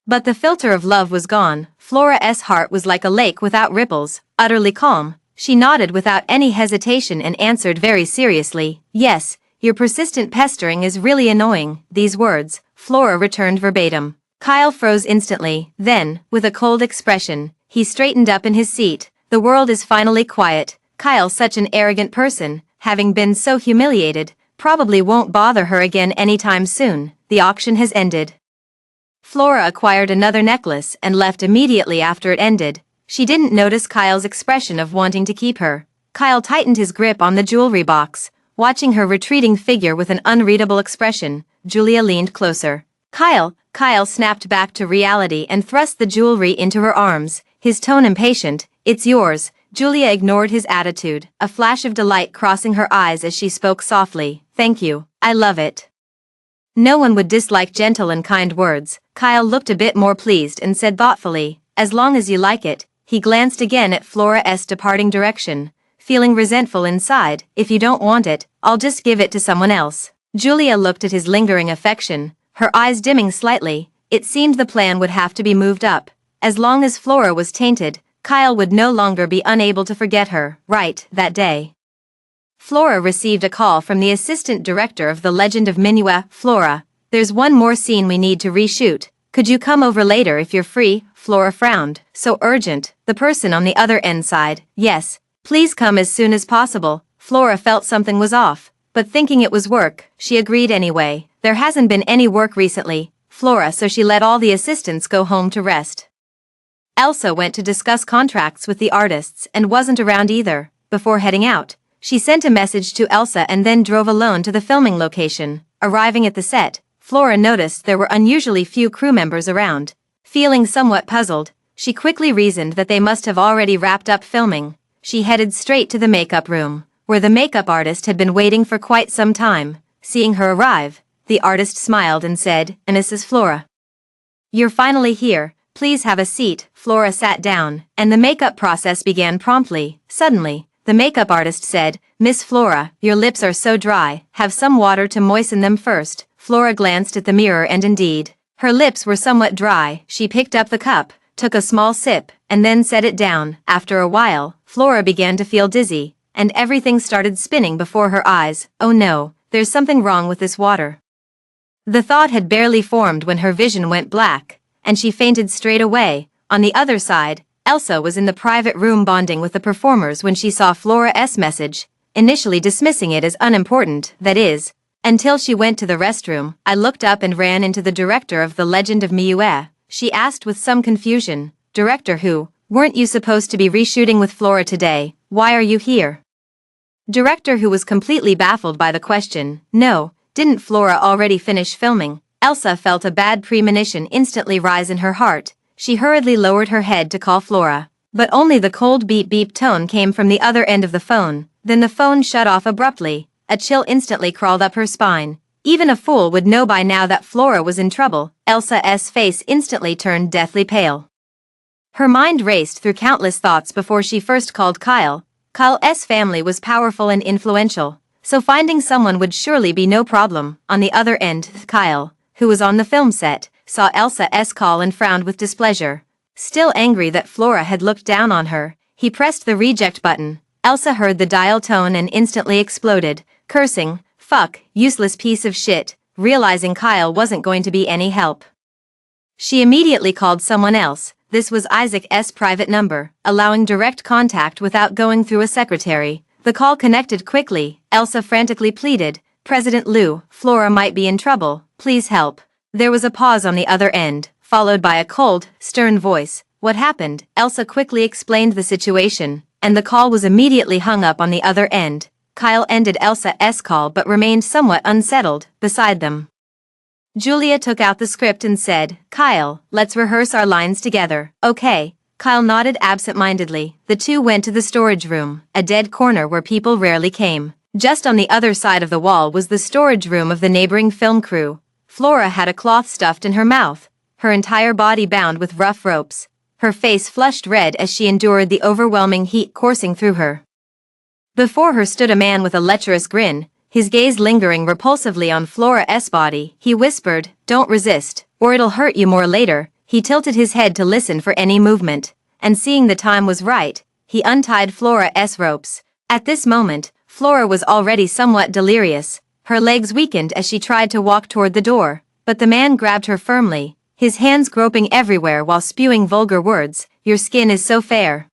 but the filter of love was gone. Flora's heart was like a lake without ripples, utterly calm. She nodded without any hesitation and answered very seriously, "Yes, your persistent pestering is really annoying." These words, Flora returned verbatim. Kyle froze instantly. Then, with a cold expression, he straightened up in his seat. The world is finally quiet. Kyle, such an arrogant person, having been so humiliated, probably won't bother her again anytime soon. The auction has ended. Flora acquired another necklace and left immediately after it ended. She didn't notice Kyle's expression of wanting to keep her. Kyle tightened his grip on the jewelry box, watching her retreating figure with an unreadable expression. Julia leaned closer. Kyle snapped back to reality and thrust the jewelry into her arms, his tone impatient. "It's yours." Julia ignored his attitude, a flash of delight crossing her eyes as she spoke softly. "Thank you, I love it." No one would dislike gentle and kind words. Kyle looked a bit more pleased and said thoughtfully, "As long as you like it." He glanced again at Flora's departing direction, feeling resentful inside. "If you don't want it, I'll just give it to someone else." Julia looked at his lingering affection, her eyes dimming slightly. It seemed the plan would have to be moved up. As long as Flora was tainted, Kyle would no longer be unable to forget her. Right, that day, Flora received a call from the assistant director of The Legend of Minhwa. "Flora, there's one more scene we need to reshoot. Could you come over later if you're free?" Flora frowned. "So urgent?" The person on the other end sighed. "Yes, please come as soon as possible." Flora felt something was off, but thinking it was work, she agreed anyway. There hasn't been any work recently, Flora, so she let all the assistants go home to rest. Elsa went to discuss contracts with the artists and wasn't around either. Before heading out, she sent a message to Elsa and then drove alone to the filming location. Arriving at the set, Flora noticed there were unusually few crew members around. Feeling somewhat puzzled, she quickly reasoned that they must have already wrapped up filming. She headed straight to the makeup room, where the makeup artist had been waiting for quite some time. Seeing her arrive, the artist smiled and said, "Mrs. Flora, you're finally here. Please have a seat." Flora sat down, and the makeup process began promptly. Suddenly, the makeup artist said, "Miss Flora, your lips are so dry, have some water to moisten them first." Flora glanced at the mirror and indeed, Her lips were somewhat dry. She picked up the cup, took a small sip, and then set it down. After a while, Flora began to feel dizzy, and everything started spinning before her eyes. Oh no, there's something wrong with this water. The thought had barely formed when her vision went black, and she fainted straight away. On the other side, Elsa was in the private room bonding with the performers when she saw Flora's message, initially dismissing it as unimportant, that is, until she went to the restroom. I looked up and ran into the director of The Legend of Miue. She asked with some confusion, "Director who? Weren't you supposed to be reshooting with Flora today? Why are you here?" Director who was completely baffled by the question. No, didn't Flora already finish filming? Elsa felt a bad premonition instantly rise in her heart. She hurriedly lowered her head to call Flora, but only the cold beep-beep tone came from the other end of the phone. Then the phone shut off abruptly. A chill instantly crawled up her spine. Even a fool would know by now that Flora was in trouble. Elsa's face instantly turned deathly pale. Her mind raced through countless thoughts before she first called Kyle. Kyle's family was powerful and influential, so finding someone would surely be no problem. On the other end, Kyle, who was on the film set, saw Elsa's call and frowned with displeasure. Still angry that Flora had looked down on her, he pressed the reject button. Elsa heard the dial tone and instantly exploded, cursing, "Fuck, useless piece of shit," realizing Kyle wasn't going to be any help. She immediately called someone else. This was Isaac's private number, allowing direct contact without going through a secretary. The call connected quickly. Elsa frantically pleaded, "President Liu, Flora might be in trouble, please help." There was a pause on the other end, followed by a cold, stern voice. What happened? Elsa quickly explained the situation, and the call was immediately hung up on the other end. Kyle ended Elsa's call but remained somewhat unsettled beside them. Julia took out the script and said, "Kyle, let's rehearse our lines together." "Okay." Kyle nodded absent-mindedly. The two went to the storage room, a dead corner where people rarely came. Just on the other side of the wall was the storage room of the neighboring film crew. Flora had a cloth stuffed in her mouth, her entire body bound with rough ropes. Her face flushed red as she endured the overwhelming heat coursing through her. Before her stood a man with a lecherous grin, his gaze lingering repulsively on Flora's body. He whispered, "Don't resist, or it'll hurt you more later." He tilted his head to listen for any movement, and seeing the time was right, he untied Flora's ropes. At this moment, Flora was already somewhat delirious. Her legs weakened as she tried to walk toward the door, but the man grabbed her firmly, his hands groping everywhere while spewing vulgar words. "Your skin is so fair."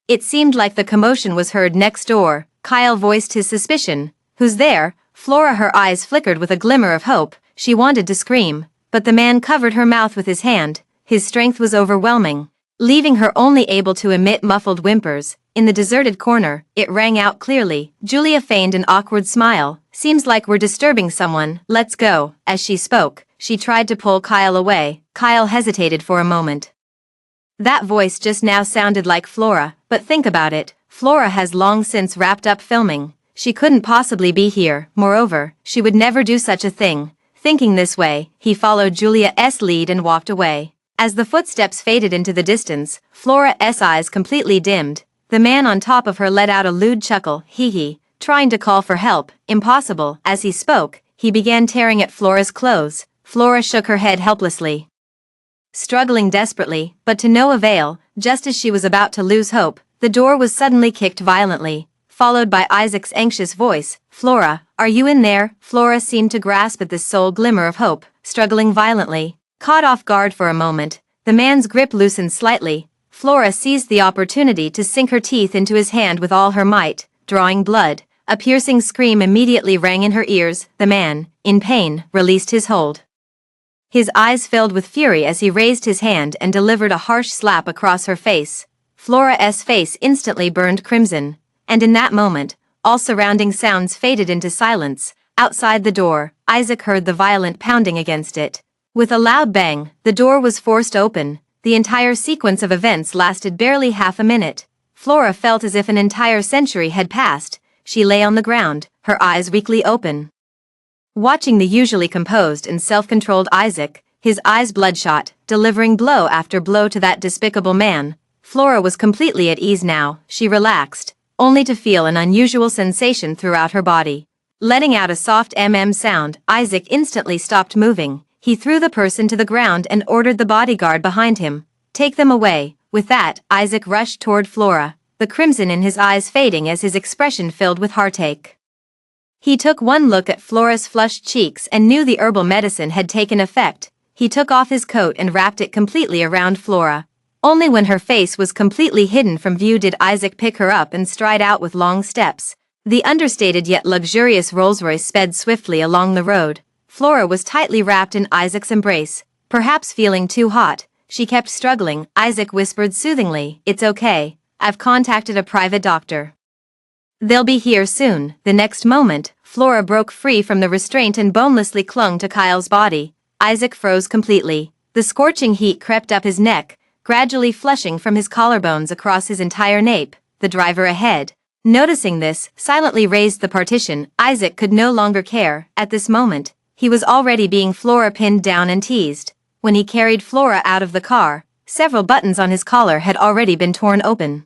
It seemed like the commotion was heard next door. Kyle voiced his suspicion. "Who's there?" Flora, her eyes flickered with a glimmer of hope. She wanted to scream, but the man covered her mouth with his hand. His strength was overwhelming, leaving her only able to emit muffled whimpers. In the deserted corner, it rang out clearly. Julia feigned an awkward smile. "Seems like we're disturbing someone. Let's go." As she spoke, she tried to pull Kyle away. Kyle hesitated for a moment. That voice just now sounded like Flora, but think about it. Flora has long since wrapped up filming. She couldn't possibly be here. Moreover, she would never do such a thing. Thinking this way, he followed Julia's lead and walked away. As the footsteps faded into the distance, Flora's eyes completely dimmed. The man on top of her let out a lewd chuckle. Hee, trying to call for help. Impossible. As he spoke, he began tearing at Flora's clothes. Flora shook her head helplessly, struggling desperately, but to no avail. Just as she was about to lose hope, the door was suddenly kicked violently, followed by Isaac's anxious voice. "Flora, are you in there?" Flora seemed to grasp at this sole glimmer of hope, struggling violently. Caught off guard for a moment, the man's grip loosened slightly. Flora seized the opportunity to sink her teeth into his hand with all her might, drawing blood. A piercing scream immediately rang in her ears. The man, in pain, released his hold. His eyes filled with fury as he raised his hand and delivered a harsh slap across her face. Flora's face instantly burned crimson, and in that moment, all surrounding sounds faded into silence. Outside the door, Isaac heard the violent pounding against it. With a loud bang, the door was forced open. The entire sequence of events lasted barely half a minute. Flora felt as if an entire century had passed. She lay on the ground, her eyes weakly open, watching the usually composed and self-controlled Isaac, his eyes bloodshot, delivering blow after blow to that despicable man. Flora was completely at ease now. She relaxed, only to feel an unusual sensation throughout her body. Letting out a soft sound, Isaac instantly stopped moving. He threw the person to the ground and ordered the bodyguard behind him, "Take them away." With that, Isaac rushed toward Flora, the crimson in his eyes fading as his expression filled with heartache. He took one look at Flora's flushed cheeks and knew the herbal medicine had taken effect. He took off his coat and wrapped it completely around Flora. Only when her face was completely hidden from view did Isaac pick her up and stride out with long steps. The understated yet luxurious Rolls-Royce sped swiftly along the road. Flora was tightly wrapped in Isaac's embrace. Perhaps feeling too hot, she kept struggling. Isaac whispered soothingly, "It's okay. I've contacted a private doctor. They'll be here soon." The next moment, Flora broke free from the restraint and bonelessly clung to Kyle's body. Isaac froze completely. The scorching heat crept up his neck, gradually flushing from his collarbones across his entire nape. The driver ahead, noticing this, silently raised the partition. Isaac could no longer care. At this moment, he was already being Flora pinned down and teased. When he carried Flora out of the car, several buttons on his collar had already been torn open,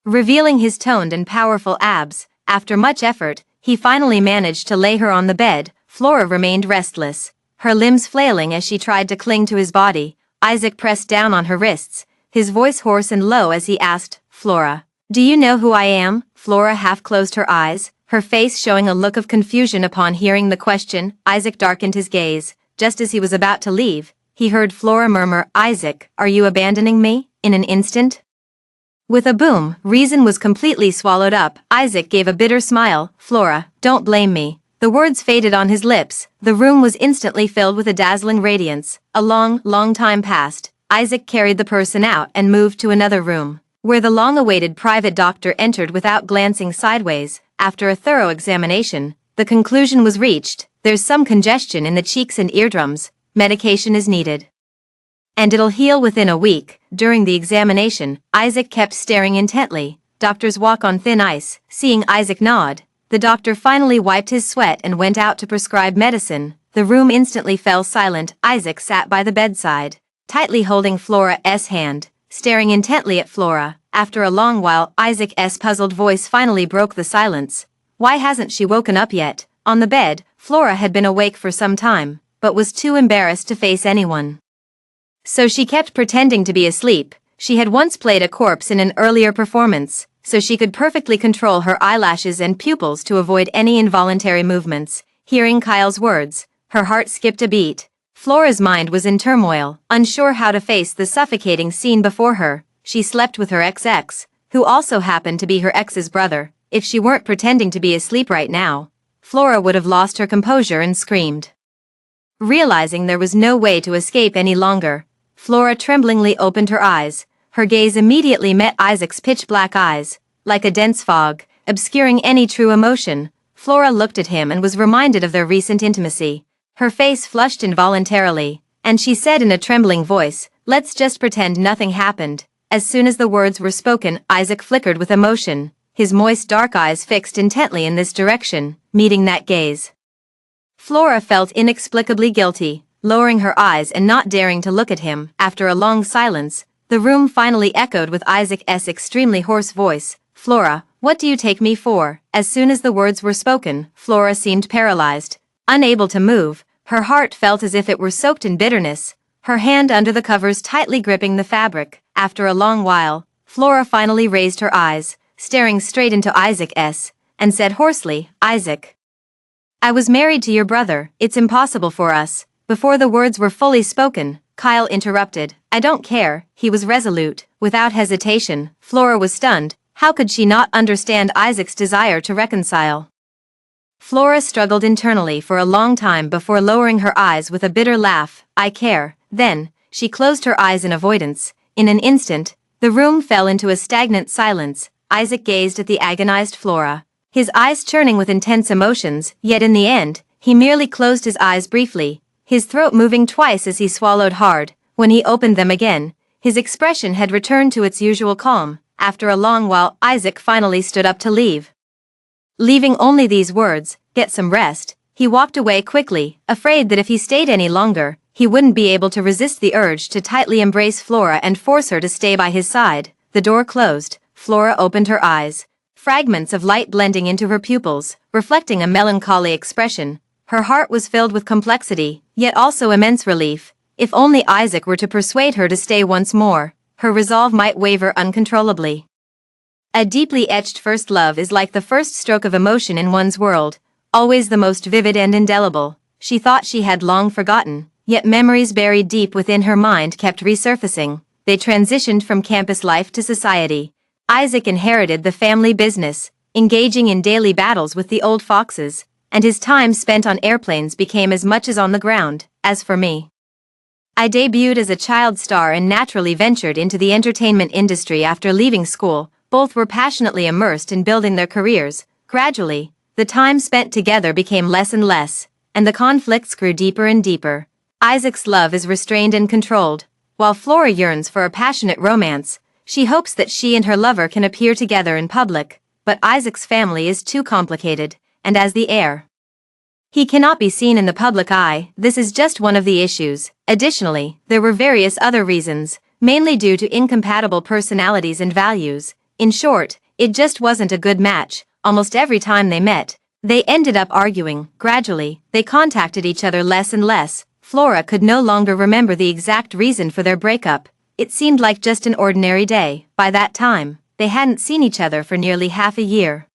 revealing his toned and powerful abs. After much effort, he finally managed to lay her on the bed. Flora remained restless, her limbs flailing as she tried to cling to his body. Isaac pressed down on her wrists, his voice hoarse and low as he asked, "Flora, do you know who I am?" Flora half closed her eyes, her face showing a look of confusion upon hearing the question. Isaac darkened his gaze. Just as he was about to leave, he heard Flora murmur, "Isaac, are you abandoning me?" In an instant, with a boom, reason was completely swallowed up. Isaac gave a bitter smile. "Flora, don't blame me." The words faded on his lips. The room was instantly filled with a dazzling radiance. A long time passed. Isaac carried the person out and moved to another room, where the long-awaited private doctor entered without glancing sideways. After a thorough examination, the conclusion was reached: there's some congestion in the cheeks and eardrums. Medication is needed, and it'll heal within a week. During the examination, Isaac kept staring intently. Doctors walk on thin ice. Seeing Isaac nod, the doctor finally wiped his sweat and went out to prescribe medicine. The room instantly fell silent. Isaac sat by the bedside, tightly holding Flora's hand, staring intently at Flora. After a long while, Isaac's puzzled voice finally broke the silence. Why hasn't she woken up yet? On the bed, Flora had been awake for some time, but was too embarrassed to face anyone, so she kept pretending to be asleep. She had once played a corpse in an earlier performance, so she could perfectly control her eyelashes and pupils to avoid any involuntary movements. Hearing Kyle's words, her heart skipped a beat. Flora's mind was in turmoil, unsure how to face the suffocating scene before her. She slept with her ex, who also happened to be her ex's brother. If she weren't pretending to be asleep right now, Flora would have lost her composure and screamed. Realizing there was no way to escape any longer, Flora tremblingly opened her eyes. Her gaze immediately met Isaac's pitch-black eyes, like a dense fog, obscuring any true emotion. Flora looked at him and was reminded of their recent intimacy. Her face flushed involuntarily, and she said in a trembling voice, "Let's just pretend nothing happened." As soon as the words were spoken, Isaac flickered with emotion, his moist dark eyes fixed intently in this direction. Meeting that gaze, Flora felt inexplicably guilty, lowering her eyes and not daring to look at him. After a long silence, the room finally echoed with Isaac's extremely hoarse voice, "Flora, what do you take me for?" As soon as the words were spoken, Flora seemed paralyzed, unable to move. Her heart felt as if it were soaked in bitterness, her hand under the covers tightly gripping the fabric. After a long while, Flora finally raised her eyes, staring straight into Isaac's, and said hoarsely, "Isaac, I was married to your brother. It's impossible for us." Before the words were fully spoken, Kyle interrupted, "I don't care." He was resolute. Without hesitation, Flora was stunned. How could she not understand Isaac's desire to reconcile? Flora struggled internally for a long time before lowering her eyes with a bitter laugh. "I care." Then, she closed her eyes in avoidance. In an instant, the room fell into a stagnant silence. Isaac gazed at the agonized Flora, his eyes churning with intense emotions, yet in the end, he merely closed his eyes briefly, his throat moving twice as he swallowed hard. When he opened them again, his expression had returned to its usual calm. After a long while, Isaac finally stood up to leave, leaving only these words, "Get some rest." He walked away quickly, afraid that if he stayed any longer, he wouldn't be able to resist the urge to tightly embrace Flora and force her to stay by his side. The door closed. Flora opened her eyes, fragments of light blending into her pupils, reflecting a melancholy expression. Her heart was filled with complexity, yet also immense relief. If only Isaac were to persuade her to stay once more, her resolve might waver uncontrollably. A deeply etched first love is like the first stroke of emotion in one's world, always the most vivid and indelible. She thought she had long forgotten, yet memories buried deep within her mind kept resurfacing. They transitioned from campus life to society. Isaac inherited the family business, engaging in daily battles with the old foxes, and his time spent on airplanes became as much as on the ground. As for me, I debuted as a child star and naturally ventured into the entertainment industry after leaving school. Both were passionately immersed in building their careers. Gradually, the time spent together became less and less, and the conflicts grew deeper and deeper. Isaac's love is restrained and controlled, while Flora yearns for a passionate romance. She hopes that she and her lover can appear together in public, but Isaac's family is too complicated, and as the heir, he cannot be seen in the public eye. This is just one of the issues. Additionally, there were various other reasons, mainly due to incompatible personalities and values. In short, it just wasn't a good match. Almost every time they met, they ended up arguing. Gradually, they contacted each other less and less. Flora could no longer remember the exact reason for their breakup. It seemed like just an ordinary day. By that time, they hadn't seen each other for nearly half a year.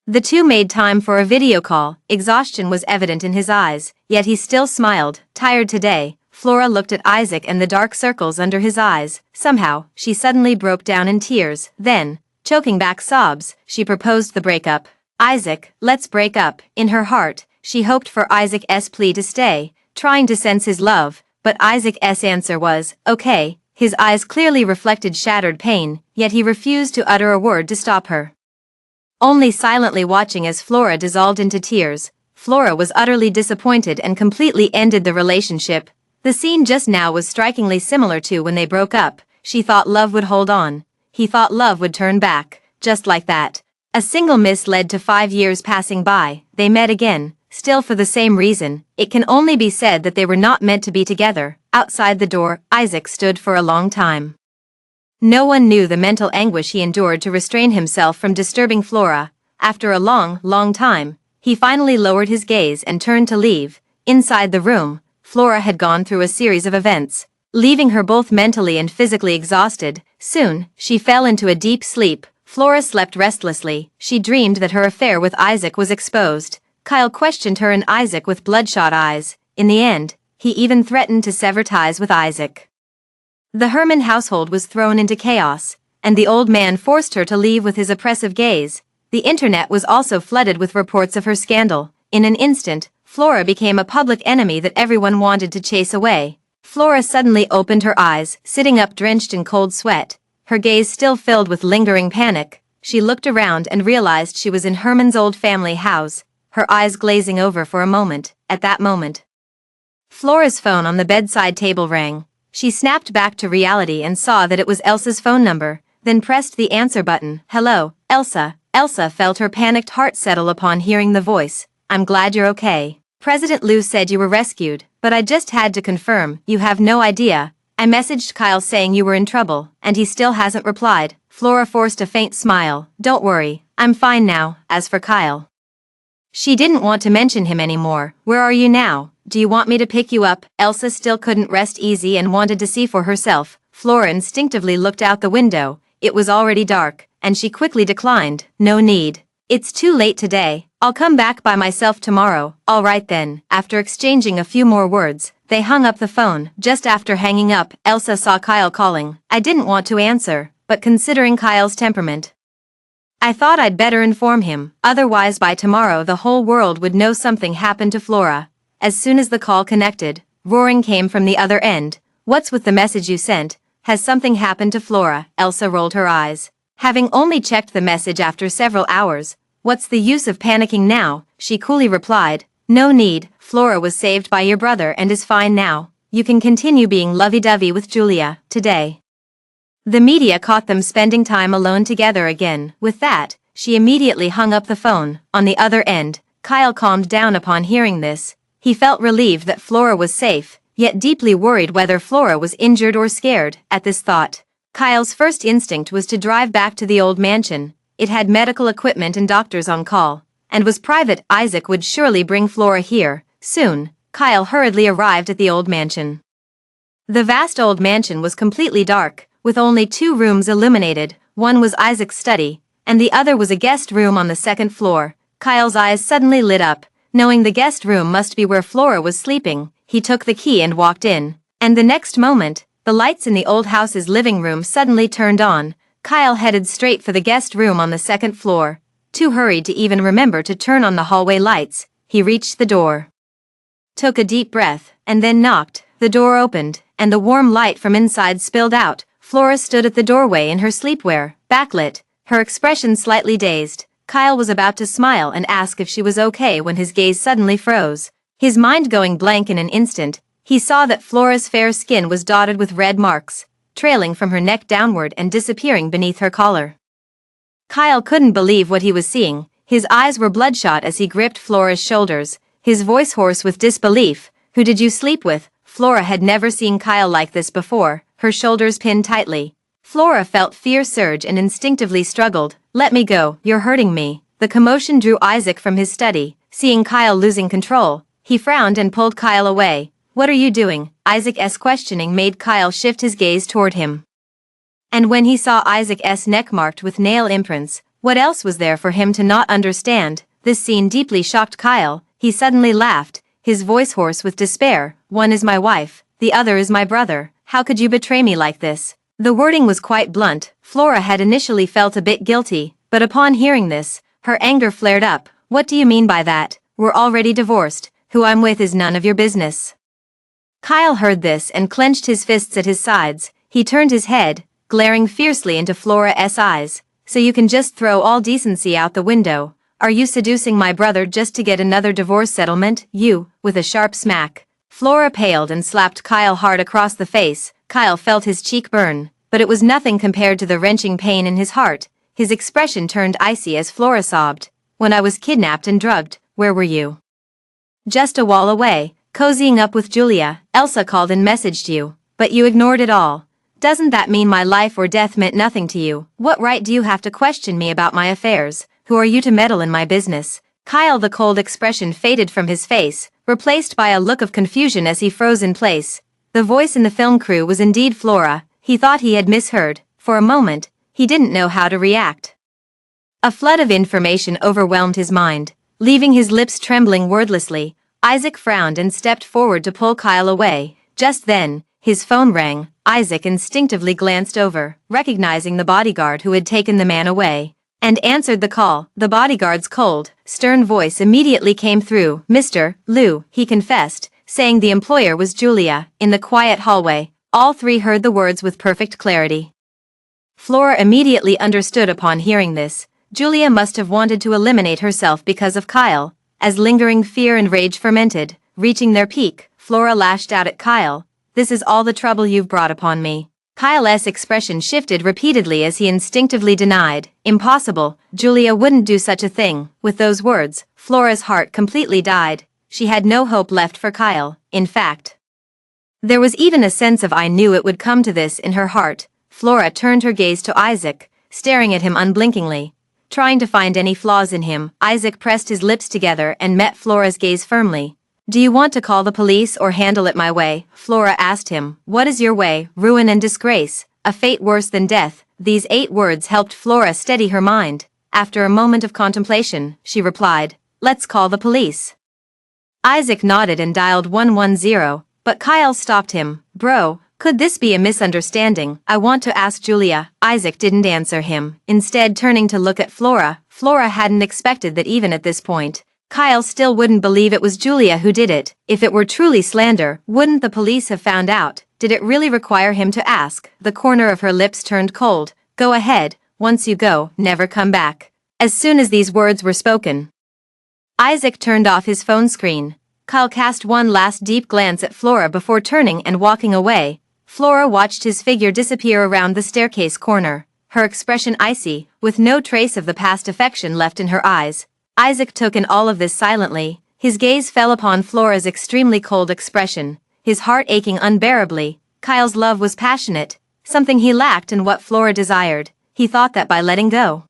The two made time for a video call. Exhaustion was evident in his eyes, yet he still smiled. Tired today, Flora looked at Isaac and the dark circles under his eyes. Somehow, she suddenly broke down in tears. Then, choking back sobs, she proposed the breakup. Isaac, let's break up. In her heart, she hoped for Isaac's plea to stay, trying to sense his love, but Isaac's answer was, okay. His eyes clearly reflected shattered pain, yet he refused to utter a word to stop her. Only silently watching as Flora dissolved into tears. Flora was utterly disappointed and completely ended the relationship. The scene just now was strikingly similar to when they broke up. She thought love would hold on. He thought love would turn back. Just like that. A single miss led to 5 years passing by. They met again, still for the same reason. It can only be said that they were not meant to be together. Outside the door, Isaac stood for a long time. No one knew the mental anguish he endured to restrain himself from disturbing Flora. After a long time, he finally lowered his gaze and turned to leave. Inside the room, Flora had gone through a series of events, leaving her both mentally and physically exhausted. Soon, she fell into a deep sleep. Flora slept restlessly. She dreamed that her affair with Isaac was exposed. Kyle questioned her and Isaac with bloodshot eyes. In the end, he even threatened to sever ties with Isaac. The Herman household was thrown into chaos, and the old man forced her to leave with his oppressive gaze. The internet was also flooded with reports of her scandal. In an instant, Flora became a public enemy that everyone wanted to chase away. Flora suddenly opened her eyes, sitting up drenched in cold sweat, her gaze still filled with lingering panic. She looked around and realized she was in Herman's old family house, her eyes glazing over for a moment. At that moment, Flora's phone on the bedside table rang. She snapped back to reality and saw that it was Elsa's phone number, then pressed the answer button. Hello, Elsa. Elsa felt her panicked heart settle upon hearing the voice. I'm glad you're okay. President Liu said you were rescued, but I just had to confirm. You have no idea. I messaged Kyle saying you were in trouble, and he still hasn't replied. Flora forced a faint smile. Don't worry, I'm fine now. As for Kyle, she didn't want to mention him anymore. Where are you now? Do you want me to pick you up? Elsa still couldn't rest easy and wanted to see for herself. Flora instinctively looked out the window. It was already dark, and she quickly declined. No need. It's too late today. I'll come back by myself tomorrow. All right then. After exchanging a few more words, they hung up the phone. Just after hanging up, Elsa saw Kyle calling. I didn't want to answer, but considering Kyle's temperament, I thought I'd better inform him. Otherwise by tomorrow the whole world would know something happened to Flora. As soon as the call connected, roaring came from the other end. What's with the message you sent? Has something happened to Flora? Elsa rolled her eyes. Having only checked the message after several hours, what's the use of panicking now? She coolly replied. No need. Flora was saved by your brother and is fine now. You can continue being lovey-dovey with Julia today. The media caught them spending time alone together again. With that, she immediately hung up the phone. On the other end, Kyle calmed down upon hearing this. He felt relieved that Flora was safe, yet deeply worried whether Flora was injured or scared. At this thought, Kyle's first instinct was to drive back to the old mansion. It had medical equipment and doctors on call, and was private. Isaac would surely bring Flora here, soon. Kyle hurriedly arrived at the old mansion. The vast old mansion was completely dark, with only 2 rooms illuminated. One was Isaac's study, and the other was a guest room on the second floor. Kyle's eyes suddenly lit up. Knowing the guest room must be where Flora was sleeping, he took the key and walked in. And the next moment, the lights in the old house's living room suddenly turned on. Kyle headed straight for the guest room on the second floor. Too hurried to even remember to turn on the hallway lights, he reached the door. Took a deep breath, and then knocked. The door opened, and the warm light from inside spilled out. Flora stood at the doorway in her sleepwear, backlit, her expression slightly dazed. Kyle was about to smile and ask if she was okay when his gaze suddenly froze. His mind going blank in an instant, he saw that Flora's fair skin was dotted with red marks, trailing from her neck downward and disappearing beneath her collar. Kyle couldn't believe what he was seeing. His eyes were bloodshot as he gripped Flora's shoulders, his voice hoarse with disbelief. "Who did you sleep with?" Flora had never seen Kyle like this before, her shoulders pinned tightly. Flora felt fear surge and instinctively struggled. "Let me go, you're hurting me." The commotion drew Isaac from his study. Seeing Kyle losing control, he frowned and pulled Kyle away. "What are you doing?" Isaac's questioning made Kyle shift his gaze toward him. And when he saw Isaac's neck marked with nail imprints, what else was there for him to not understand? This scene deeply shocked Kyle. He suddenly laughed, his voice hoarse with despair. "One is my wife, the other is my brother. How could you betray me like this?" The wording was quite blunt. Flora had initially felt a bit guilty, but upon hearing this, her anger flared up. "What do you mean by that? We're already divorced. Who I'm with is none of your business." Kyle heard this and clenched his fists at his sides. He turned his head, glaring fiercely into Flora's eyes. "So you can just throw all decency out the window? Are you seducing my brother just to get another divorce settlement? You," with a sharp smack. Flora paled and slapped Kyle hard across the face. Kyle felt his cheek burn, but it was nothing compared to the wrenching pain in his heart. His expression turned icy as Flora sobbed. "When I was kidnapped and drugged, where were you?" "Just a wall away, cozying up with Julia. Elsa called and messaged you, but you ignored it all. Doesn't that mean my life or death meant nothing to you? What right do you have to question me about my affairs? Who are you to meddle in my business?" Kyle, the cold expression faded from his face, replaced by a look of confusion as he froze in place. The voice in the film crew was indeed Flora. He thought he had misheard. For a moment, he didn't know how to react. A flood of information overwhelmed his mind, leaving his lips trembling wordlessly. Isaac frowned and stepped forward to pull Kyle away. Just then, his phone rang. Isaac instinctively glanced over, recognizing the bodyguard who had taken the man away, and answered the call. The bodyguard's cold, stern voice immediately came through. "Mr. Liu," he confessed, saying the employer was Julia. In the quiet hallway, all three heard the words with perfect clarity. Flora immediately understood upon hearing this. Julia must have wanted to eliminate herself because of Kyle. As lingering fear and rage fermented, reaching their peak, Flora lashed out at Kyle. "This is all the trouble you've brought upon me." Kyle's expression shifted repeatedly as he instinctively denied. "Impossible, Julia wouldn't do such a thing." With those words, Flora's heart completely died. She had no hope left for Kyle. In fact, there was even a sense of "I knew it would come to this" in her heart. Flora turned her gaze to Isaac, staring at him unblinkingly, trying to find any flaws in him. Isaac pressed his lips together and met Flora's gaze firmly. "Do you want to call the police or handle it my way?" Flora asked him. "What is your way?" "Ruin and disgrace, a fate worse than death." These 8 words helped Flora steady her mind. After a moment of contemplation, she replied, "Let's call the police." Isaac nodded and dialed 110, but Kyle stopped him. "Bro, could this be a misunderstanding? I want to ask Julia." Isaac didn't answer him, instead turning to look at Flora. Flora hadn't expected that even at this point, Kyle still wouldn't believe it was Julia who did it. If it were truly slander, wouldn't the police have found out? Did it really require him to ask? The corner of her lips turned cold. "Go ahead, once you go, never come back." As soon as these words were spoken, Isaac turned off his phone screen. Kyle cast one last deep glance at Flora before turning and walking away. Flora watched his figure disappear around the staircase corner, her expression icy, with no trace of the past affection left in her eyes. Isaac took in all of this silently. His gaze fell upon Flora's extremely cold expression, his heart aching unbearably. Kyle's love was passionate, something he lacked in what Flora desired. He thought that by letting go,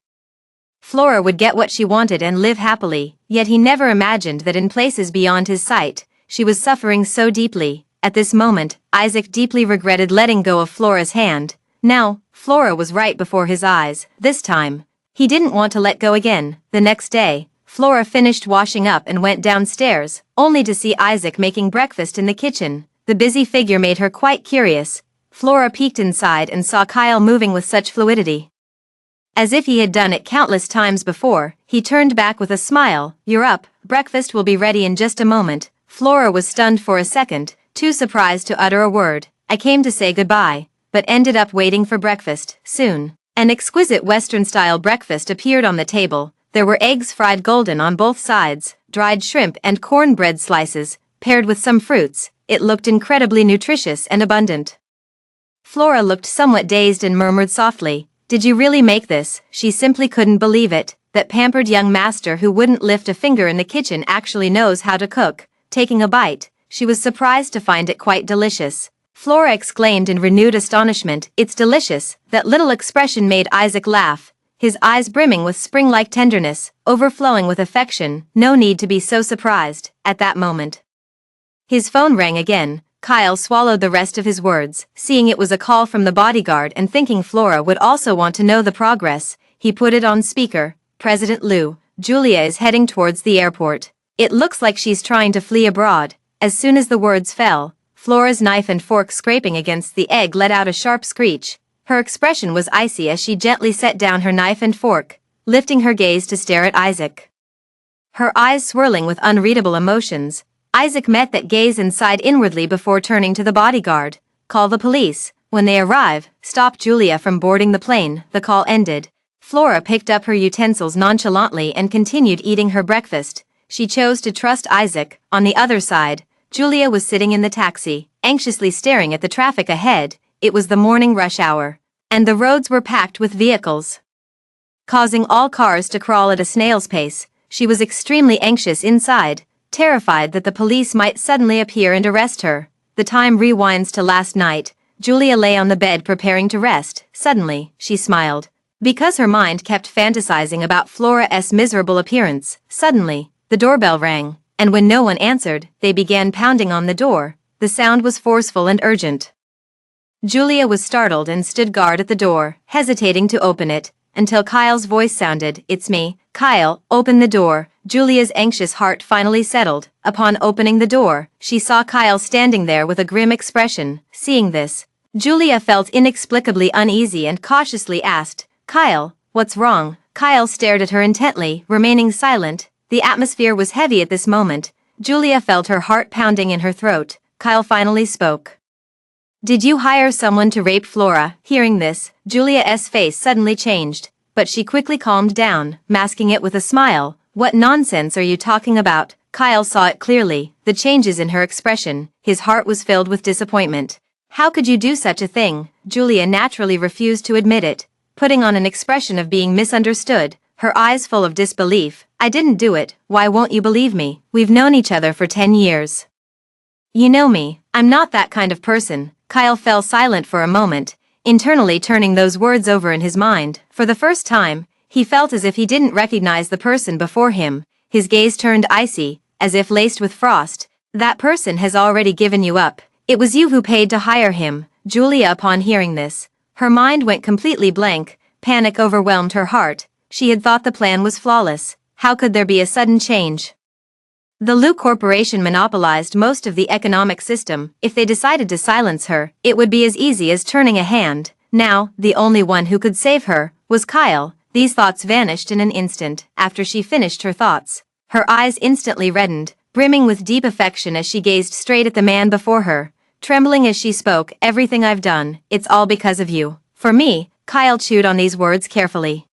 Flora would get what she wanted and live happily, yet he never imagined that in places beyond his sight, she was suffering so deeply. At this moment, Isaac deeply regretted letting go of Flora's hand. Now, Flora was right before his eyes. This time, he didn't want to let go again. The next day, Flora finished washing up and went downstairs, only to see Isaac making breakfast in the kitchen. The busy figure made her quite curious. Flora peeked inside and saw Kyle moving with such fluidity. As if he had done it countless times before, he turned back with a smile. "You're up, breakfast will be ready in just a moment." Flora was stunned for a second, too surprised to utter a word. "I came to say goodbye, but ended up waiting for breakfast." Soon, an exquisite Western-style breakfast appeared on the table. There were eggs fried golden on both sides, dried shrimp and cornbread slices, paired with some fruits. It looked incredibly nutritious and abundant. Flora looked somewhat dazed and murmured softly, "Did you really make this?" She simply couldn't believe it. That pampered young master who wouldn't lift a finger in the kitchen actually knows how to cook. Taking a bite, she was surprised to find it quite delicious. Flora exclaimed in renewed astonishment, "It's delicious." That little expression made Isaac laugh, his eyes brimming with spring-like tenderness, overflowing with affection. No need to be so surprised. At that moment, his phone rang again. Kyle swallowed the rest of his words, seeing it was a call from the bodyguard and thinking Flora would also want to know the progress. He put it on speaker. "President Liu, Julia is heading towards the airport. It looks like she's trying to flee abroad." As soon as the words fell, Flora's knife and fork scraping against the egg let out a sharp screech. Her expression was icy as she gently set down her knife and fork, lifting her gaze to stare at Isaac. Her eyes swirling with unreadable emotions. Isaac met that gaze and sighed inwardly before turning to the bodyguard. "Call the police. When they arrive, stop Julia from boarding the plane." The call ended. Flora picked up her utensils nonchalantly and continued eating her breakfast. She chose to trust Isaac. On the other side, Julia was sitting in the taxi, anxiously staring at the traffic ahead. It was the morning rush hour, and the roads were packed with vehicles, causing all cars to crawl at a snail's pace. She was extremely anxious inside, terrified that the police might suddenly appear and arrest her. The time rewinds to last night. Julia lay on the bed preparing to rest. Suddenly, she smiled, because her mind kept fantasizing about Flora's miserable appearance. Suddenly, the doorbell rang, and when no one answered, they began pounding on the door. The sound was forceful and urgent. Julia was startled and stood guard at the door, hesitating to open it, until Kyle's voice sounded. "It's me, Kyle, open the door." Julia's anxious heart finally settled. Upon opening the door, she saw Kyle standing there with a grim expression. Seeing this, Julia felt inexplicably uneasy and cautiously asked, "Kyle, what's wrong?" Kyle stared at her intently, remaining silent. The atmosphere was heavy at this moment. Julia felt her heart pounding in her throat. Kyle finally spoke. "Did you hire someone to rape Flora?" Hearing this, Julia's face suddenly changed, but she quickly calmed down, masking it with a smile. "What nonsense are you talking about?" Kyle saw it clearly, the changes in her expression. His heart was filled with disappointment. "How could you do such a thing?" Julia naturally refused to admit it, putting on an expression of being misunderstood, her eyes full of disbelief. "I didn't do it. Why won't you believe me? We've known each other for 10 years. You know me, I'm not that kind of person." Kyle fell silent for a moment, internally turning those words over in his mind. For the first time, he felt as if he didn't recognize the person before him. His gaze turned icy, as if laced with frost. "That person has already given you up. It was you who paid to hire him." Julia, upon hearing this, her mind went completely blank. Panic overwhelmed her heart. She had thought the plan was flawless. How could there be a sudden change? The Liu Corporation monopolized most of the economic system. If they decided to silence her, it would be as easy as turning a hand. Now, the only one who could save her was Kyle. These thoughts vanished in an instant. After she finished her thoughts, her eyes instantly reddened, brimming with deep affection as she gazed straight at the man before her. Trembling as she spoke, "Everything I've done, it's all because of you." "For me?" Kyle chewed on these words carefully,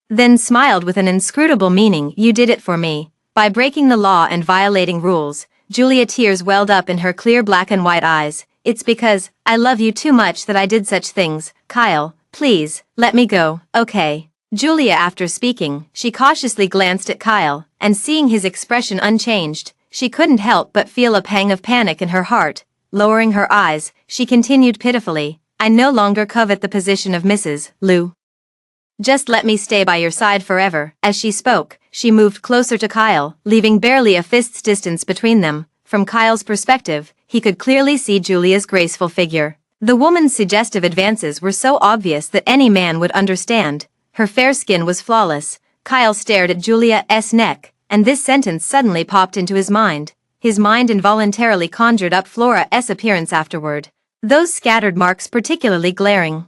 then smiled with an inscrutable meaning. "You did it for me. By breaking the law and violating rules." Julia, tears welled up in her clear black and white eyes. "It's because I love you too much that I did such things. Kyle, please, let me go, okay?" Julia, after speaking, she cautiously glanced at Kyle, and seeing his expression unchanged, she couldn't help but feel a pang of panic in her heart. Lowering her eyes, she continued pitifully, "I no longer covet the position of Mrs. Liu. Just let me stay by your side forever." As she spoke, she moved closer to Kyle, leaving barely a fist's distance between them. From Kyle's perspective, he could clearly see Julia's graceful figure. The woman's suggestive advances were so obvious that any man would understand. Her fair skin was flawless. Kyle stared at Julia's neck, and this sentence suddenly popped into his mind. His mind involuntarily conjured up Flora's appearance afterward. Those scattered marks particularly glaring.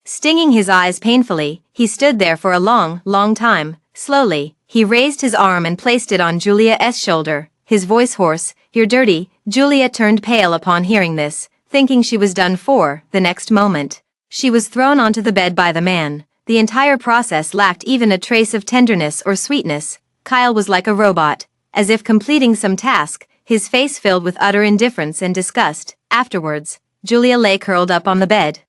Stinging his eyes painfully, he stood there for a long time. Slowly, he raised his arm and placed it on Julia's shoulder, his voice hoarse. "You're dirty." Julia turned pale upon hearing this, thinking she was done for. The next moment, she was thrown onto the bed by the man. The entire process lacked even a trace of tenderness or sweetness. Kyle was like a robot, as if completing some task, his face filled with utter indifference and disgust. Afterwards, Julia lay curled up on the bed,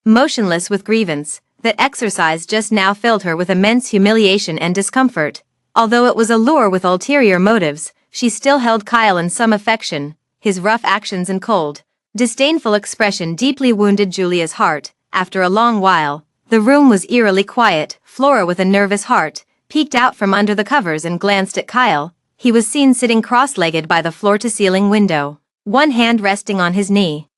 motionless with grievance. That exercise just now filled her with immense humiliation and discomfort. Although it was a lure with ulterior motives, she still held Kyle in some affection. His rough actions and cold, disdainful expression deeply wounded Julia's heart. After a long while, the room was eerily quiet. Flora, with a nervous heart, peeked out from under the covers and glanced at Kyle. He was seen sitting cross-legged by the floor-to-ceiling window, one hand resting on his knee,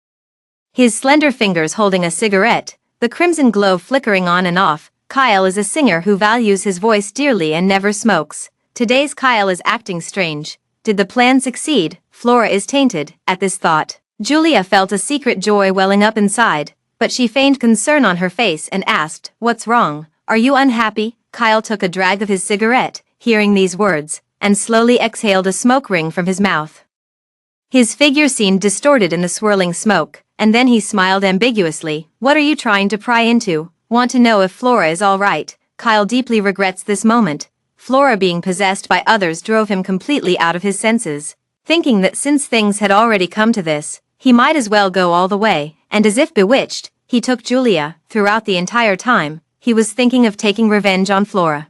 his slender fingers holding a cigarette, the crimson glow flickering on and off. Kyle is a singer who values his voice dearly and never smokes. Today's Kyle is acting strange. Did the plan succeed? Flora is tainted. At this thought, Julia felt a secret joy welling up inside, but she feigned concern on her face and asked, "What's wrong? Are you unhappy?" Kyle took a drag of his cigarette, hearing these words, and slowly exhaled a smoke ring from his mouth. His figure seemed distorted in the swirling smoke, and then he smiled ambiguously. "What are you trying to pry into? Want to know if Flora is all right?" Kyle deeply regrets this moment. Flora being possessed by others drove him completely out of his senses. Thinking that since things had already come to this, he might as well go all the way, and as if bewitched, he took Julia. Throughout the entire time, he was thinking of taking revenge on Flora.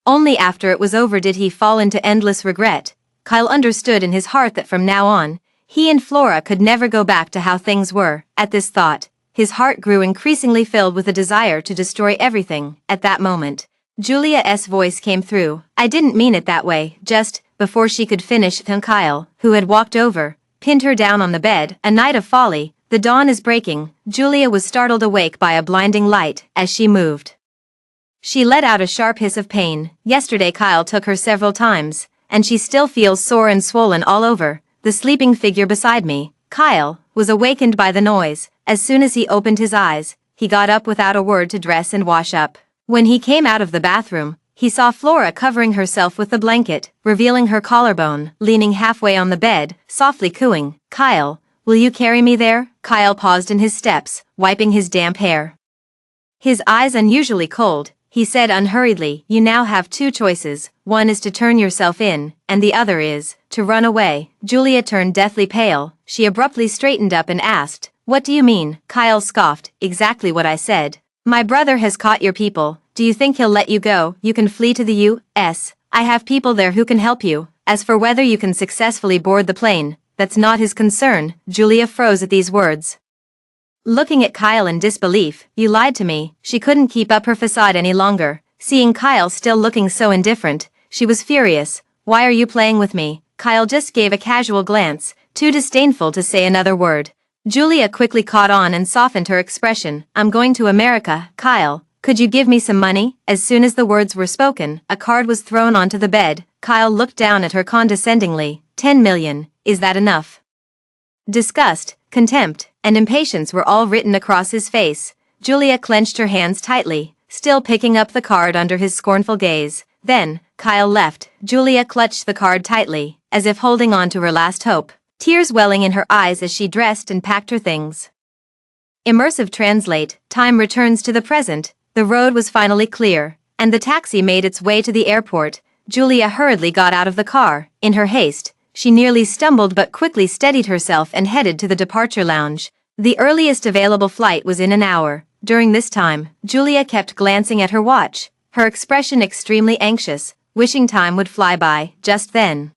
Only after it was over did he fall into endless regret. Kyle understood in his heart that from now on, he and Flora could never go back to how things were. At this thought, his heart grew increasingly filled with a desire to destroy everything. At that moment, Julia's voice came through. "I didn't mean it that way." Just before she could finish, Kyle, who had walked over, pinned her down on the bed. "A night of folly. The dawn is breaking." Julia was startled awake by a blinding light. As she moved, she let out a sharp hiss of pain. Yesterday Kyle took her several times, and she still feels sore and swollen all over. The sleeping figure beside me, Kyle, was awakened by the noise. As soon as he opened his eyes, he got up without a word to dress and wash up. When he came out of the bathroom, he saw Flora covering herself with the blanket, revealing her collarbone, leaning halfway on the bed, softly cooing, "Kyle, will you carry me there?" Kyle paused in his steps, wiping his damp hair. His eyes unusually cold, he said unhurriedly, "You now have two choices. One is to turn yourself in, and the other is to run away." Julia turned deathly pale. She abruptly straightened up and asked, "What do you mean?" Kyle scoffed, "Exactly what I said. My brother has caught your people. Do you think he'll let you go? You can flee to the U.S. I have people there who can help you. As for whether you can successfully board the plane, that's not his concern." Julia froze at these words, looking at Kyle in disbelief. "You lied to me." She couldn't keep up her facade any longer. Seeing Kyle still looking so indifferent, she was furious. "Why are you playing with me?" Kyle just gave a casual glance, too disdainful to say another word. Julia quickly caught on and softened her expression. "I'm going to America. Kyle, could you give me some money?" As soon as the words were spoken, a card was thrown onto the bed. Kyle looked down at her condescendingly. 10 million, is that enough?" Disgust, contempt, and impatience were all written across his face. Julia clenched her hands tightly, still picking up the card under his scornful gaze. Then, Kyle left. Julia clutched the card tightly, as if holding on to her last hope, tears welling in her eyes as she dressed and packed her things. Immersive translate. Time returns to the present. The road was finally clear, and the taxi made its way to the airport. Julia hurriedly got out of the car. In her haste, she nearly stumbled but quickly steadied herself and headed to the departure lounge. The earliest available flight was in an hour. During this time, Julia kept glancing at her watch, her expression extremely anxious, wishing time would fly by. Just then,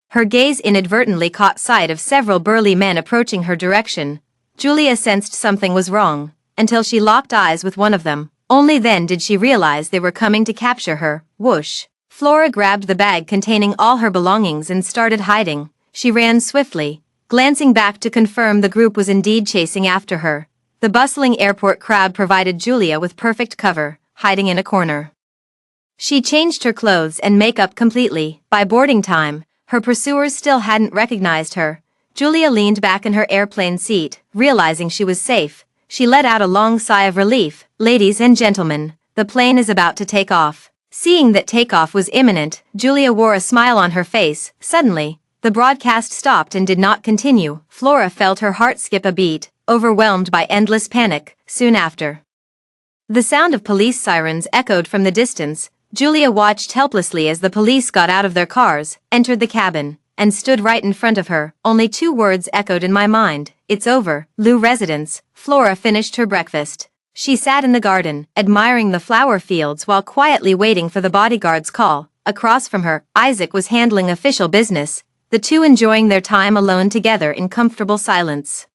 her gaze inadvertently caught sight of several burly men approaching her direction. Julia sensed something was wrong, until she locked eyes with one of them. Only then did she realize they were coming to capture her. Whoosh! Flora grabbed the bag containing all her belongings and started hiding. she ran swiftly, glancing back to confirm the group was indeed chasing after her. The bustling airport crowd provided Julia with perfect cover, hiding in a corner. She changed her clothes and makeup completely. By boarding time, her pursuers still hadn't recognized her. Julia leaned back in her airplane seat, realizing she was safe. She let out a long sigh of relief. Ladies and gentlemen, the plane is about to take off. Seeing that takeoff was imminent, Julia wore a smile on her face. Suddenly, the broadcast stopped and did not continue. Flora felt her heart skip a beat, overwhelmed by endless panic. Soon after, the sound of police sirens echoed from the distance. Julia watched helplessly as the police got out of their cars, entered the cabin, and stood right in front of her. Only 2 words echoed in my mind. It's over. Lou residence. Flora finished her breakfast. She sat in the garden, admiring the flower fields while quietly waiting for the bodyguard's call. Across from her, Isaac was handling official business, the two enjoying their time alone together in comfortable silence.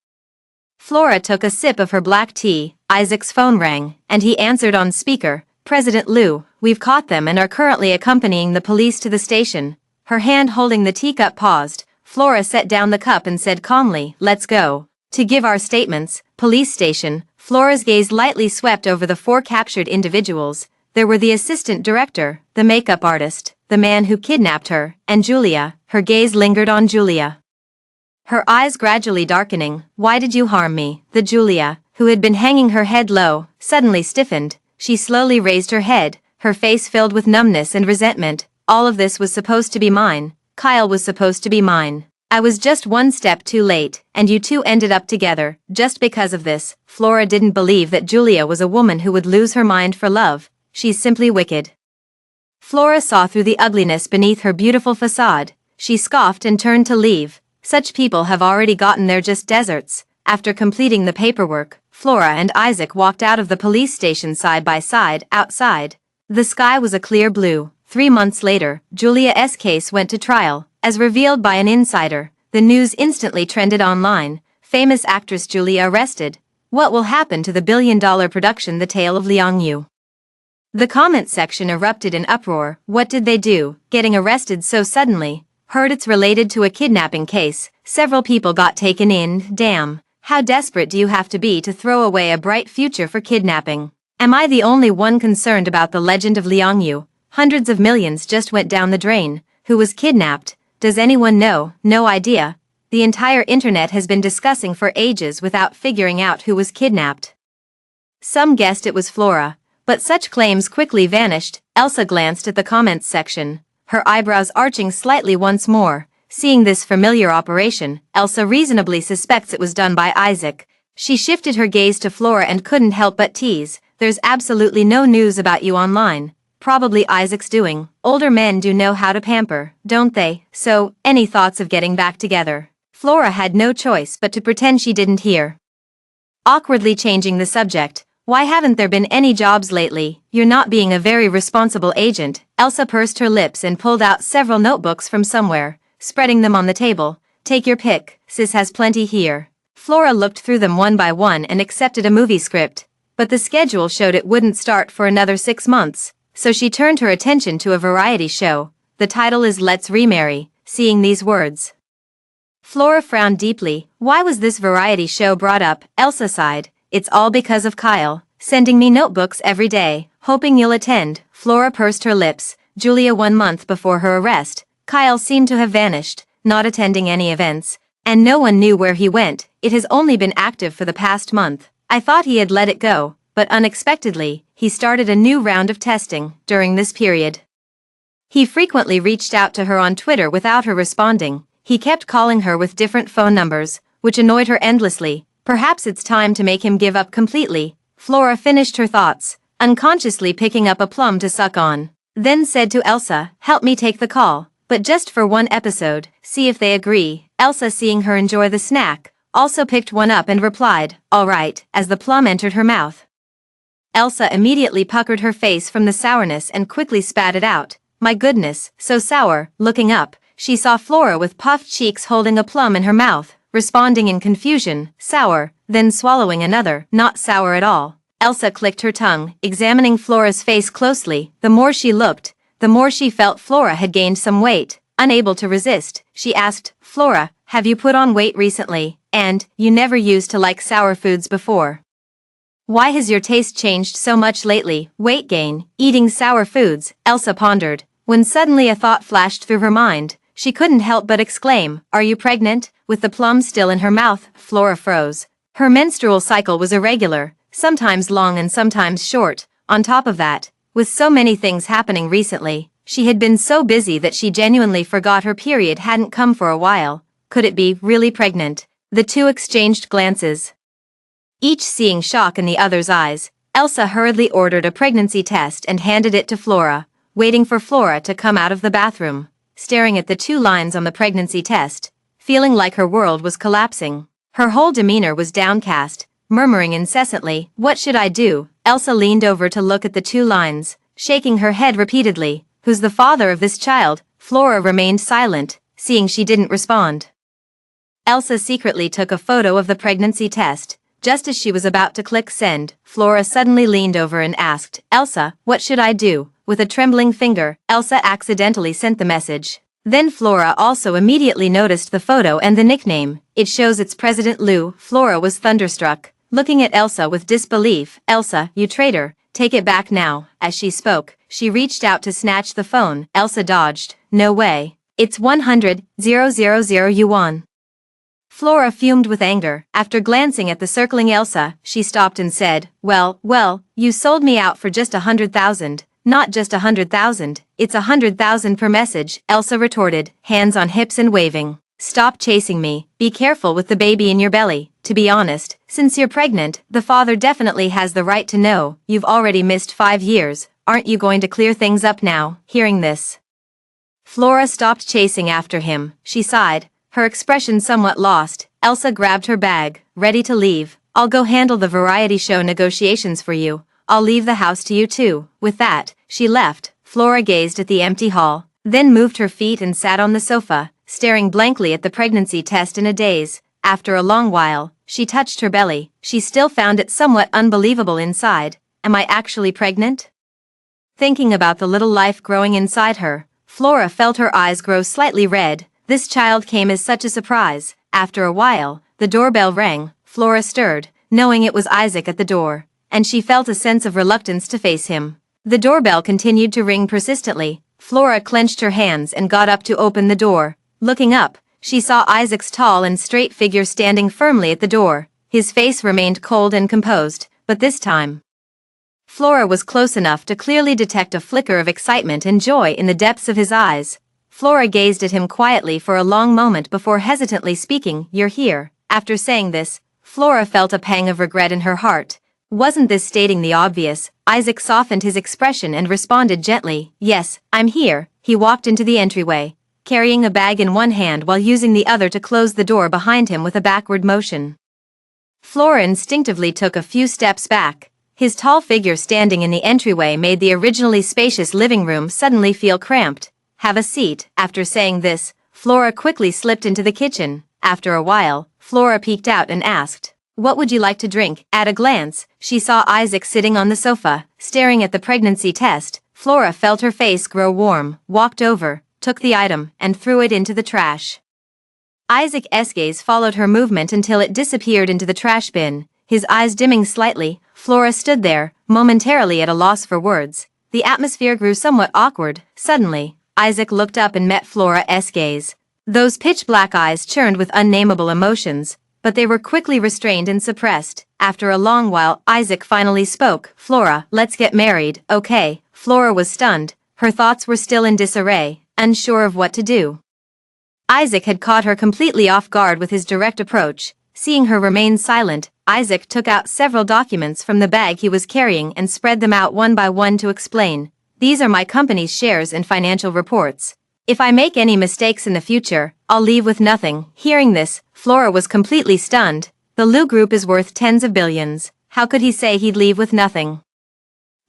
Flora took a sip of her black tea. Isaac's phone rang, and he answered on speaker. President Lou, we've caught them and are currently accompanying the police to the station. Her hand holding the teacup paused. Flora set down the cup and said calmly, let's go. To give our statements. Police station. Flora's gaze lightly swept over the 4 captured individuals. There were the assistant director, the makeup artist, the man who kidnapped her, and Julia. Her gaze lingered on Julia, her eyes gradually darkening. Why did you harm me? The Julia, who had been hanging her head low, suddenly stiffened. She slowly raised her head, her face filled with numbness and resentment. All of this was supposed to be mine. Kyle was supposed to be mine. I was just 1 step too late, and you two ended up together. Just because of this, Flora didn't believe that Julia was a woman who would lose her mind for love. She's simply wicked. Flora saw through the ugliness beneath her beautiful facade. She scoffed and turned to leave. Such people have already gotten there, just deserts. After completing the paperwork, Flora and Isaac walked out of the police station side by side. Outside, the sky was a clear blue. 3 months later, Julia's case went to trial. As revealed by an insider, the news instantly trended online. Famous actress Julia arrested. What will happen to the billion-dollar production The Tale of Liang Yu? The comment section erupted in uproar. What did they do, getting arrested so suddenly? Heard it's related to a kidnapping case. Several people got taken in. Damn. How desperate do you have to be to throw away a bright future for kidnapping? Am I the only one concerned about the legend of Liang Yu? Hundreds of millions just went down the drain. Who was kidnapped? Does anyone know? No idea. The entire internet has been discussing for ages without figuring out who was kidnapped. Some guessed it was Flora, but such claims quickly vanished. Elsa glanced at the comments section, her eyebrows arching slightly once more. Seeing this familiar operation, Elsa reasonably suspects it was done by Isaac. She shifted her gaze to Flora and couldn't help but tease. There's absolutely no news about you online. Probably Isaac's doing. Older men do know how to pamper, don't they? So, any thoughts of getting back together? Flora had no choice but to pretend she didn't hear. Awkwardly changing the subject. Why haven't there been any jobs lately? You're not being a very responsible agent. Elsa pursed her lips and pulled out several notebooks from somewhere, spreading them on the table. Take your pick, sis has plenty here. Flora looked through them one by one and accepted a movie script, but the schedule showed it wouldn't start for another 6 months. So she turned her attention to a variety show. The title is Let's Remarry. Seeing these words, Flora frowned deeply. Why was this variety show brought up? Elsa sighed. It's all because of Kyle, sending me notebooks every day, hoping you'll attend. Flora pursed her lips. Julia 1 month before her arrest, Kyle seemed to have vanished, not attending any events, and no one knew where he went. It has only been active for the past month. I thought he had let it go, but unexpectedly, he started a new round of testing. During this period, he frequently reached out to her on Twitter without her responding. He kept calling her with different phone numbers, which annoyed her endlessly. Perhaps it's time to make him give up completely. Flora finished her thoughts, unconsciously picking up a plum to suck on, then said to Elsa, help me take the call, but just for 1 episode, see if they agree. Elsa, seeing her enjoy the snack, also picked one up and replied, all right, as the plum entered her mouth. Elsa immediately puckered her face from the sourness and quickly spat it out. My goodness, so sour. Looking up, she saw Flora with puffed cheeks holding a plum in her mouth, responding in confusion. Sour, then swallowing another. Not sour at all. Elsa clicked her tongue, examining Flora's face closely. The more she looked, the more she felt Flora had gained some weight. Unable to resist, she asked, Flora, have you put on weight recently? And, you never used to like sour foods before. Why has your taste changed so much lately? Weight gain, eating sour foods, Elsa pondered, when suddenly a thought flashed through her mind. She couldn't help but exclaim, are you pregnant? With the plum still in her mouth, Flora froze. Her menstrual cycle was irregular, sometimes long and sometimes short. On top of that, with so many things happening recently, she had been so busy that she genuinely forgot her period hadn't come for a while. Could it be really pregnant? The two exchanged glances, each seeing shock in the other's eyes. Elsa hurriedly ordered a pregnancy test and handed it to Flora, waiting for Flora to come out of the bathroom, staring at the 2 lines on the pregnancy test, feeling like her world was collapsing. Her whole demeanor was downcast, murmuring incessantly, what should I do? Elsa leaned over to look at the 2 lines, shaking her head repeatedly. Who's the father of this child? Flora remained silent, seeing she didn't respond. Elsa secretly took a photo of the pregnancy test. Just as she was about to click send, Flora suddenly leaned over and asked, Elsa, what should I do? With a trembling finger, Elsa accidentally sent the message. Then Flora also immediately noticed the photo and the nickname. It shows it's President Lou. Flora was thunderstruck, looking at Elsa with disbelief. Elsa, you traitor, take it back now. As she spoke, she reached out to snatch the phone. Elsa dodged. No way. It's 100,000 yuan. Flora fumed with anger. After glancing at the circling Elsa, she stopped and said, well, you sold me out for just 100,000. Not just 100,000, it's 100,000 per message, Elsa retorted, hands on hips and waving. Stop chasing me, be careful with the baby in your belly. To be honest, since you're pregnant, the father definitely has the right to know. You've already missed 5 years, aren't you going to clear things up now? Hearing this, Flora stopped chasing after him. She sighed, her expression somewhat lost. Elsa grabbed her bag, ready to leave. I'll go handle the variety show negotiations for you. I'll leave the house to you too. With that, she left. Flora gazed at the empty hall, then moved her feet and sat on the sofa, staring blankly at the pregnancy test in a daze. After a long while, she touched her belly. She still found it somewhat unbelievable inside. Am I actually pregnant? Thinking about the little life growing inside her, Flora felt her eyes grow slightly red. This child came as such a surprise. After a while, the doorbell rang. Flora stirred, knowing it was Isaac at the door, and she felt a sense of reluctance to face him. The doorbell continued to ring persistently. Flora clenched her hands and got up to open the door. Looking up, she saw Isaac's tall and straight figure standing firmly at the door. His face remained cold and composed, but this time, Flora was close enough to clearly detect a flicker of excitement and joy in the depths of his eyes. Flora gazed at him quietly for a long moment before hesitantly speaking, you're here. After saying this, Flora felt a pang of regret in her heart. Wasn't this stating the obvious? Isaac softened his expression and responded gently, yes, I'm here. He walked into the entryway, carrying a bag in one hand while using the other to close the door behind him with a backward motion. Flora instinctively took a few steps back. His tall figure standing in the entryway made the originally spacious living room suddenly feel cramped. Have a seat. After saying this, Flora quickly slipped into the kitchen. After a while, Flora peeked out and asked, what would you like to drink? At a glance, she saw Isaac sitting on the sofa, staring at the pregnancy test. Flora felt her face grow warm, walked over, took the item, and threw it into the trash. Isaac's gaze followed her movement until it disappeared into the trash bin. His eyes dimming slightly, Flora stood there, momentarily at a loss for words. The atmosphere grew somewhat awkward. Suddenly, Isaac looked up and met Flora's gaze. Those pitch-black eyes churned with unnameable emotions, but they were quickly restrained and suppressed. After a long while, Isaac finally spoke. Flora, let's get married, okay? Flora was stunned. Her thoughts were still in disarray, unsure of what to do. Isaac had caught her completely off guard with his direct approach. Seeing her remain silent, Isaac took out several documents from the bag he was carrying and spread them out one by one to explain. These are my company's shares and financial reports. If I make any mistakes in the future, I'll leave with nothing. Hearing this, Flora was completely stunned. The Lou Group is worth tens of billions. How could he say he'd leave with nothing?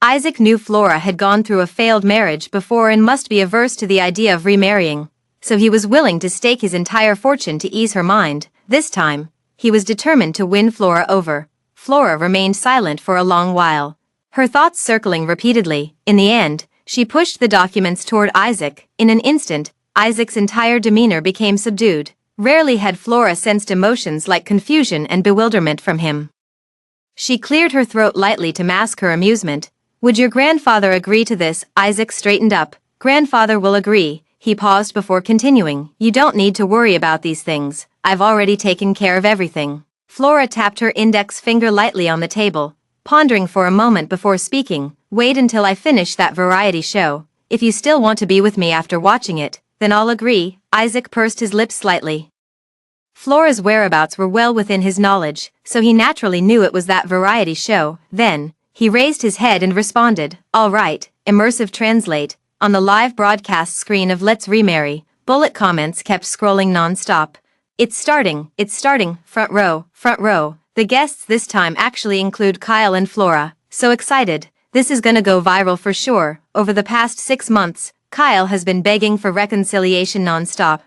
Isaac knew Flora had gone through a failed marriage before and must be averse to the idea of remarrying, so he was willing to stake his entire fortune to ease her mind. This time, he was determined to win Flora over. Flora remained silent for a long while, her thoughts circling repeatedly. In the end, she pushed the documents toward Isaac. In an instant, Isaac's entire demeanor became subdued. Rarely had Flora sensed emotions like confusion and bewilderment from him. She cleared her throat lightly to mask her amusement. Would your grandfather agree to this? Isaac straightened up. Grandfather will agree. He paused before continuing. You don't need to worry about these things. I've already taken care of everything. Flora tapped her index finger lightly on the table, pondering for a moment before speaking. Wait until I finish that variety show. If you still want to be with me after watching it, then I'll agree. Isaac pursed his lips slightly. Flora's whereabouts were well within his knowledge, so he naturally knew it was that variety show. Then, he raised his head and responded, all right, immersive translate. On the live broadcast screen of Let's Remarry, bullet comments kept scrolling non-stop. It's starting, front row. The guests this time actually include Kyle and Flora. So excited, this is gonna go viral for sure. Over the past 6 months, Kyle has been begging for reconciliation non-stop.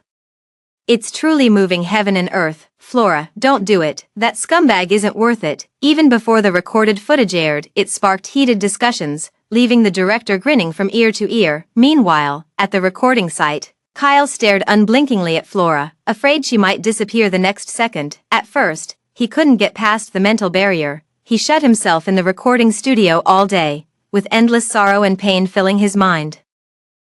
It's truly moving heaven and earth. Flora, don't do it. That scumbag isn't worth it. Even before the recorded footage aired, it sparked heated discussions, leaving the director grinning from ear to ear. Meanwhile, at the recording site, Kyle stared unblinkingly at Flora, afraid she might disappear the next second. At first, he couldn't get past the mental barrier. He shut himself in the recording studio all day, with endless sorrow and pain filling his mind.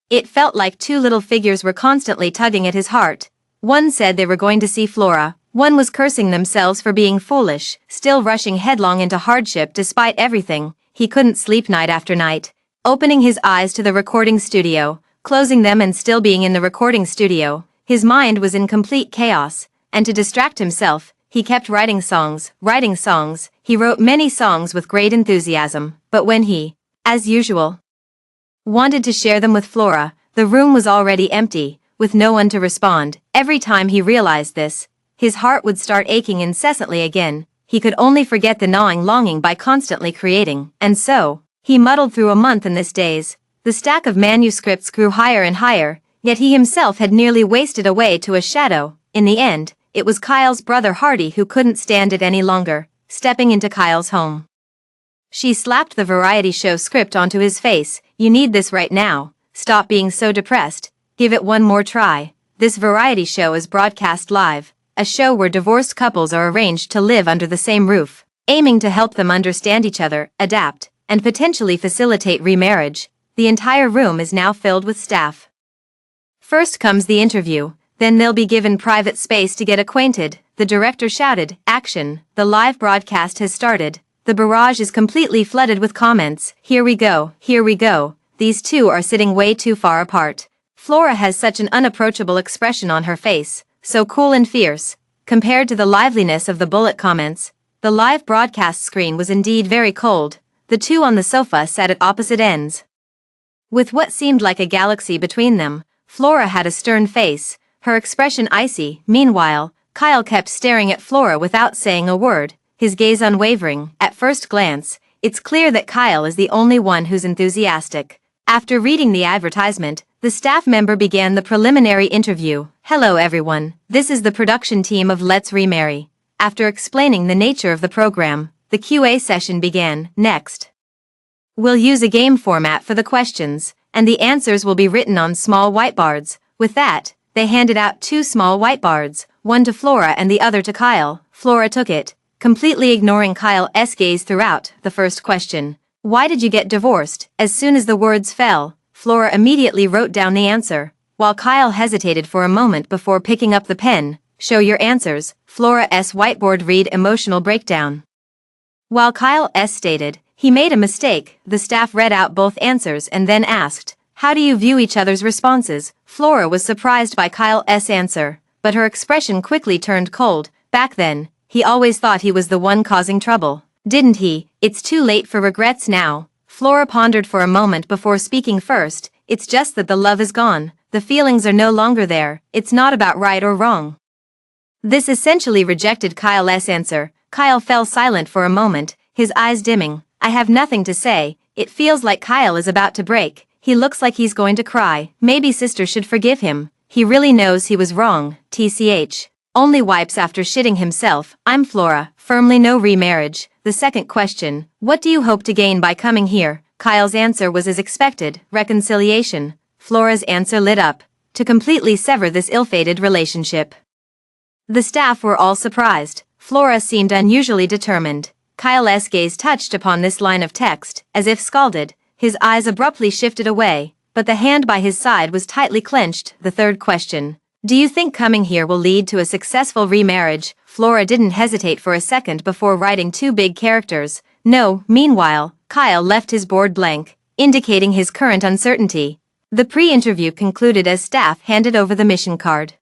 It felt like two little figures were constantly tugging at his heart. One said they were going to see Flora, one was cursing themselves for being foolish, still rushing headlong into hardship despite everything. He couldn't sleep night after night, opening his eyes to the recording studio, closing them and still being in the recording studio. His mind was in complete chaos, and to distract himself, he kept writing songs. He wrote many songs with great enthusiasm, but when he, as usual, wanted to share them with Flora, the room was already empty, with no one to respond. Every time he realized this, his heart would start aching incessantly again. He could only forget the gnawing longing by constantly creating, and so, he muddled through a month in this daze. The stack of manuscripts grew higher and higher, yet he himself had nearly wasted away to a shadow. In the end, it was Kyle's brother Hardy who couldn't stand it any longer, stepping into Kyle's home. She slapped the variety show script onto his face. You need this right now. Stop being so depressed. Give it one more try. This variety show is broadcast live, a show where divorced couples are arranged to live under the same roof, aiming to help them understand each other, adapt, and potentially facilitate remarriage. The entire room is now filled with staff. First comes the interview, then they'll be given private space to get acquainted. The director shouted, action, the live broadcast has started. The barrage is completely flooded with comments. Here we go. These two are sitting way too far apart. Flora has such an unapproachable expression on her face, so cool and fierce. Compared to the liveliness of the bullet comments, the live broadcast screen was indeed very cold. The two on the sofa sat at opposite ends, with what seemed like a galaxy between them. Flora had a stern face, her expression icy. Meanwhile, Kyle kept staring at Flora without saying a word, his gaze unwavering. At first glance, it's clear that Kyle is the only one who's enthusiastic. After reading the advertisement, the staff member began the preliminary interview. Hello everyone, this is the production team of Let's Remarry. After explaining the nature of the program, the QA session began. Next, we'll use a game format for the questions, and the answers will be written on small whiteboards. With that, they handed out 2 small whiteboards, one to Flora and the other to Kyle. Flora took it, completely ignoring Kyle's gaze throughout. The first question, why did you get divorced? As soon as the words fell, Flora immediately wrote down the answer, while Kyle hesitated for a moment before picking up the pen. Show your answers. Flora's whiteboard read emotional breakdown. While Kyle stated he made a mistake, the staff read out both answers and then asked, how do you view each other's responses? Flora was surprised by Kyle's answer, but her expression quickly turned cold. Back then, he always thought he was the one causing trouble, didn't he? It's too late for regrets now. Flora pondered for a moment before speaking first. It's just that the love is gone. The feelings are no longer there. It's not about right or wrong. This essentially rejected Kyle's answer. Kyle fell silent for a moment, his eyes dimming. I have nothing to say. It feels like Kyle is about to break. He looks like he's going to cry. Maybe sister should forgive him. He really knows he was wrong. TCH. Only wipes after shitting himself. I'm Flora. Firmly no remarriage. The second question, what do you hope to gain by coming here? Kyle's answer was as expected, reconciliation. Flora's answer lit up. to completely sever this ill-fated relationship. The staff were all surprised. Flora seemed unusually determined. Kyle's gaze touched upon this line of text, as if scalded. His eyes abruptly shifted away, but the hand by his side was tightly clenched. The third question. Do you think coming here will lead to a successful remarriage? Flora didn't hesitate for a second before writing two big characters. No. Meanwhile, Kyle left his board blank, indicating his current uncertainty. The pre-interview concluded as staff handed over the mission card.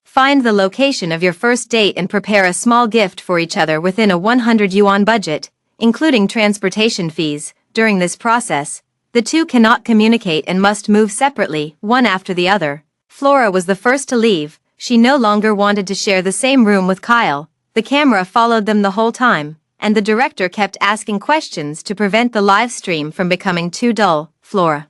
Find the location of your first date and prepare a small gift for each other within a 100 yuan budget, including transportation fees. During this process, the two cannot communicate and must move separately, one after the other. Flora was the first to leave. She no longer wanted to share the same room with Kyle. The camera followed them the whole time, and the director kept asking questions to prevent the live stream from becoming too dull. Flora.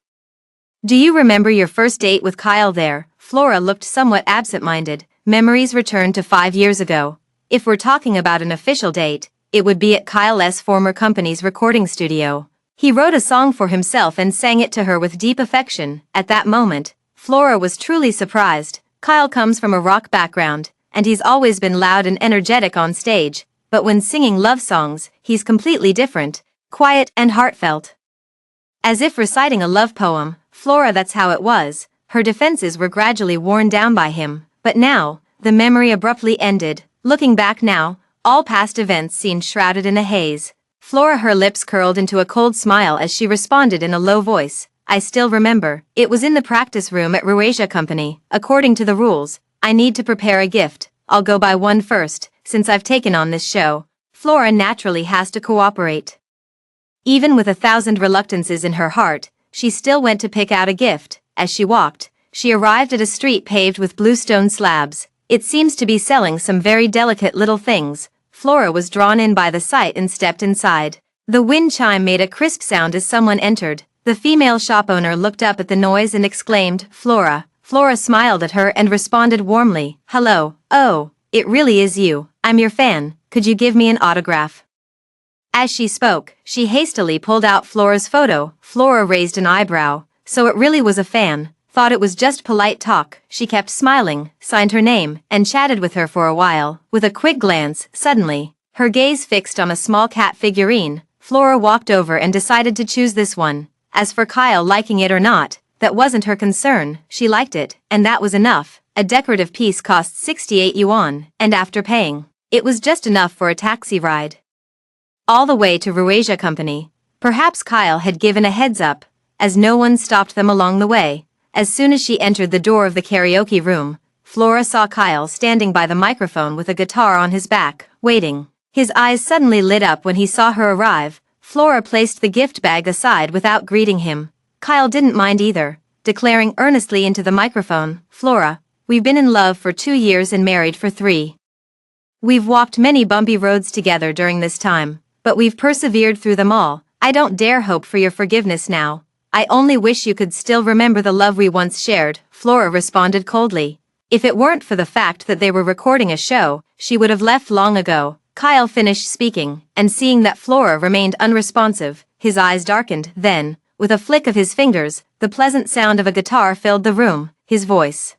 Do you remember your first date with Kyle there? Flora looked somewhat absent-minded. Memories returned to 5 years ago. If we're talking about an official date, it would be at Kyle's former company's recording studio. He wrote a song for himself and sang it to her with deep affection. At that moment, Flora was truly surprised. Kyle comes from a rock background, and he's always been loud and energetic on stage, but when singing love songs, he's completely different, quiet and heartfelt. As if reciting a love poem. Flora, that's how it was. Her defenses were gradually worn down by him, but now, the memory abruptly ended. Looking back now, all past events seemed shrouded in a haze. Flora, her lips curled into a cold smile as she responded in a low voice. I still remember. It was in the practice room at Ruasia Company. According to the rules, I need to prepare a gift. I'll go buy one first, since I've taken on this show. Flora naturally has to cooperate. Even with 1,000 reluctances in her heart, she still went to pick out a gift. As she walked, she arrived at a street paved with bluestone slabs. It seems to be selling some very delicate little things. Flora was drawn in by the sight and stepped inside. The wind chime made a crisp sound as someone entered. The female shop owner looked up at the noise and exclaimed, Flora. Flora smiled at her and responded warmly, hello. Oh, it really is you. I'm your fan. Could you give me an autograph? As she spoke, she hastily pulled out Flora's photo. Flora raised an eyebrow. So it really was a fan. Thought it was just polite talk. She kept smiling, signed her name, and chatted with her for a while. With a quick glance, suddenly, her gaze fixed on a small cat figurine. Flora walked over and decided to choose this one. As for Kyle liking it or not, that wasn't her concern. She liked it, and that was enough. A decorative piece cost 68 yuan, and after paying, it was just enough for a taxi ride all the way to Ruasia Company. Perhaps Kyle had given a heads up, as no one stopped them along the way. As soon as she entered the door of the karaoke room, Flora saw Kyle standing by the microphone with a guitar on his back, waiting. His eyes suddenly lit up when he saw her arrive. Flora placed the gift bag aside without greeting him. Kyle didn't mind either, declaring earnestly into the microphone, Flora, we've been in love for 2 years and married for 3. We've walked many bumpy roads together during this time, but we've persevered through them all. I don't dare hope for your forgiveness now. I only wish you could still remember the love we once shared, Flora responded coldly. If it weren't for the fact that they were recording a show, she would have left long ago. Kyle finished speaking, and seeing that Flora remained unresponsive, his eyes darkened. Then, with a flick of his fingers, the pleasant sound of a guitar filled the room. His voice,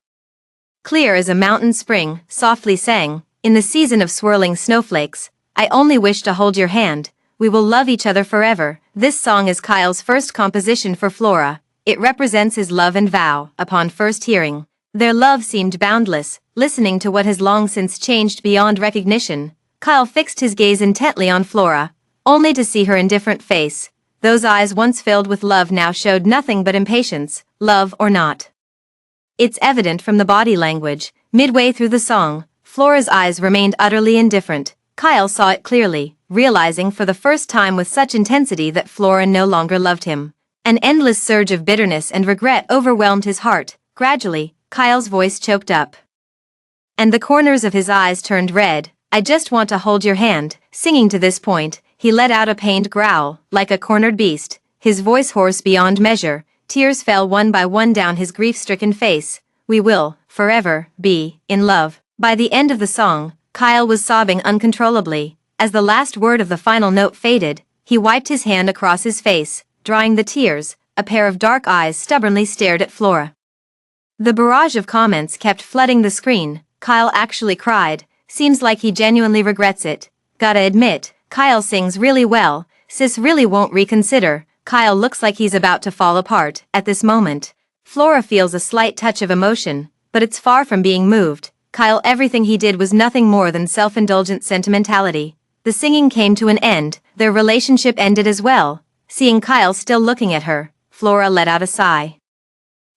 clear as a mountain spring, softly sang, in the season of swirling snowflakes, I only wish to hold your hand. We will love each other forever. This song is Kyle's first composition for Flora. It represents his love and vow. Upon first hearing, their love seemed boundless. Listening to what has long since changed beyond recognition, Kyle fixed his gaze intently on Flora, only to see her indifferent face. Those eyes once filled with love now showed nothing but impatience, love or not. It's evident from the body language. Midway through the song, Flora's eyes remained utterly indifferent. Kyle saw it clearly, realizing for the first time with such intensity that Flora no longer loved him. An endless surge of bitterness and regret overwhelmed his heart. Gradually, Kyle's voice choked up, and the corners of his eyes turned red. I just want to hold your hand. Singing to this point, he let out a pained growl, like a cornered beast, his voice hoarse beyond measure. Tears fell one by one down his grief-stricken face. We will, forever, be, in love. By the end of the song, Kyle was sobbing uncontrollably. As the last word of the final note faded, he wiped his hand across his face, drying the tears. A pair of dark eyes stubbornly stared at Flora. The barrage of comments kept flooding the screen. Kyle actually cried. Seems like he genuinely regrets it. Gotta admit, Kyle sings really well. Sis really won't reconsider. Kyle looks like he's about to fall apart. At this moment, Flora feels a slight touch of emotion, but it's far from being moved. Kyle, everything he did was nothing more than self-indulgent sentimentality. The singing came to an end. Their relationship ended as well. Seeing Kyle still looking at her, Flora let out a sigh.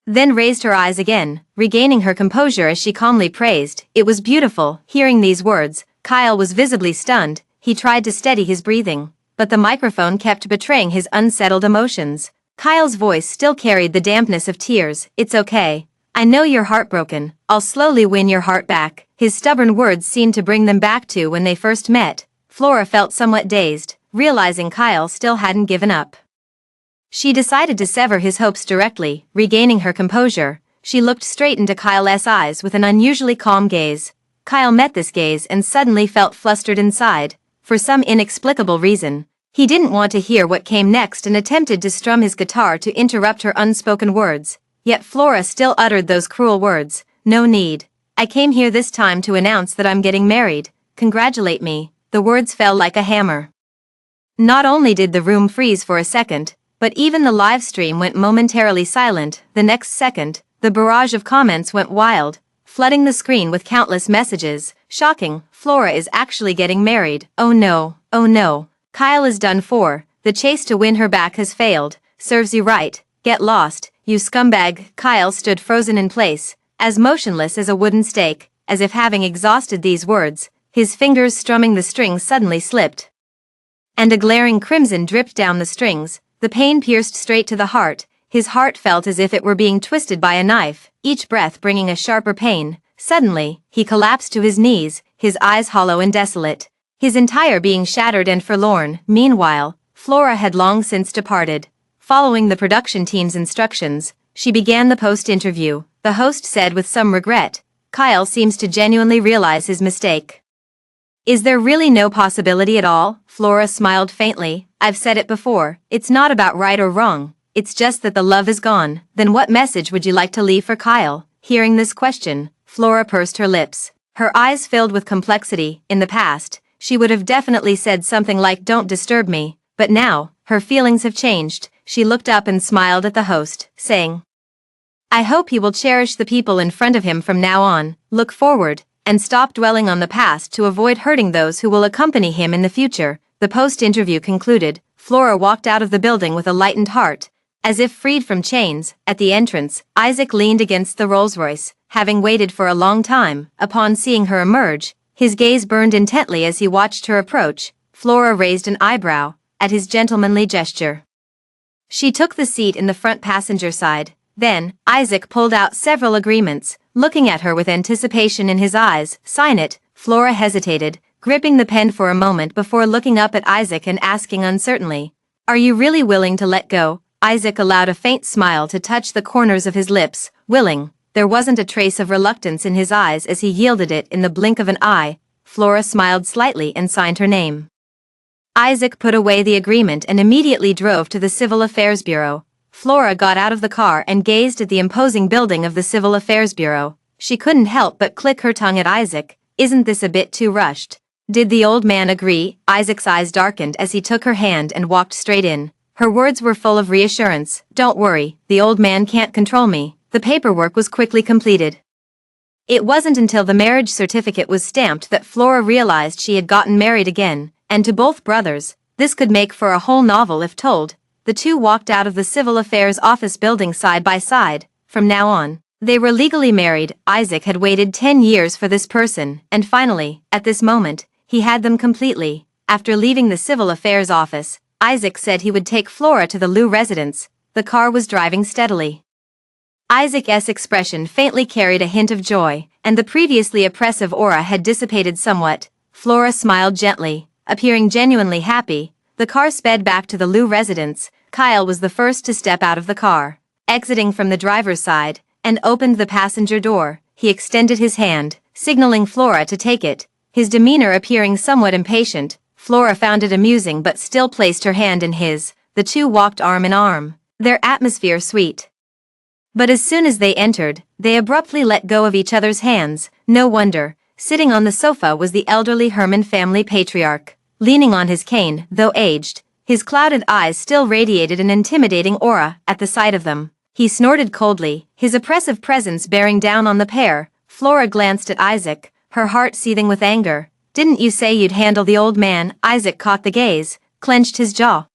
Then raised her eyes again, regaining her composure as she calmly praised, "It was beautiful." Hearing these words, Kyle was visibly stunned. He tried to steady his breathing, but the microphone kept betraying his unsettled emotions. Kyle's voice still carried the dampness of tears. "It's okay. I know you're heartbroken. I'll slowly win your heart back." His stubborn words seemed to bring them back to when they first met. Flora felt somewhat dazed, realizing Kyle still hadn't given up. She decided to sever his hopes directly. Regaining her composure, she looked straight into Kyle's eyes with an unusually calm gaze. Kyle met this gaze and suddenly felt flustered inside. For some inexplicable reason, he didn't want to hear what came next and attempted to strum his guitar to interrupt her unspoken words. Yet Flora still uttered those cruel words, "No need. I came here this time to announce that I'm getting married. Congratulate me." The words fell like a hammer. Not only did the room freeze for a second, but even the live stream went momentarily silent. The next second, the barrage of comments went wild, flooding the screen with countless messages. "Shocking, Flora is actually getting married. Oh no, oh no. Kyle is done for. The chase to win her back has failed. Serves you right. Get lost, you scumbag." Kyle stood frozen in place, as motionless as a wooden stake. As if having exhausted these words, his fingers strumming the strings suddenly slipped, and a glaring crimson dripped down the strings. The pain pierced straight to the heart. His heart felt as if it were being twisted by a knife, each breath bringing a sharper pain. Suddenly, he collapsed to his knees, his eyes hollow and desolate, his entire being shattered and forlorn. Meanwhile, Flora had long since departed. Following the production team's instructions, she began the post-interview. The host said with some regret, "Kyle seems to genuinely realize his mistake. Is there really no possibility at all?" Flora smiled faintly. "I've said it before, it's not about right or wrong, it's just that the love is gone." "Then what message would you like to leave for Kyle?" Hearing this question, Flora pursed her lips. Her eyes filled with complexity. In the past, she would have definitely said something like, "Don't disturb me," but now, her feelings have changed. She looked up and smiled at the host, saying, "I hope he will cherish the people in front of him from now on, look forward, and stop dwelling on the past to avoid hurting those who will accompany him in the future." The post-interview concluded, Flora walked out of the building with a lightened heart, as if freed from chains. At the entrance, Isaac leaned against the Rolls-Royce, having waited for a long time. Upon seeing her emerge, his gaze burned intently as he watched her approach. Flora raised an eyebrow at his gentlemanly gesture. She took the seat in the front passenger side. Then, Isaac pulled out several agreements, looking at her with anticipation in his eyes. "Sign it." Flora hesitated, gripping the pen for a moment before looking up at Isaac and asking uncertainly, "Are you really willing to let go?" Isaac allowed a faint smile to touch the corners of his lips. Willing. There wasn't a trace of reluctance in his eyes as he yielded it in the blink of an eye. Flora smiled slightly and signed her name. Isaac put away the agreement and immediately drove to the Civil Affairs Bureau. Flora got out of the car and gazed at the imposing building of the Civil Affairs Bureau. She couldn't help but click her tongue at Isaac. "Isn't this a bit too rushed?" Did the old man agree? Isaac's eyes darkened as he took her hand and walked straight in. Her words were full of reassurance. "Don't worry, the old man can't control me." The paperwork was quickly completed. It wasn't until the marriage certificate was stamped that Flora realized she had gotten married again, and to both brothers, this could make for a whole novel if told. The two walked out of the Civil Affairs office building side by side. From now on, they were legally married. Isaac had waited 10 years for this person, and finally, at this moment, he had them completely. After leaving the Civil Affairs office, Isaac said he would take Flora to the Liu residence. The car was driving steadily. Isaac's expression faintly carried a hint of joy, and the previously oppressive aura had dissipated somewhat. Flora smiled gently, appearing genuinely happy. The car sped back to the Liu residence. Kyle was the first to step out of the car. Exiting from the driver's side, and opened the passenger door, he extended his hand, signaling Flora to take it. His demeanor appearing somewhat impatient, Flora found it amusing but still placed her hand in his. The two walked arm in arm, their atmosphere sweet. But as soon as they entered, they abruptly let go of each other's hands. No wonder. Sitting on the sofa was the elderly Herman family patriarch. Leaning on his cane, though aged, his clouded eyes still radiated an intimidating aura at the sight of them. He snorted coldly, his oppressive presence bearing down on the pair. Flora glanced at Isaac, her heart seething with anger. "Didn't you say you'd handle the old man?" Isaac caught the gaze, clenched his jaw,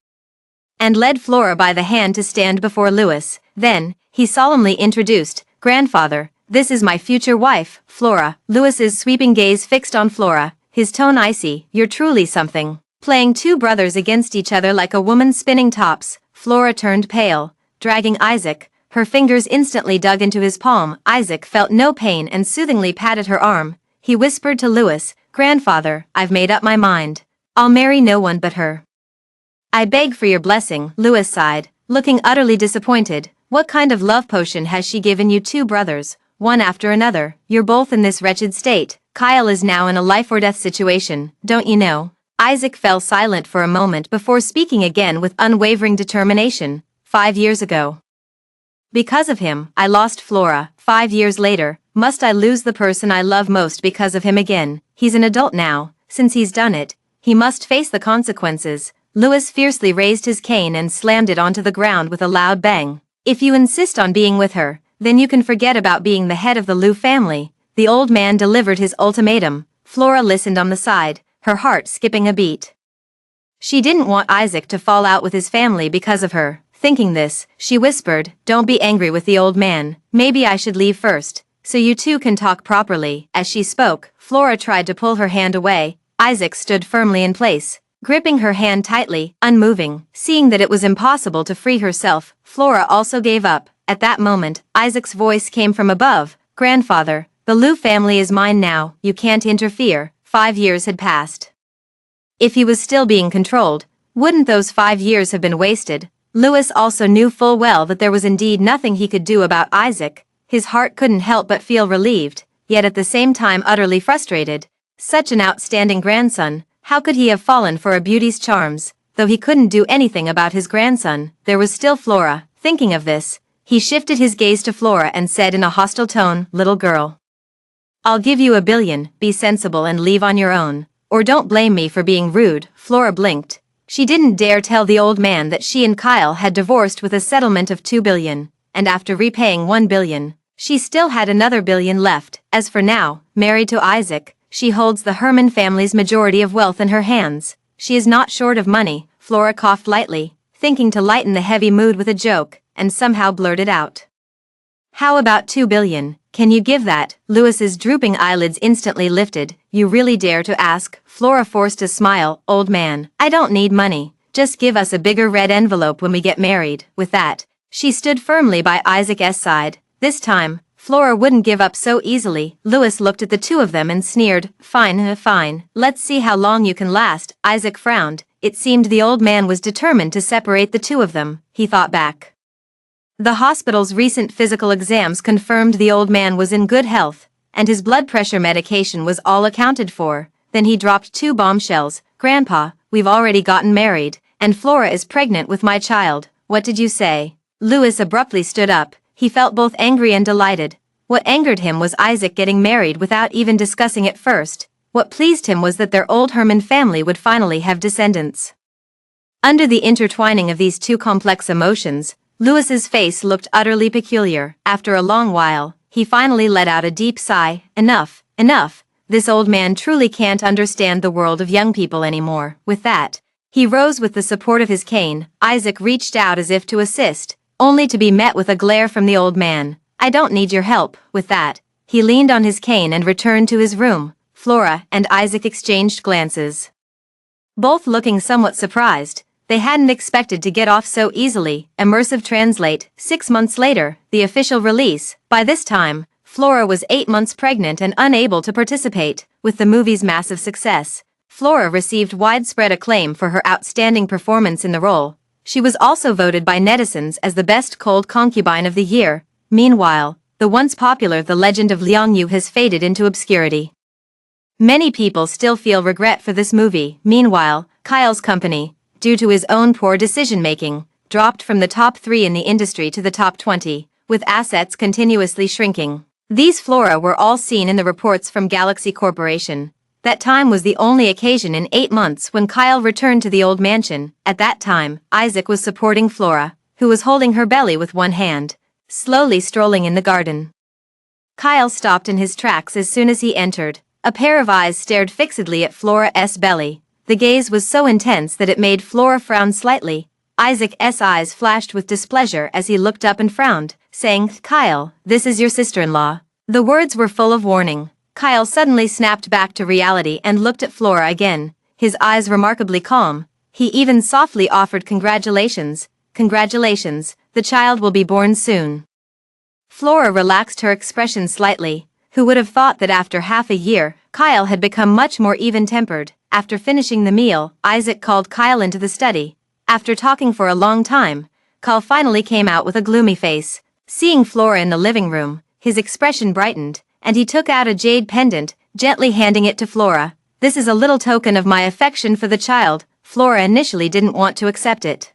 and led Flora by the hand to stand before Louis. Then, he solemnly introduced, "Grandfather, this is my future wife, Flora." Louis's sweeping gaze fixed on Flora, his tone icy. "You're truly something." Playing two brothers against each other like a woman spinning tops, Flora turned pale, dragging Isaac. Her fingers instantly dug into his palm. Isaac felt no pain and soothingly patted her arm. He whispered to Louis, "Grandfather, I've made up my mind. I'll marry no one but her." "I beg for your blessing," Louis sighed, looking utterly disappointed. "What kind of love potion has she given you? Two brothers, one after another. You're both in this wretched state. Kyle is now in a life-or-death situation, don't you know?" Isaac fell silent for a moment before speaking again with unwavering determination. 5 years ago. Because of him, I lost Flora. 5 years later, must I lose the person I love most because of him again? He's an adult now. Since he's done it, he must face the consequences. Louis fiercely raised his cane and slammed it onto the ground with a loud bang. "If you insist on being with her, then you can forget about being the head of the Liu family." The old man delivered his ultimatum. Flora listened on the side, her heart skipping a beat. She didn't want Isaac to fall out with his family because of her. Thinking this, she whispered, "Don't be angry with the old man. Maybe I should leave first, so you two can talk properly." As she spoke, Flora tried to pull her hand away. Isaac stood firmly in place, gripping her hand tightly, unmoving. Seeing that it was impossible to free herself, Flora also gave up. At that moment, Isaac's voice came from above, "Grandfather, the Liu family is mine now. You can't interfere." 5 years had passed. If he was still being controlled, wouldn't those 5 years have been wasted? Louis also knew full well that there was indeed nothing he could do about Isaac. His heart couldn't help but feel relieved, yet at the same time utterly frustrated. Such an outstanding grandson, how could he have fallen for a beauty's charms? Though he couldn't do anything about his grandson, there was still Flora. Thinking of this, he shifted his gaze to Flora and said in a hostile tone, "Little girl, I'll give you $1 billion, be sensible and leave on your own. Or don't blame me for being rude." Flora blinked. She didn't dare tell the old man that she and Kyle had divorced with a settlement of $2 billion, and after repaying $1 billion, she still had another $1 billion left. As for now, married to Isaac, she holds the Herman family's majority of wealth in her hands. She is not short of money. Flora coughed lightly, thinking to lighten the heavy mood with a joke, and somehow blurted out, "How about $2 billion? Can you give that?" Louis's drooping eyelids instantly lifted. "You really dare to ask?" Flora forced a smile. "Old man, I don't need money. Just give us a bigger red envelope when we get married." With that, she stood firmly by Isaac's side. This time, Flora wouldn't give up so easily. Louis looked at the two of them and sneered, Fine, fine. Let's see how long you can last." Isaac frowned. It seemed the old man was determined to separate the two of them. He thought back. The hospital's recent physical exams confirmed the old man was in good health, and his blood pressure medication was all accounted for. Then he dropped 2 bombshells. "Grandpa, we've already gotten married, and Flora is pregnant with my child. What did you say?" Louis abruptly stood up. He felt both angry and delighted. What angered him was Isaac getting married without even discussing it first. What pleased him was that their old Herman family would finally have descendants. Under the intertwining of these two complex emotions, Louis's face looked utterly peculiar. After a long while, he finally let out a deep sigh. Enough, enough. This old man truly can't understand the world of young people anymore. With that, he rose with the support of his cane. Isaac reached out as if to assist, only to be met with a glare from the old man. "I don't need your help." With that, he leaned on his cane and returned to his room. Flora and Isaac exchanged glances, both looking somewhat surprised. They hadn't expected to get off so easily. Immersive Translate. 6 months later, the official release. By this time, Flora was 8 months pregnant and unable to participate. With the movie's massive success, Flora received widespread acclaim for her outstanding performance in the role. She was also voted by netizens as the best cold concubine of the year. Meanwhile, the once popular The Legend of Liang Yu has faded into obscurity. Many people still feel regret for this movie. Meanwhile, Kyle's company, due to his own poor decision-making, dropped from the top 3 in the industry to the top 20, with assets continuously shrinking. These flora were all seen in the reports from Galaxy Corporation. That time was the only occasion in 8 months when Kyle returned to the old mansion. At that time, Isaac was supporting Flora, who was holding her belly with one hand, slowly strolling in the garden. Kyle stopped in his tracks as soon as he entered. A pair of eyes stared fixedly at Flora's belly. The gaze was so intense that it made Flora frown slightly. Isaac's eyes flashed with displeasure as he looked up and frowned, saying, "Kyle, this is your sister-in-law." The words were full of warning. Kyle suddenly snapped back to reality and looked at Flora again, his eyes remarkably calm. He even softly offered congratulations. "Congratulations, the child will be born soon." Flora relaxed her expression slightly. Who would have thought that after half a year, Kyle had become much more even-tempered? After finishing the meal, Isaac called Kyle into the study. After talking for a long time, Kyle finally came out with a gloomy face. Seeing Flora in the living room, his expression brightened, and he took out a jade pendant, gently handing it to Flora. "This is a little token of my affection for the child." Flora initially didn't want to accept it.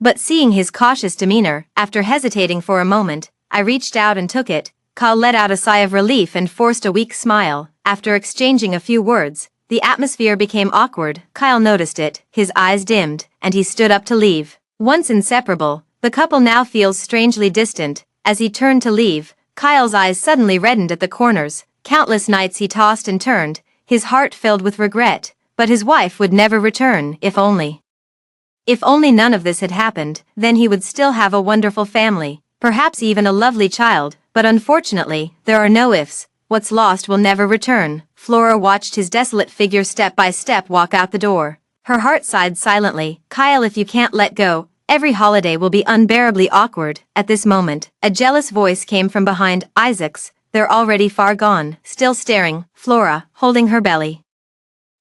But seeing his cautious demeanor, after hesitating for a moment, I reached out and took it. Kyle let out a sigh of relief and forced a weak smile. After exchanging a few words, the atmosphere became awkward. Kyle noticed it, his eyes dimmed, and he stood up to leave. Once inseparable, the couple now feels strangely distant. As he turned to leave, Kyle's eyes suddenly reddened at the corners. Countless nights he tossed and turned, his heart filled with regret, but his wife would never return. If only none of this had happened, then he would still have a wonderful family, perhaps even a lovely child, but unfortunately, there are no ifs. What's lost will never return. Flora watched his desolate figure step by step walk out the door. Her heart sighed silently. "Kyle, if you can't let go, every holiday will be unbearably awkward." At this moment, a jealous voice came from behind Isaac's. "They're already far gone." Still staring, Flora, holding her belly,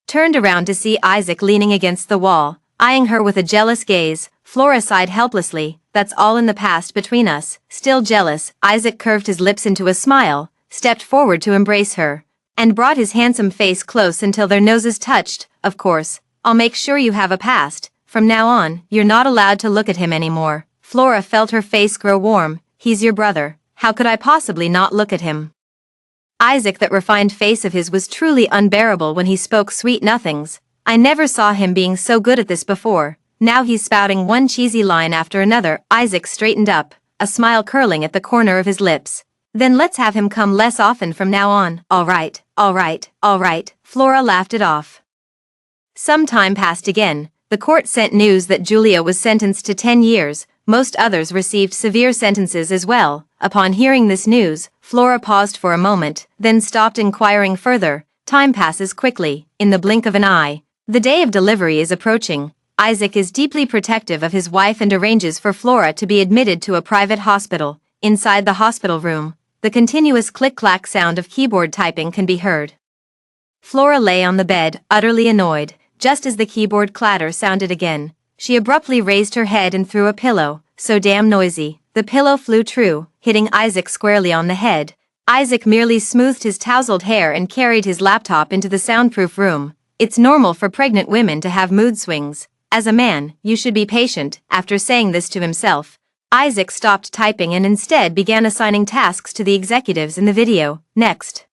turned around to see Isaac leaning against the wall, eyeing her with a jealous gaze. Flora sighed helplessly. "That's all in the past between us." Still jealous, Isaac curved his lips into a smile, stepped forward to embrace her, and brought his handsome face close until their noses touched. "Of course, I'll make sure you have a past. From now on, you're not allowed to look at him anymore." Flora felt her face grow warm. "He's your brother. How could I possibly not look at him?" Isaac, that refined face of his was truly unbearable when he spoke sweet nothings. "I never saw him being so good at this before." Now he's spouting one cheesy line after another. Isaac straightened up, a smile curling at the corner of his lips. "Then let's have him come less often from now on." All right, all right, all right." Flora laughed it off. Some time passed again. The court sent news that Julia was sentenced to 10 years. Most others received severe sentences as well. Upon hearing this news, Flora paused for a moment, then stopped inquiring further. Time passes quickly, in the blink of an eye. The day of delivery is approaching. Isaac is deeply protective of his wife and arranges for Flora to be admitted to a private hospital. Inside the hospital room, the continuous click-clack sound of keyboard typing can be heard. Flora lay on the bed, utterly annoyed. Just as the keyboard clatter sounded again, she abruptly raised her head and threw a pillow. "So damn noisy." The pillow flew true, hitting Isaac squarely on the head. Isaac merely smoothed his tousled hair and carried his laptop into the soundproof room. It's normal for pregnant women to have mood swings. As a man, you should be patient. After saying this to himself, Isaac stopped typing and instead began assigning tasks to the executives in the video. Next,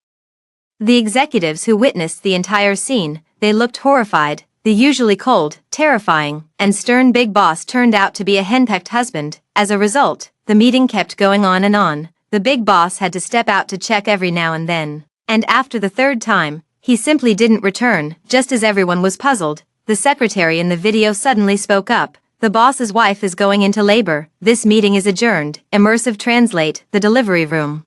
the executives who witnessed the entire scene, they looked horrified. The usually cold, terrifying, and stern big boss turned out to be a henpecked husband. As a result, the meeting kept going on and on. The big boss had to step out to check every now and then. And after the third time, he simply didn't return. Just as everyone was puzzled, the secretary in the video suddenly spoke up. "The boss's wife is going into labor. This meeting is adjourned." Immersive translate, the delivery room.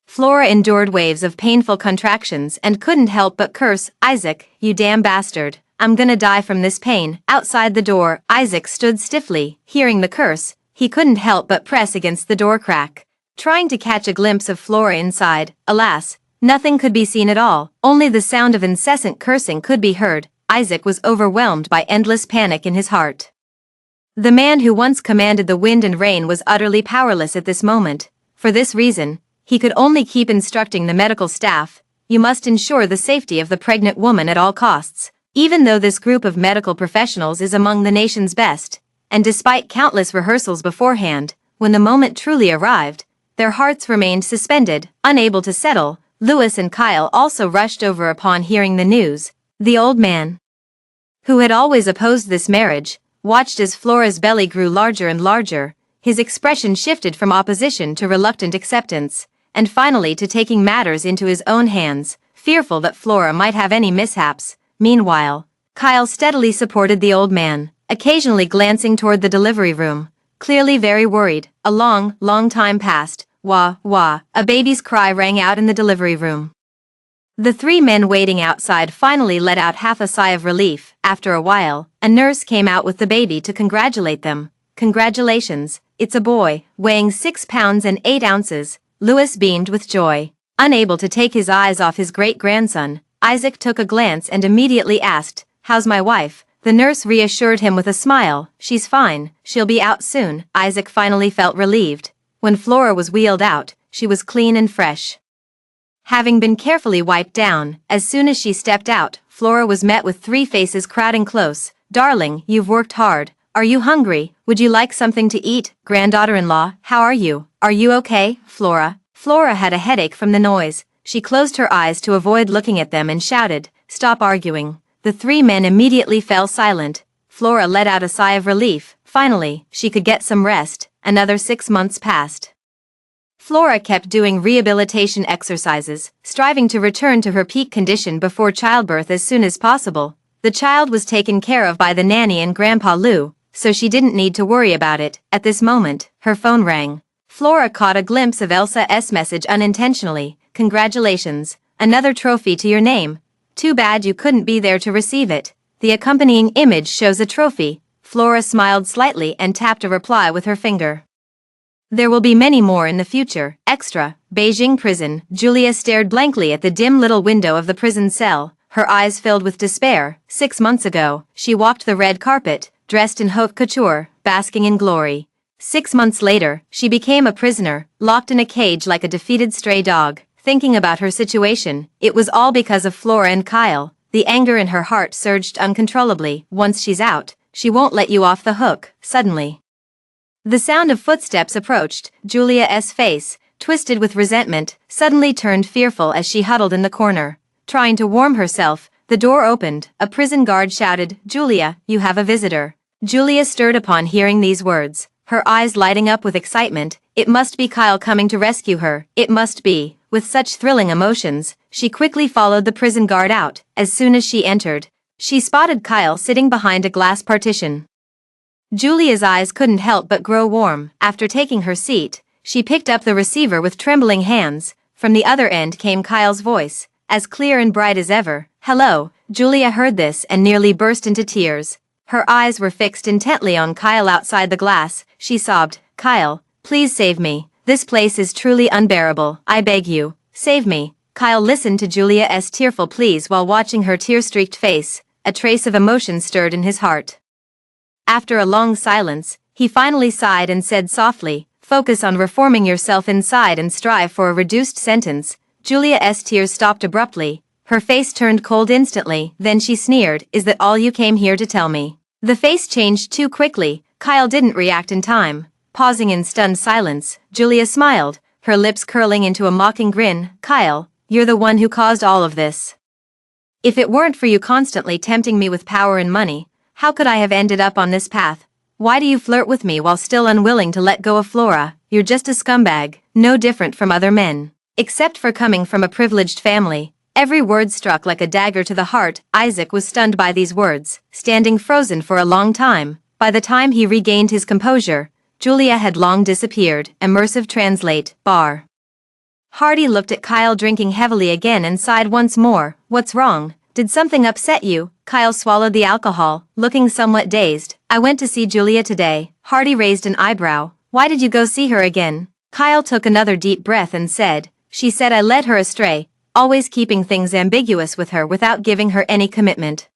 Flora endured waves of painful contractions and couldn't help but curse. "Isaac, you damn bastard. I'm gonna die from this pain." Outside the door, Isaac stood stiffly. Hearing the curse, he couldn't help but press against the door crack, trying to catch a glimpse of Flora inside. Alas, nothing could be seen at all. Only the sound of incessant cursing could be heard. Isaac was overwhelmed by endless panic in his heart. The man who once commanded the wind and rain was utterly powerless at this moment. For this reason, he could only keep instructing the medical staff, "You must ensure the safety of the pregnant woman at all costs." Even though this group of medical professionals is among the nation's best, and despite countless rehearsals beforehand, when the moment truly arrived, their hearts remained suspended, unable to settle. Louis and Kyle also rushed over upon hearing the news. The old man, who had always opposed this marriage, watched as Flora's belly grew larger and larger. His expression shifted from opposition to reluctant acceptance, and finally to taking matters into his own hands, fearful that Flora might have any mishaps. Meanwhile, Kyle steadily supported the old man, occasionally glancing toward the delivery room, clearly very worried. A long time passed. Wah, wah, a baby's cry rang out in the delivery room. The three men waiting outside finally let out half a sigh of relief. After a while, a nurse came out with the baby to congratulate them. Congratulations, it's a boy, weighing 6 pounds and 8 ounces. Louis beamed with joy. Unable to take his eyes off his great-grandson, Isaac took a glance and immediately asked, "How's my wife?" The nurse reassured him with a smile. "She's fine, she'll be out soon." Isaac finally felt relieved. When Flora was wheeled out, she was clean and fresh, having been carefully wiped down. As soon as she stepped out, Flora was met with 3 faces crowding close. "Darling, you've worked hard. Are you hungry? Would you like something to eat? Granddaughter-in-law, how are you? Are you okay, Flora?" Flora had a headache from the noise. She closed her eyes to avoid looking at them and shouted, "Stop arguing." The 3 men immediately fell silent. Flora let out a sigh of relief. Finally, she could get some rest. Another 6 months passed. Flora kept doing rehabilitation exercises, striving to return to her peak condition before childbirth as soon as possible. The child was taken care of by the nanny and Grandpa Lou, so she didn't need to worry about it. At this moment, her phone rang. Flora caught a glimpse of Elsa's message unintentionally. "Congratulations, another trophy to your name. Too bad you couldn't be there to receive it." The accompanying image shows a trophy. Flora smiled slightly and tapped a reply with her finger. "There will be many more in the future." Extra, Beijing prison. Julia stared blankly at the dim little window of the prison cell, her eyes filled with despair. 6 months ago, she walked the red carpet, dressed in haute couture, basking in glory. 6 months later, she became a prisoner, locked in a cage like a defeated stray dog. Thinking about her situation, it was all because of Flora and Kyle. The anger in her heart surged uncontrollably. Once she's out, she won't let you off the hook. Suddenly, the sound of footsteps approached. Julia's face, twisted with resentment, suddenly turned fearful as she huddled in the corner. Trying to warm herself, the door opened. A prison guard shouted, "Julia, you have a visitor." Julia stirred upon hearing these words, her eyes lighting up with excitement. It must be Kyle coming to rescue her. It must be. With such thrilling emotions, she quickly followed the prison guard out. As soon as she entered, she spotted Kyle sitting behind a glass partition. Julia's eyes couldn't help but grow warm. After taking her seat, she picked up the receiver with trembling hands. From the other end came Kyle's voice, as clear and bright as ever. "Hello." Julia heard this and nearly burst into tears. Her eyes were fixed intently on Kyle outside the glass. She sobbed, "Kyle, please save me. This place is truly unbearable. I beg you, save me." Kyle listened to Julia's tearful pleas while watching her tear-streaked face. A trace of emotion stirred in his heart. After a long silence, he finally sighed and said softly, "Focus on reforming yourself inside and strive for a reduced sentence." Julia's tears stopped abruptly. Her face turned cold instantly. Then she sneered, "Is that all you came here to tell me?" The face changed too quickly. Kyle didn't react in time. Pausing in stunned silence, Julia smiled, her lips curling into a mocking grin. "Kyle, you're the one who caused all of this. If it weren't for you constantly tempting me with power and money, how could I have ended up on this path? Why do you flirt with me while still unwilling to let go of Flora? You're just a scumbag, no different from other men. Except for coming from a privileged family." Every word struck like a dagger to the heart. Isaac was stunned by these words, standing frozen for a long time. By the time he regained his composure, Julia had long disappeared. Immersive translate, bar. Hardy looked at Kyle drinking heavily again and sighed once more. "What's wrong? Did something upset you?" Kyle swallowed the alcohol, looking somewhat dazed. "I went to see Julia today." Hardy raised an eyebrow. "Why did you go see her again?" Kyle took another deep breath and said, "She said I led her astray, always keeping things ambiguous with her without giving her any commitment.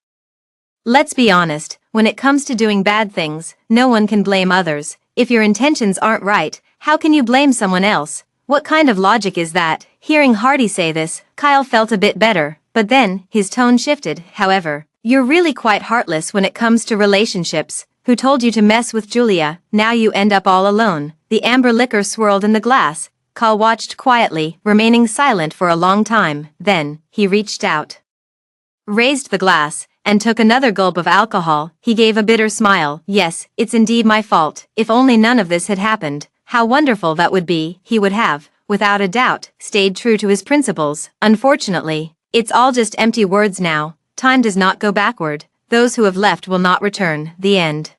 Let's be honest, when it comes to doing bad things, no one can blame others. If your intentions aren't right, how can you blame someone else? What kind of logic is that?" Hearing Hardy say this, Kyle felt a bit better, but then, his tone shifted. "However, you're really quite heartless when it comes to relationships. Who told you to mess with Julia? Now you end up all alone. The amber liquor swirled in the glass. Cal watched quietly, remaining silent for a long time. Then, he reached out, raised the glass, and took another gulp of alcohol. He gave a bitter smile. Yes, it's indeed my fault. If only none of this had happened, how wonderful that would be. He would have, without a doubt, stayed true to his principles. Unfortunately, it's all just empty words now. Time does not go backward. Those who have left will not return. The end.